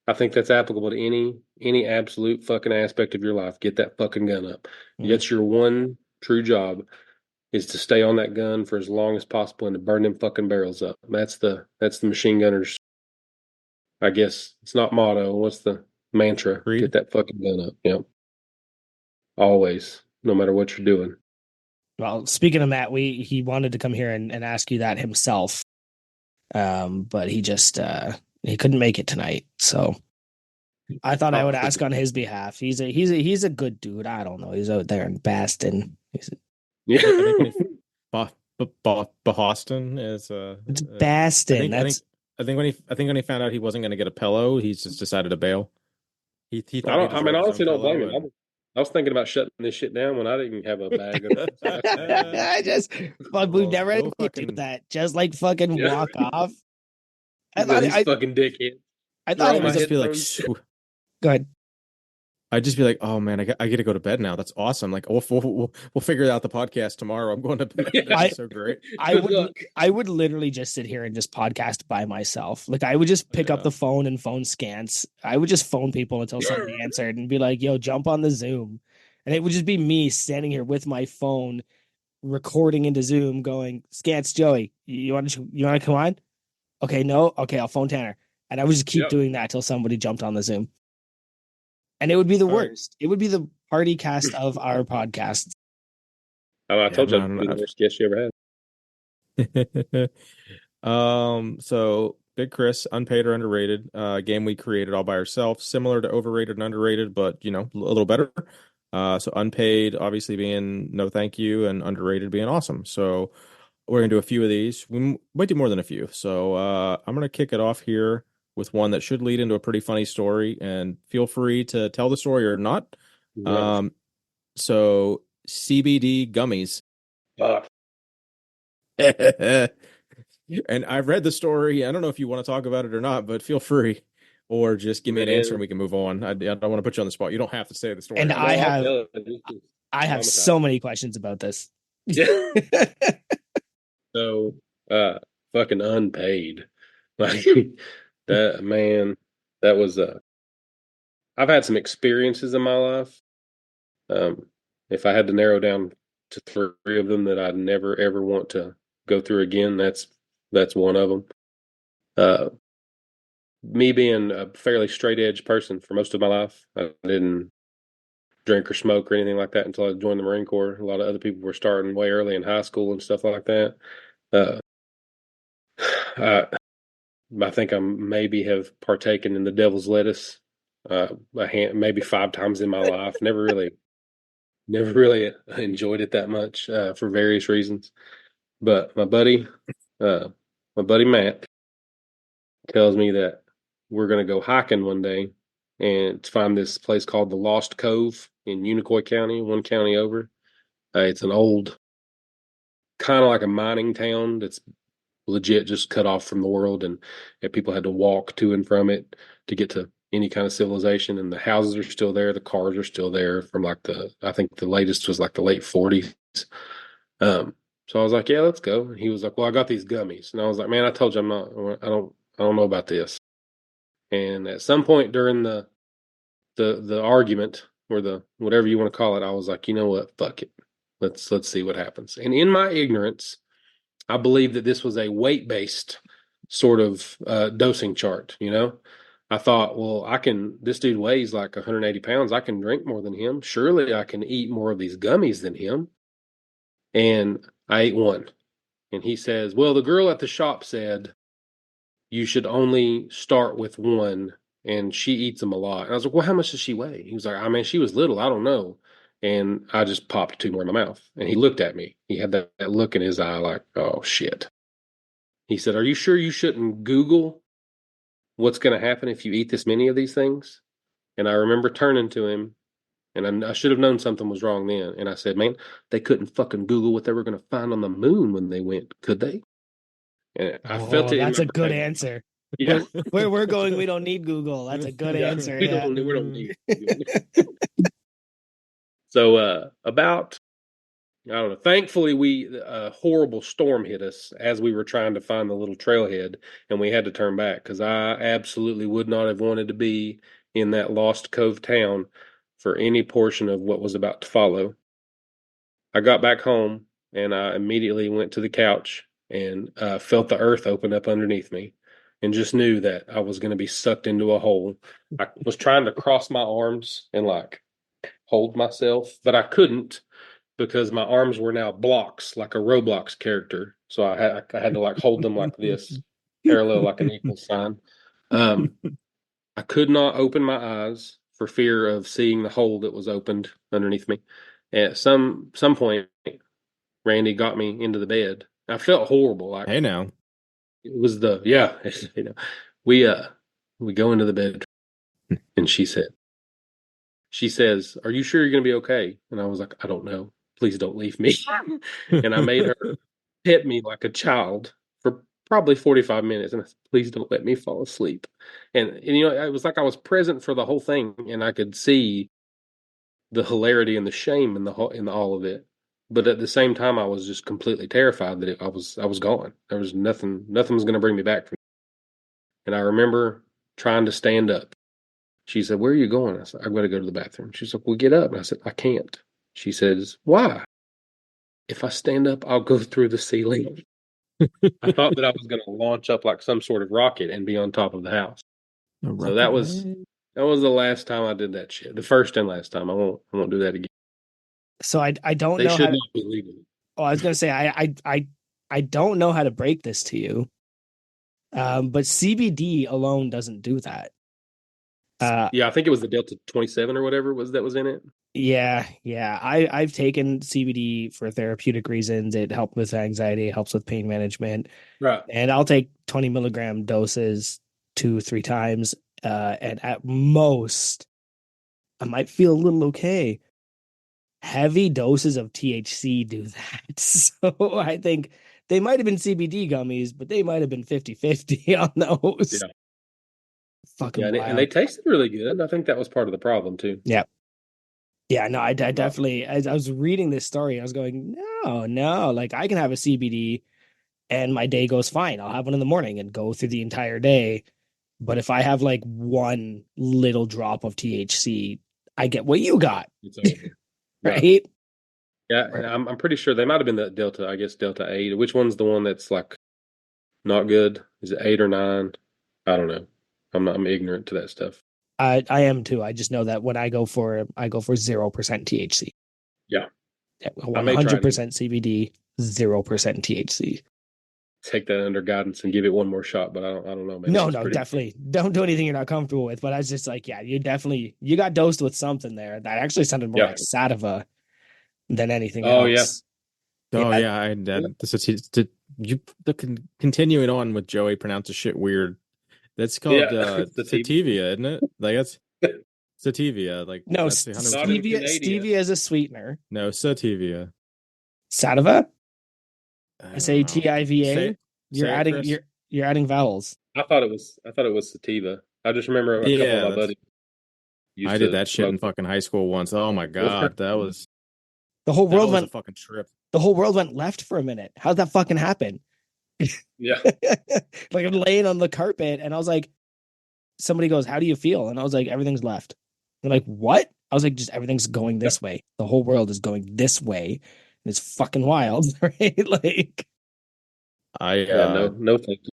I think that's applicable to any absolute fucking aspect of your life. Get that fucking gun up. That's your one true job, is to stay on that gun for as long as possible and to burn them fucking barrels up. That's the machine gunner's, I guess it's not motto. What's the mantra? Creed? Get that fucking gun up. Yep. Always, no matter what you're doing. Well, speaking of Matt, he wanted to come here and ask you that himself, but he just he couldn't make it tonight. So I thought I would ask on his behalf. He's a good dude. I don't know. He's out there in Boston. Boston is it's Boston. I think when he found out he wasn't going to get a pillow, he just decided to bail. He thought I honestly don't blame him. I was thinking about shutting this shit down when I didn't have a bag. We've never had to do that. Just like fucking walk off. I thought he's fucking dickhead. I thought it was just be like, go ahead. I'd just be like, oh man, I get to go to bed now. That's awesome. Like, we'll figure out the podcast tomorrow. I'm going to bed. That's so great. I would literally just sit here and just podcast by myself. Like, I would just pick up the phone and phone scans. I would just phone people until somebody answered and be like, yo, jump on the Zoom. And it would just be me standing here with my phone, recording into Zoom, going, Scants Joey, you want to come on? Okay, no? Okay, I'll phone Tanner. And I would just keep doing that till somebody jumped on the Zoom. And it would be the worst. It would be the party cast of our podcast. I told you it'd be the worst guest you ever had. So Big Kris, unpaid or underrated. Game we created all by ourselves, similar to overrated and underrated, but a little better. So unpaid obviously being no thank you, and underrated being awesome. So we're gonna do a few of these. We might do more than a few. So I'm gonna kick it off here with one that should lead into a pretty funny story, and feel free to tell the story or not. Right. So CBD gummies. Fuck. And I've read the story. I don't know if you want to talk about it or not, but feel free, or just give me an answer and we can move on. I don't want to put you on the spot. You don't have to say the story. And No, I I'll have tell it. This is I have so many questions about this. Yeah. So, fucking unpaid. Like that, man, that was I've had some experiences in my life. If I had to narrow down to three of them that I'd never ever want to go through again, that's one of them. Me being a fairly straight edge person for most of my life, I didn't drink or smoke or anything like that until I joined the Marine Corps. A lot of other people were starting way early in high school and stuff like that. Uh, I, I think I maybe have partaken in the devil's lettuce maybe 5 times in my life. Never really enjoyed it that much for various reasons. But my buddy Matt tells me that we're going to go hiking one day and find this place called the Lost Cove in Unicoi County, one county over. It's an old, kind of like a mining town that's legit just cut off from the world, and people had to walk to and from it to get to any kind of civilization. And the houses are still there, the cars are still there from like I think the latest was like the late 40s. So I was like, yeah, let's go. And he was like, well, I got these gummies, and I was like, man, I told you I don't know about this. And at some point during the argument, or the whatever you want to call it, I was like, you know what, fuck it, let's see what happens. And in my ignorance, I believe that this was a weight-based sort of dosing chart, I thought, well, this dude weighs like 180 pounds. I can drink more than him. Surely I can eat more of these gummies than him. And I ate one. And he says, well, the girl at the shop said you should only start with one, and she eats them a lot. And I was like, well, how much does she weigh? He was like, I mean, she was little. I don't know. And I just popped 2 more in my mouth. And he looked at me. He had that look in his eye like, oh, shit. He said, are you sure you shouldn't Google what's going to happen if you eat this many of these things? And I remember turning to him, and I should have known something was wrong then. And I said, man, they couldn't fucking Google what they were going to find on the moon when they went, could they? And I felt it. That's a good answer. Yeah. Where we're going, we don't need Google. That's a good answer. We don't need Google. So about, I don't know. Thankfully, a horrible storm hit us as we were trying to find the little trailhead, and we had to turn back because I absolutely would not have wanted to be in that Lost Cove town for any portion of what was about to follow. I got back home, and I immediately went to the couch and felt the earth open up underneath me, and just knew that I was going to be sucked into a hole. I was trying to cross my arms and like hold myself, but I couldn't, because my arms were now blocks, like a Roblox character. So I had to like hold them like this, parallel, like an equal sign. I could not open my eyes for fear of seeing the hole that was opened underneath me. At some point, Randy got me into the bed. I felt horrible. Like, hey, now it was we go into the bed, and she says, "Are you sure you're going to be okay?" And I was like, "I don't know. Please don't leave me." And I made her pet me like a child for probably 45 minutes. And I said, please don't let me fall asleep. And it was like I was present for the whole thing, and I could see the hilarity and the shame in all of it. But at the same time, I was just completely terrified that I was gone. There was nothing was going to bring me back from it. And I remember trying to stand up. She said, "Where are you going?" I said, "I'm going to go to the bathroom." She's like, "Well, get up." And I said, "I can't." She says, "Why?" "If I stand up, I'll go through the ceiling." I thought that I was going to launch up like some sort of rocket and be on top of the house. So that was the last time I did that shit. The first and last time. I won't do that again. So I don't They know should how not be legal. Oh, I was going to say I don't know how to break this to you. But CBD alone doesn't do that. Yeah, I think it was the Delta 27 or whatever was in it. Yeah. I've taken CBD for therapeutic reasons. It helped with anxiety, it helps with pain management. Right. And I'll take 20 milligram doses 2-3 times. And at most, I might feel a little okay. Heavy doses of THC do that. So I think they might have been CBD gummies, but they might have been 50-50 on those. Yeah. Fucking Yeah, wild. and they tasted really good. I think that was part of the problem too. Yeah. Yeah, no, I definitely, as I was reading this story, I was going, no, like I can have a CBD and my day goes fine. I'll have one in the morning and go through the entire day. But if I have like one little drop of THC, I get what you got. It's over. Right? Yeah, and I'm pretty sure they might have been the Delta, I guess Delta 8. Which one's the one that's like not good? Is it 8 or 9? I don't know. I'm ignorant to that stuff. I am too. I just know that when I go for 0% THC. Yeah. 100% CBD, 0% THC. Take that under guidance and give it one more shot, but I don't know, man. No, definitely don't do anything you're not comfortable with. But I was just like, yeah, you got dosed with something there that actually sounded more like sativa than anything else. Oh yeah, continuing on with Joey pronounces shit weird. That's called sativa, isn't it? Like that's sativa. Like no, that's stevia is a sweetener. No, sativa. Sativa? SATIVA. You're adding vowels. I thought it was sativa. I just remember a couple of my buddies. I did that shit in fucking high school once. Oh my god, that was the whole world went a fucking trip. The whole world went left for a minute. How'd that fucking happen? Yeah. Like I'm laying on the carpet and I was like, somebody goes, "How do you feel?" And I was like, "Everything's left." They're like, "What?" I was like, "Just everything's going this way. The whole world is going this way." And it's fucking wild, right? Like no thank you.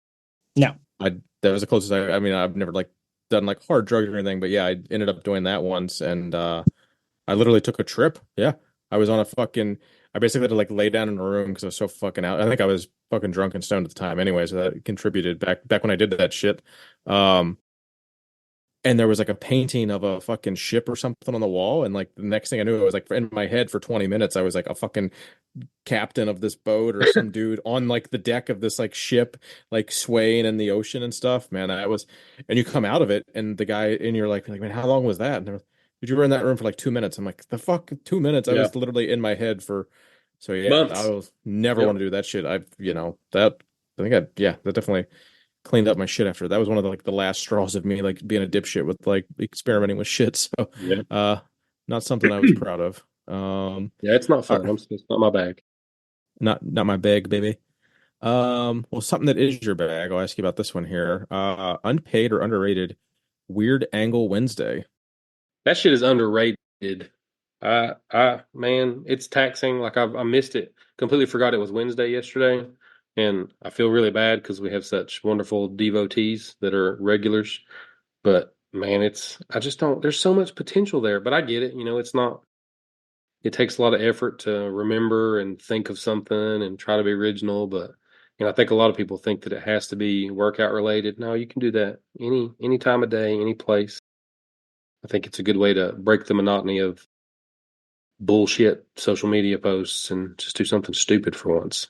No. That was the closest I mean, I've never like done like hard drugs or anything, but yeah, I ended up doing that once and I literally took a trip. Yeah. I was on I basically had to like lay down in a room because I was so fucking out. I think I was fucking drunk and stoned at the time anyway, so that contributed back when I did that shit. And there was like a painting of a fucking ship or something on the wall. And like the next thing I knew, it was like in my head for 20 minutes, I was like a fucking captain of this boat or some dude on like the deck of this like ship, like swaying in the ocean and stuff. Man, and you come out of it and the guy, and you're like, man, how long was that? And you were in that room for like 2 mintes. I'm like, the fuck, 2 minutes? I was literally in my head so yeah, months. I will never want to do that shit. That definitely cleaned up my shit after. That was one of the last straws of me like being a dipshit with like experimenting with shit. So not something I was proud of. It's not fun. It's not my bag. Not my bag, baby. Well, something that is your bag, I'll ask you about this one here. Unpaid or underrated Weird Angle Wednesday. That shit is underrated. Man, it's taxing. Like I missed it. Completely forgot it was Wednesday yesterday. And I feel really bad because we have such wonderful devotees that are regulars. But man, there's so much potential there. But I get it. It takes a lot of effort to remember and think of something and try to be original. But, I think a lot of people think that it has to be workout related. No, you can do that any time of day, any place. I think it's a good way to break the monotony of bullshit social media posts and just do something stupid for once.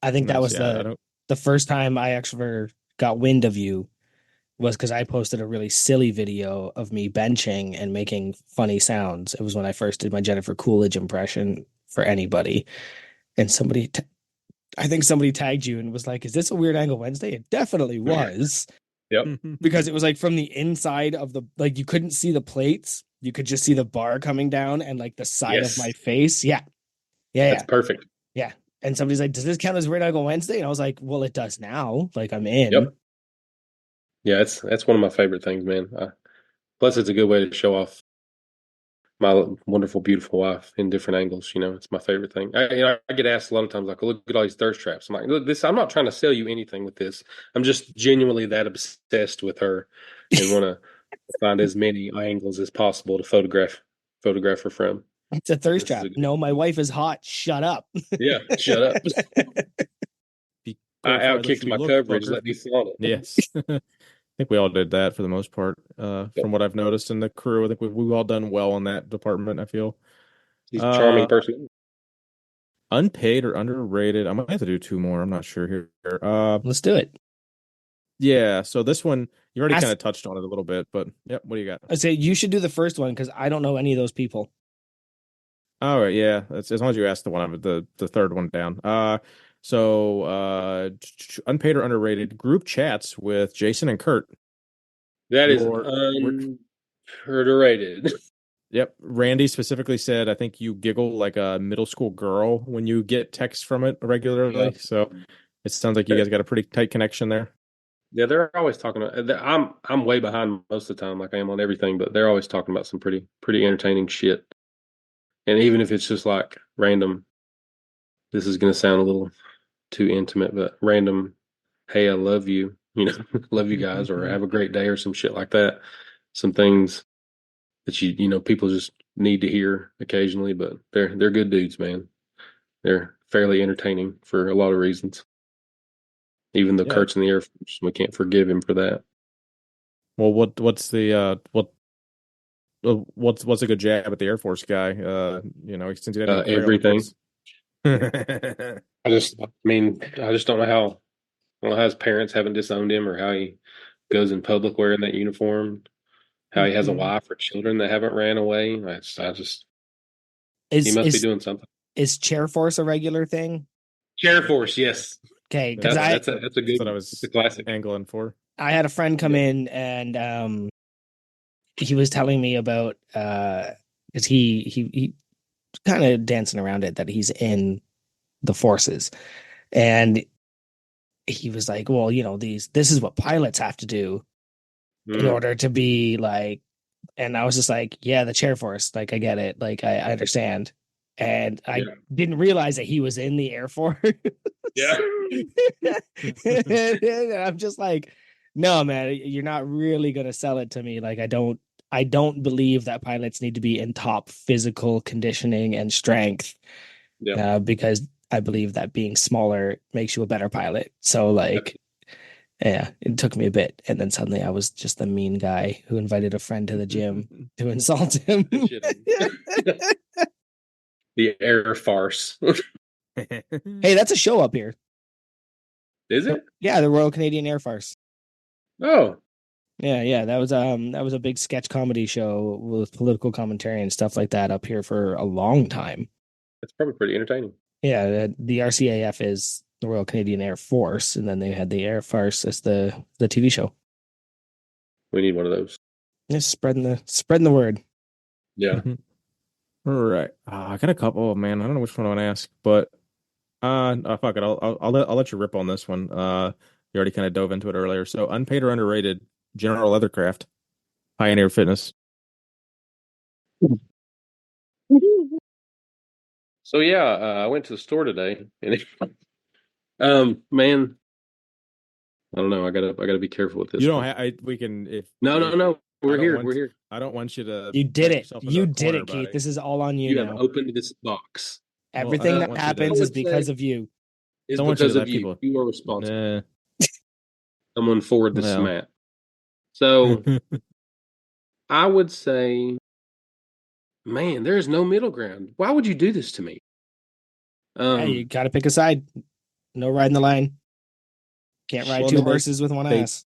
I think that was the first time I actually got wind of you was because I posted a really silly video of me benching and making funny sounds. It was when I first did my Jennifer Coolidge impression for anybody. And I think somebody tagged you and was like, "Is this a Weird Angle Wednesday?" It definitely was. Yep. Because it was like from the inside of like you couldn't see the plates. You could just see the bar coming down and like the side of my face. Yeah. That's perfect. Yeah. And somebody's like, "Does this count as Weird Angle Wednesday?" And I was like, "Well, it does now. Like I'm in." Yep. Yeah, that's one of my favorite things, man. Plus, it's a good way to show off my wonderful, beautiful wife in different angles. It's my favorite thing. I get asked a lot of times, like, "Look at all these thirst traps." I'm like, "Look, I'm not trying to sell you anything with this. I'm just genuinely that obsessed with her and want to find as many angles as possible to photograph her from." It's a thirst trap. No, my wife is hot. Shut up. Yeah, shut up. Go before I let outkicked you my look, coverage. fucker. Let me flaunt it. Yes. I think we all did that for the most part. From what I've noticed in the crew, I think we've all done well in that department, I feel. He's a charming person. Unpaid or underrated. I might have to do two more. I'm not sure here. Let's do it. Yeah, so this one, you already kind of touched on it a little bit, but yep, what do you got? I say you should do the first one because I don't know any of those people. All right, yeah. That's, as long as you ask the third one down. Unpaid or underrated group chats with Jason and Kurt. That is Your- underrated. Yep. Randy specifically said, I think you giggle like a middle school girl when you get texts from it regularly. Yeah. So it sounds like you guys got a pretty tight connection there. Yeah, they're always talking about. I'm way behind most of the time, like I am on everything, but they're always talking about some pretty entertaining shit. And even if it's just like random, this is going to sound a little too intimate, but random, hey, I love you, love you guys, or have a great day, or some shit like that. Some things that people just need to hear occasionally, but they're good dudes, man. They're fairly entertaining for a lot of reasons. Even though Kurt's in the Air Force, we can't forgive him for that. Well, what's a good jab at the Air Force guy? Since he didn't Everything. I just don't know how. I don't know how his parents haven't disowned him, or how he goes in public wearing that uniform. How he has a wife or children that haven't ran away. He must be doing something. Is Chair Force a regular thing? Chair Force, yes. Okay, because that's a good. What I was a classic angling for. I had a friend come in and he was telling me about because he kind of dancing around it that he's in the forces, and he was like, well, this is what pilots have to do in order to be like, and I was just like, yeah, the Chair Force, like I get it, like I understand, and I didn't realize that he was in the Air Force. Yeah. And I'm just like, no, man, you're not really gonna sell it to me. Like I don't believe that pilots need to be in top physical conditioning and strength. Because I believe that being smaller makes you a better pilot. So like, yeah, it took me a bit. And then suddenly I was just the mean guy who invited a friend to the gym to insult him. The Air Farce. Hey, that's a show up here. Is it? Yeah, the Royal Canadian Air Force. Oh. Yeah. That was a big sketch comedy show with political commentary and stuff like that up here for a long time. That's probably pretty entertaining. Yeah, the RCAF is the Royal Canadian Air Force, and then they had the Air Farce as the TV show. We need one of those. Just spreading the word. Yeah. All right. I got a couple. Oh, man, I don't know which one I want to ask, but fuck it. I'll let you rip on this one. You already kind of dove into it earlier. So, unpaid or underrated, General Leathercraft, Pioneer Fitness. So yeah, I went to the store today, and man, I don't know. I gotta be careful with this. You don't. We can. If no. We're here. I don't want you to. You did it. You did it, Keith. This is all on you. You now. have opened this box. Everything that happens is because of you. It's because of you. You are responsible. Someone forward this map. So I would say, man, there is no middle ground. Why would you do this to me? You got to pick a side. No riding the line. Can't ride two horses with one ass.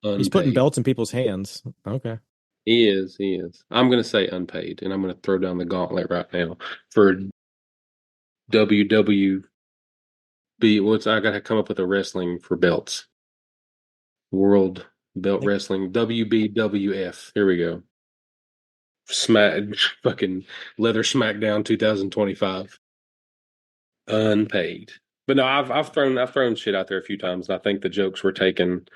He's putting belts in people's hands. Okay. He is. I'm going to say unpaid, and I'm going to throw down the gauntlet right now for WWB. I got to come up with a wrestling for belts. World Belt Wrestling, WBWF. Here we go. Fucking Leather Smackdown 2025. Unpaid. But no, I've thrown shit out there a few times, and I think the jokes were taken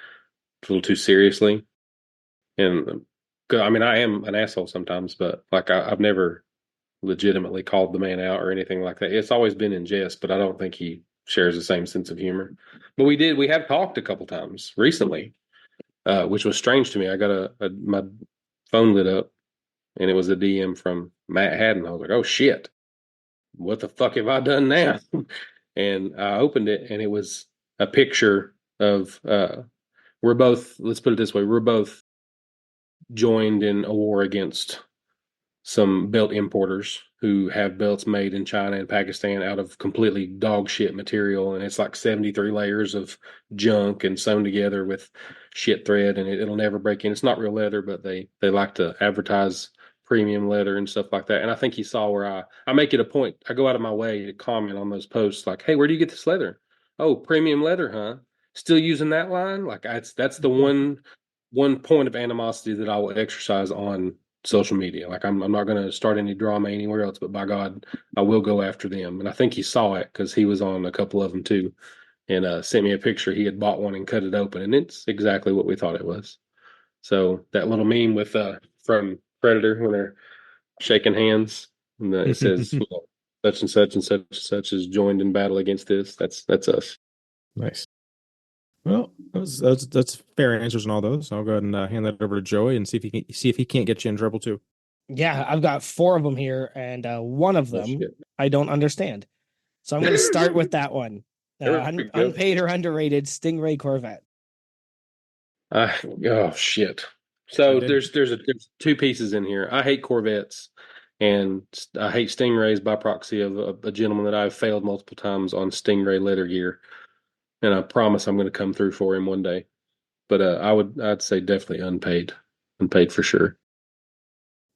a little too seriously. And I mean, I am an asshole sometimes, but like I've never legitimately called the man out or anything like that. It's always been in jest, but I don't think he shares the same sense of humor. But we have talked a couple times recently, which was strange to me. I got my phone lit up, and it was a DM from Matt Haddon. I was like, oh shit, what the fuck have I done now? And I opened it, and it was a picture of we're both, let's put it this way, we're both joined in a war against some belt importers who have belts made in China and Pakistan out of completely dog shit material, and it's like 73 layers of junk and sewn together with shit thread, and it'll never break in. It's not real leather, but they like to advertise premium leather and stuff like that. And I think he saw where I make it a point. I go out of my way to comment on those posts like, "Hey, where do you get this leather? Oh, premium leather, huh? Still using that line?" Like that's the one point of animosity that I will exercise on social media. Like I'm not going to start any drama anywhere else, but by God, I will go after them. And I think he saw it because he was on a couple of them too, and sent me a picture. He had bought one and cut it open, and it's exactly what we thought it was. So that little meme with from Predator when they're shaking hands, and it says such and such and such and such is joined in battle against this. That's us. Nice. Well, that's fair answers on all those. I'll go ahead and hand that over to Joey and see if he can't get you in trouble too. Yeah, I've got 4 of them here, and one of them I don't understand. So I'm going to start with that one. Unpaid or underrated Stingray Corvette. Oh shit! So there's 2 pieces in here. I hate Corvettes, and I hate Stingrays by proxy of a gentleman that I've failed multiple times on Stingray leather gear. And I promise I'm going to come through for him one day. But I'd say definitely unpaid for sure.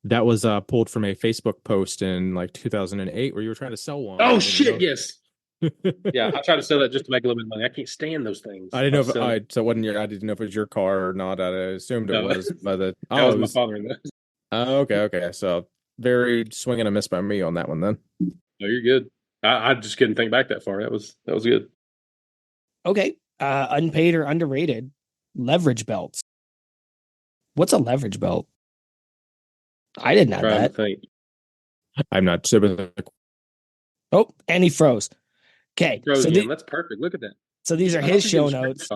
That was pulled from a Facebook post in like 2008 where you were trying to sell one. Oh shit! Yes. Yeah, I try to sell that just to make a little bit of money. I can't stand those things. I didn't know if so it wasn't I didn't know if it was your car or not. I assumed it was by the. That was my father-in-law. Okay. So very swing and a miss by me on that one then. No, you're good. I just couldn't think back that far. That was good. Okay. Unpaid or underrated leverage belts. What's a leverage belt? I didn't have that. I'm not sympathetic. Oh, and he froze. Okay. So that's perfect. Look at that. So these are his show notes.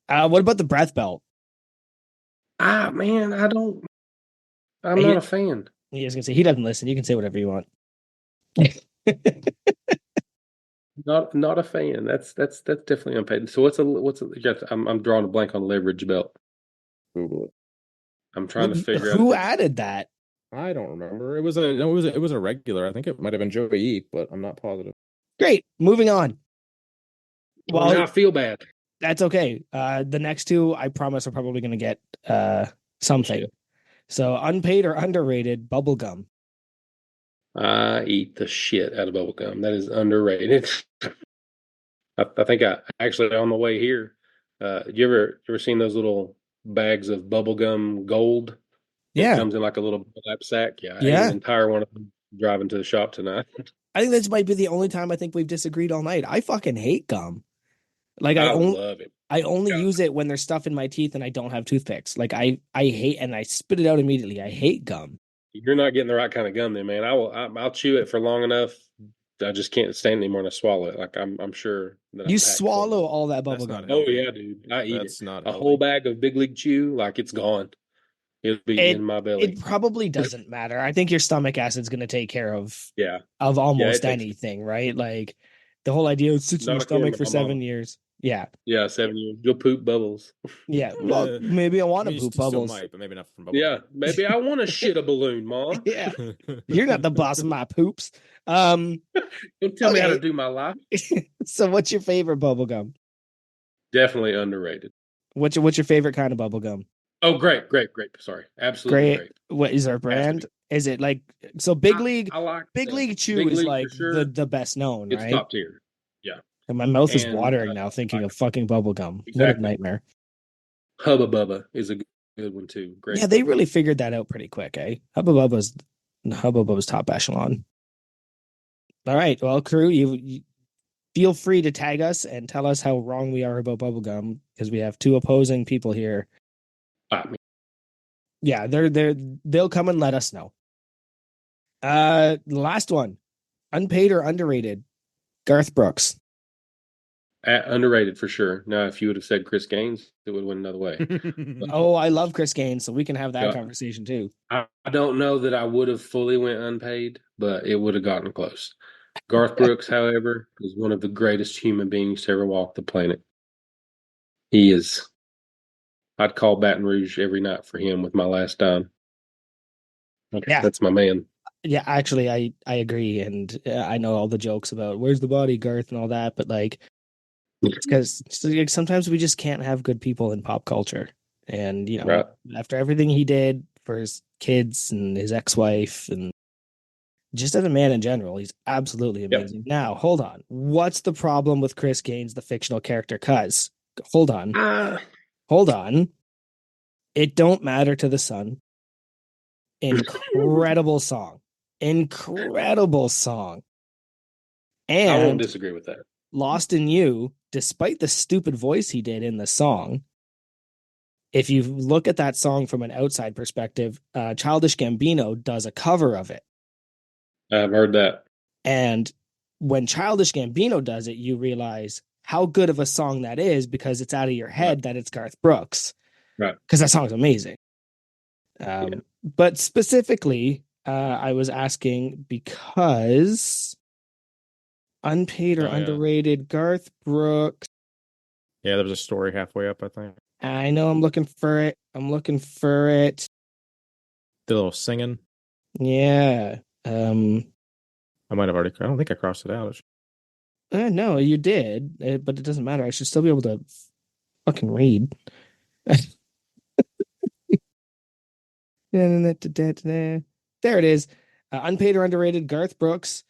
What about the breath belt? Man, I'm not a fan. He was gonna say he doesn't listen. You can say whatever you want. Not a fan. That's definitely unpaid. So I'm drawing a blank on leverage belt. Google it. I'm trying to figure out who added that. I don't remember. It was a regular. I think it might have been Joey E, but I'm not positive. Great. Moving on. Well, now I feel bad. That's okay. The next 2, I promise, are probably going to get something. So, unpaid or underrated bubblegum. I eat the shit out of bubblegum. That is underrated. I think I actually on the way here. You ever seen those little bags of bubblegum gold? Yeah, it comes in like a little lap sack. Yeah, I ate an entire one of them driving to the shop tonight. I think this might be the only time I think we've disagreed all night. I fucking hate gum. Like I love it. I only use it when there's stuff in my teeth and I don't have toothpicks. Like I hate, and I spit it out immediately. I hate gum. You're not getting the right kind of gum, then, man. I'll chew it for long enough. I just can't stand it anymore to swallow it. Like I'm sure that you swallow all that bubble gum. Oh yeah, dude. I eat it. Not a whole bag of Big League Chew. Like it's gone. It'll be in my belly. It probably doesn't matter. I think your stomach acid's going to take care of of almost anything, right? Like the whole idea of sits in your stomach for 7 years. Yeah. Yeah, 7 years. You'll poop bubbles. Yeah. Well, maybe I want to poop bubbles. Might, but maybe not from bubbles. Yeah. Maybe I want to shit a balloon, Mom. Yeah. You're not the boss of my poops. Don't tell me how to do my life. So what's your favorite bubble gum? Definitely underrated. What's your favorite kind of bubble gum? Oh, great. Sorry. Absolutely great. What is our brand? Is it like so Big League? I like Big League Chew is like sure. the best known, it's right? Top tier. Yeah. And my mouth is watering now thinking of fucking bubble gum. Exactly. What a nightmare. Hubba Bubba is a good one too. Great. Yeah, they really figured that out pretty quick, eh? Hubba Bubba's top echelon. All right, well, crew, you feel free to tag us and tell us how wrong we are about bubblegum because we have 2 opposing people here. Yeah, they'll come and let us know. The last one, unpaid or underrated, Garth Brooks. Underrated for sure. Now, if you would have said Chris Gaines, it would have went another way. Oh, I love Chris Gaines, so we can have that conversation too. I don't know that I would have fully went unpaid, but it would have gotten close. Garth Brooks, however, is one of the greatest human beings to ever walk the planet. He is. I'd call Baton Rouge every night for him with my last dime. Yeah. That's my man. Yeah, actually, I agree, and I know all the jokes about where's the body, Garth, and all that, but like, it's because sometimes we just can't have good people in pop culture, and Right. after everything he did for his kids and his ex-wife, and just as a man in general, he's absolutely amazing. Now, hold on, what's the problem with Chris Gaines, the fictional character? Cause hold on, it don't matter to the sun. Incredible song. Incredible song. And I won't disagree with that. Lost in You, despite the stupid voice he did in the song, if you look at that song from an outside perspective, Childish Gambino does a cover of it. I've heard that. And when Childish Gambino does it, you realize how good of a song that is because it's out of your head that it's Garth Brooks. Right. Because that song's amazing. But specifically, I was asking because unpaid or underrated Garth Brooks. Yeah, there was a story halfway up, I think. I know I'm looking for it. The little singing. Yeah. I might have already. I don't think I crossed it out. No, you did, but it doesn't matter. I should still be able to fucking read. There it is. Unpaid or underrated Garth Brooks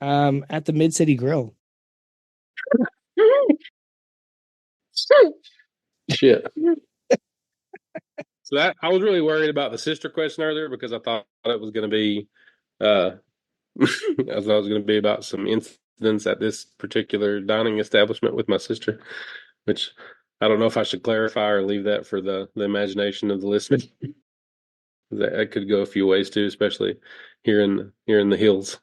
at the Mid-City Grill. Shit. So that I was really worried about the sister question earlier because I thought it was going to be I thought it was going to be about some incidents at this particular dining establishment with my sister, which I don't know if I should clarify or leave that for the imagination of the listener. That could go a few ways too, especially here in the hills.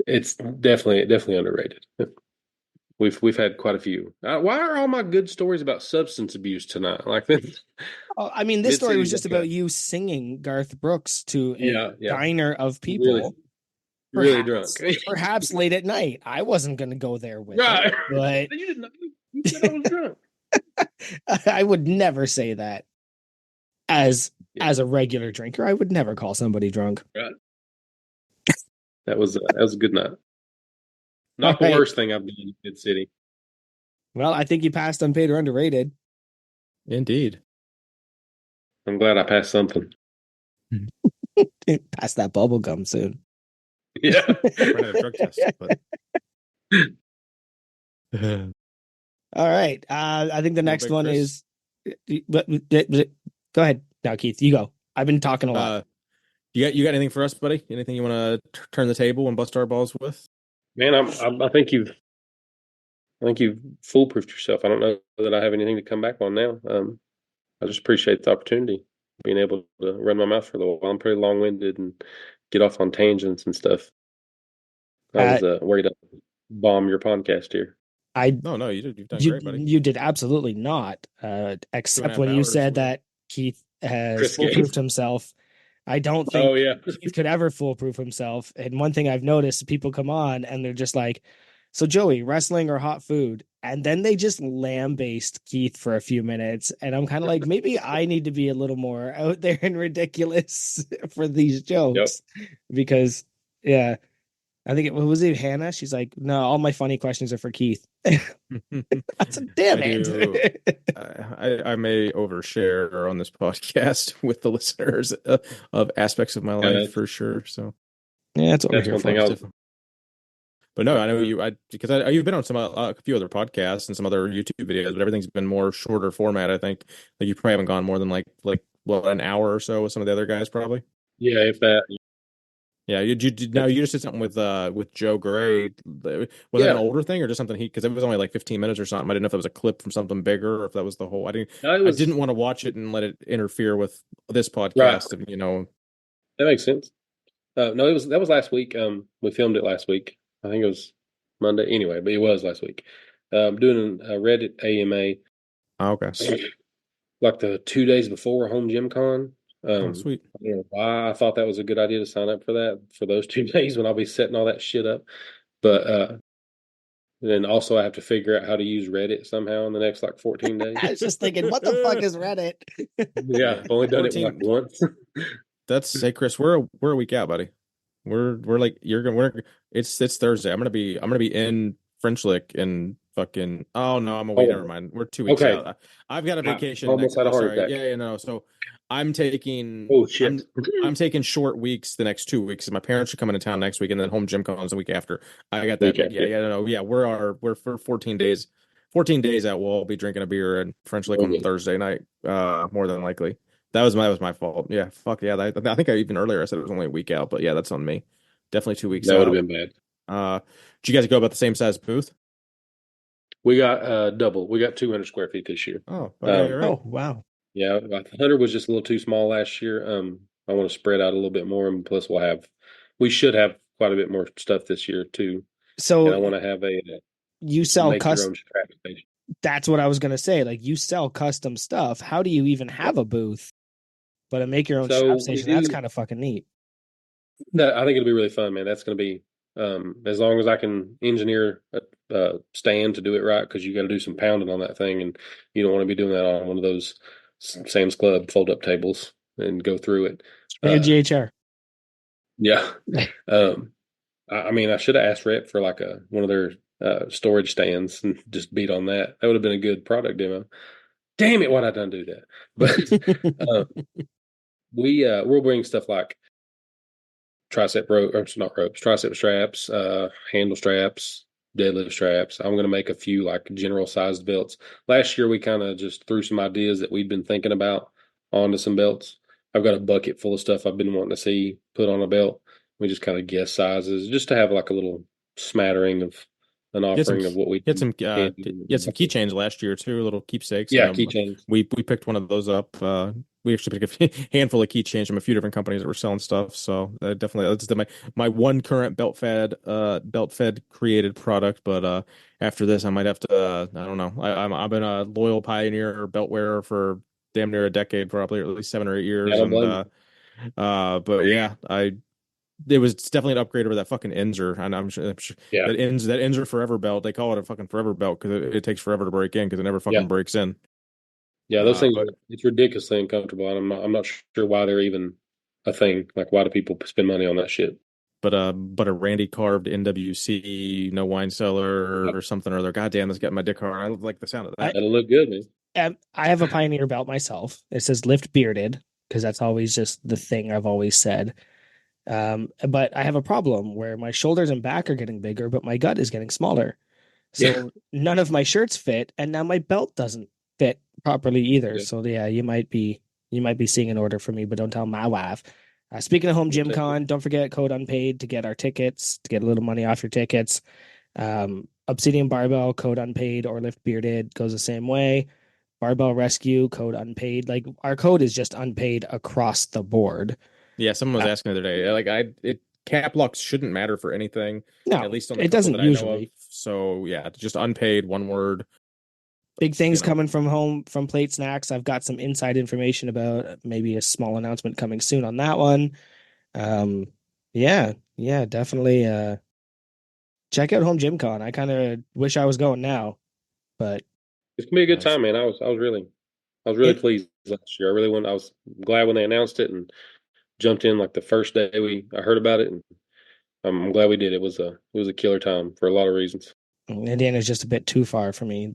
It's definitely underrated. We've had quite a few. Why are all my good stories about substance abuse tonight? Like this? I mean, this story was just about you singing Garth Brooks to a diner of people. Really drunk. Perhaps late at night. I wasn't going to go there with it, but you didn't. You said I was drunk. I would never say that as a regular drinker. I would never call somebody drunk. Right. That was a good night. Not the worst thing I've done in Mid City. Well, I think you passed unpaid or underrated. Indeed. I'm glad I passed something. Pass that bubble gum soon. Yeah. Drug test, but... All right. I think the next one is. Go ahead now, Keith. You go. I've been talking a lot. You got anything for us, buddy? Anything you want to turn the table and bust our balls with? Man, I think you've foolproofed yourself. I don't know that I have anything to come back on now. I just appreciate the opportunity, being able to run my mouth for a little while. I'm pretty long-winded and get off on tangents and stuff. I was worried to bomb your podcast here. No, you've done great, buddy. You did absolutely not, except when you said that Keith has foolproofed himself. I don't think Keith could ever foolproof himself. And one thing I've noticed, people come on and they're just like, so Joey, wrestling or hot food? And then they just lambaste Keith for a few minutes. And I'm kind of like, maybe I need to be a little more out there and ridiculous for these jokes. Because, I think what was it, Hannah? She's like, no, all my funny questions are for Keith. That's a damn answer. I may overshare on this podcast with the listeners of aspects of my life for sure. So that's what we're here for. But no, I know because you've been on a few other podcasts and some other YouTube videos, but everything's been more shorter format. I think like you probably haven't gone more than like an hour or so with some of the other guys, probably. Yeah, if that. Yeah, you just did something with Joe Gray. Was that an older thing or just something because it was only like 15 minutes or something? I didn't know if that was a clip from something bigger or if that was the whole. I didn't want to watch it and let it interfere with this podcast. Right. That makes sense. No, that was last week. We filmed it last week. I think it was Monday. Anyway, but it was last week. Doing a Reddit AMA. Oh, okay. Like the 2 days before Home Gym Con. Sweet. I don't know why I thought that was a good idea to sign up for that for those 2 days when I'll be setting all that shit up. But then also I have to figure out how to use Reddit somehow in the next like 14 days. I was just thinking, what the fuck is Reddit? Yeah, I've only done it 14 like once. Hey Chris, we're a week out, buddy. We're like you're gonna we're it's Thursday. I'm gonna be in French Lick and fucking oh no, I'm away. Never Oh, mind. We're 2 weeks okay. out. I've got a I vacation almost next. had a Oh, heart sorry. attack. Yeah, no. So I'm taking Oh shit. I'm taking short weeks the next 2 weeks. My parents are coming to town next week, and then home gym comes the week after. I got that. Okay. Yeah. We're for 14 days. 14 days out, we'll all be drinking a beer and French Lick on Okay. Thursday night. More than likely. That was my fault. Yeah, fuck yeah. I think even earlier I said it was only a week out, but yeah, that's on me. Definitely 2 weeks That would have out. been bad. Did you guys go about the same size booth? We got double. We got 200 square feet this year. Oh, okay, right. Oh, wow. Yeah, 100 was just a little too small last year. I want to spread out a little bit more, and plus we should have quite a bit more stuff this year too. So And I want to have you sell make your own strap station. That's what I was gonna say. Like, you sell custom stuff. How do you even have a booth? But to make your own So strap we station, that's do- kind of fucking neat. I think it'll be really fun, man. That's going to be as long as I can engineer a stand to do it right, because you got to do some pounding on that thing, and you don't want to be doing that on one of those Sam's Club fold up tables and go through it. Bring a GHR. Yeah. I mean, I should have asked Rep for like one of their storage stands and just beat on that. That would have been a good product demo. Damn it, why'd I done do that? But we'll bring stuff like tricep straps, handle straps, deadlift straps. I'm going to make a few like general sized belts. Last year we kind of just threw some ideas that we'd been thinking about onto some belts. I've got a bucket full of stuff I've been wanting to see put on a belt. We just kind of guess sizes just to have like a little smattering of an offering of what we Had some can you do. had some keychains last year too, little keepsakes. Yeah, keychains. We picked one of those up. We actually picked a handful of keychains from a few different companies that were selling stuff. So definitely that's my one current Belt Fed created product. But after this, I might have to. I don't know. I've been a loyal pioneer or belt wearer for damn near a decade, probably at least 7 or 8 years. I don't blame But yeah, it's definitely an upgrade over that fucking Inzer, and I'm sure Yeah. that Inzer forever belt. They call it a fucking forever belt because it takes forever to break in because it never fucking breaks in. Yeah, those things but- it's ridiculously uncomfortable, and I'm not sure why they're even a thing. Like, why do people spend money on that shit? But a Randy carved NWC no wine cellar or something or other. Goddamn, that's got my dick hard. I like the sound of that. That'll look good, man. I have a Pioneer belt myself. It says lift bearded because that's always just the thing I've always said. But I have a problem where my shoulders and back are getting bigger, but my gut is getting smaller. So none of my shirts fit, and now my belt doesn't fit properly either. Yeah. So yeah, you might be seeing an order from me, but don't tell my wife. Speaking of Home Gym Con, don't forget code unpaid to get our tickets, to get a little money off your tickets. Obsidian Barbell, code unpaid, or Lift Bearded goes the same way. Barbell Rescue, code unpaid. Like, our code is just unpaid across the board. Yeah, someone was asking the other day. Like cap locks shouldn't matter for anything. No, at least on the it doesn't that I know usually. of. So yeah, just unpaid, one word. Big things coming from Plate Snacks. I've got some inside information about maybe a small announcement coming soon on that one. Yeah, definitely. Check out Home Gym Con. I kind of wish I was going now, but It's gonna be a good time, man. I was really pleased last year. I was glad when they announced it and jumped in like the first day I heard about it, and I'm glad we did. It was a killer time for a lot of reasons. Indiana's just a bit too far for me.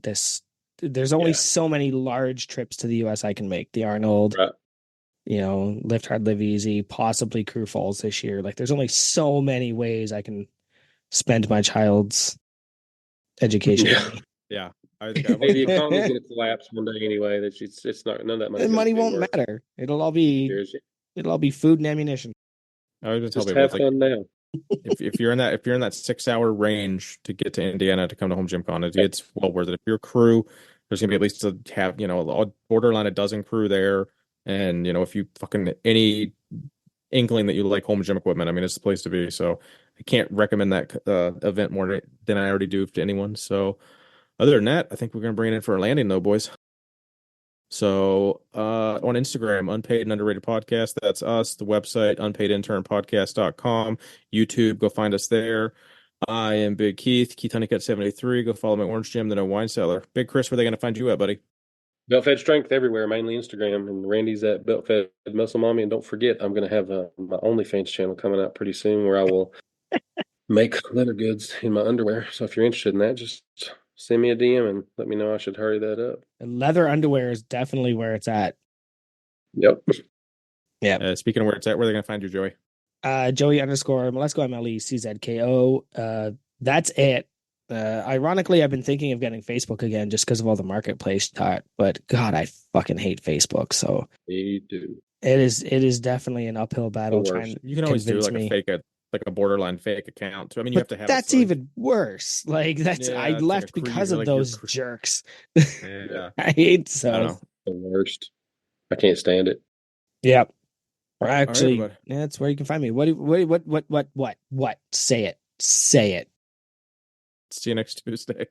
There's only so many large trips to the US I can make. The Arnold, Right. Lift Hard, Live Easy, possibly Crew Falls this year. Like, there's only so many ways I can spend my child's education. Yeah. Hey, the economy's gonna collapse one day anyway. It's not none of that money. Money won't matter. It'll all be food and ammunition. I was Just tell have people fun now. if you're in that 6 hour range to get to Indiana to come to Home Gym Con, it's well worth it. If you're a crew, there's gonna be at least to have borderline a dozen crew there, and if you fucking any inkling that you like home gym equipment, I mean, it's the place to be. So I can't recommend that event more than I already do to anyone. So other than that, I think we're gonna bring it in for a landing, though, boys. So on Instagram, Unpaid and Underrated Podcast, that's us. The website, unpaidinternpodcast.com. YouTube, go find us there. I am Big Keith Honeycutt 73. Go follow my Orange Jam, the No Wine Cellar. Big Kris, where are they going to find you at, buddy? Belt Fed Strength everywhere, mainly Instagram, and Randy's at Belt Fed Muscle Mommy. And don't forget, I'm going to have my OnlyFans channel coming out pretty soon, where I will make leather goods in my underwear. So if you're interested in that, just send me a DM and let me know I should hurry that up. And leather underwear is definitely where it's at. Yep. Yeah. Speaking of where it's at, where are they going to find you, Joey? Joey _ let's go MLE CZKO. That's it. Ironically, I've been thinking of getting Facebook again just because of all the marketplace talk, but God, I fucking hate Facebook. So Me too. it is definitely an uphill battle trying to You can always do like me. a borderline fake account. So I mean, you have to have. That's even worse. Like I left like because of those jerks. Yeah, I hate so. The worst. I can't stand it. Yeah. Actually, right, that's where you can find me. What? Say it. See you next Tuesday.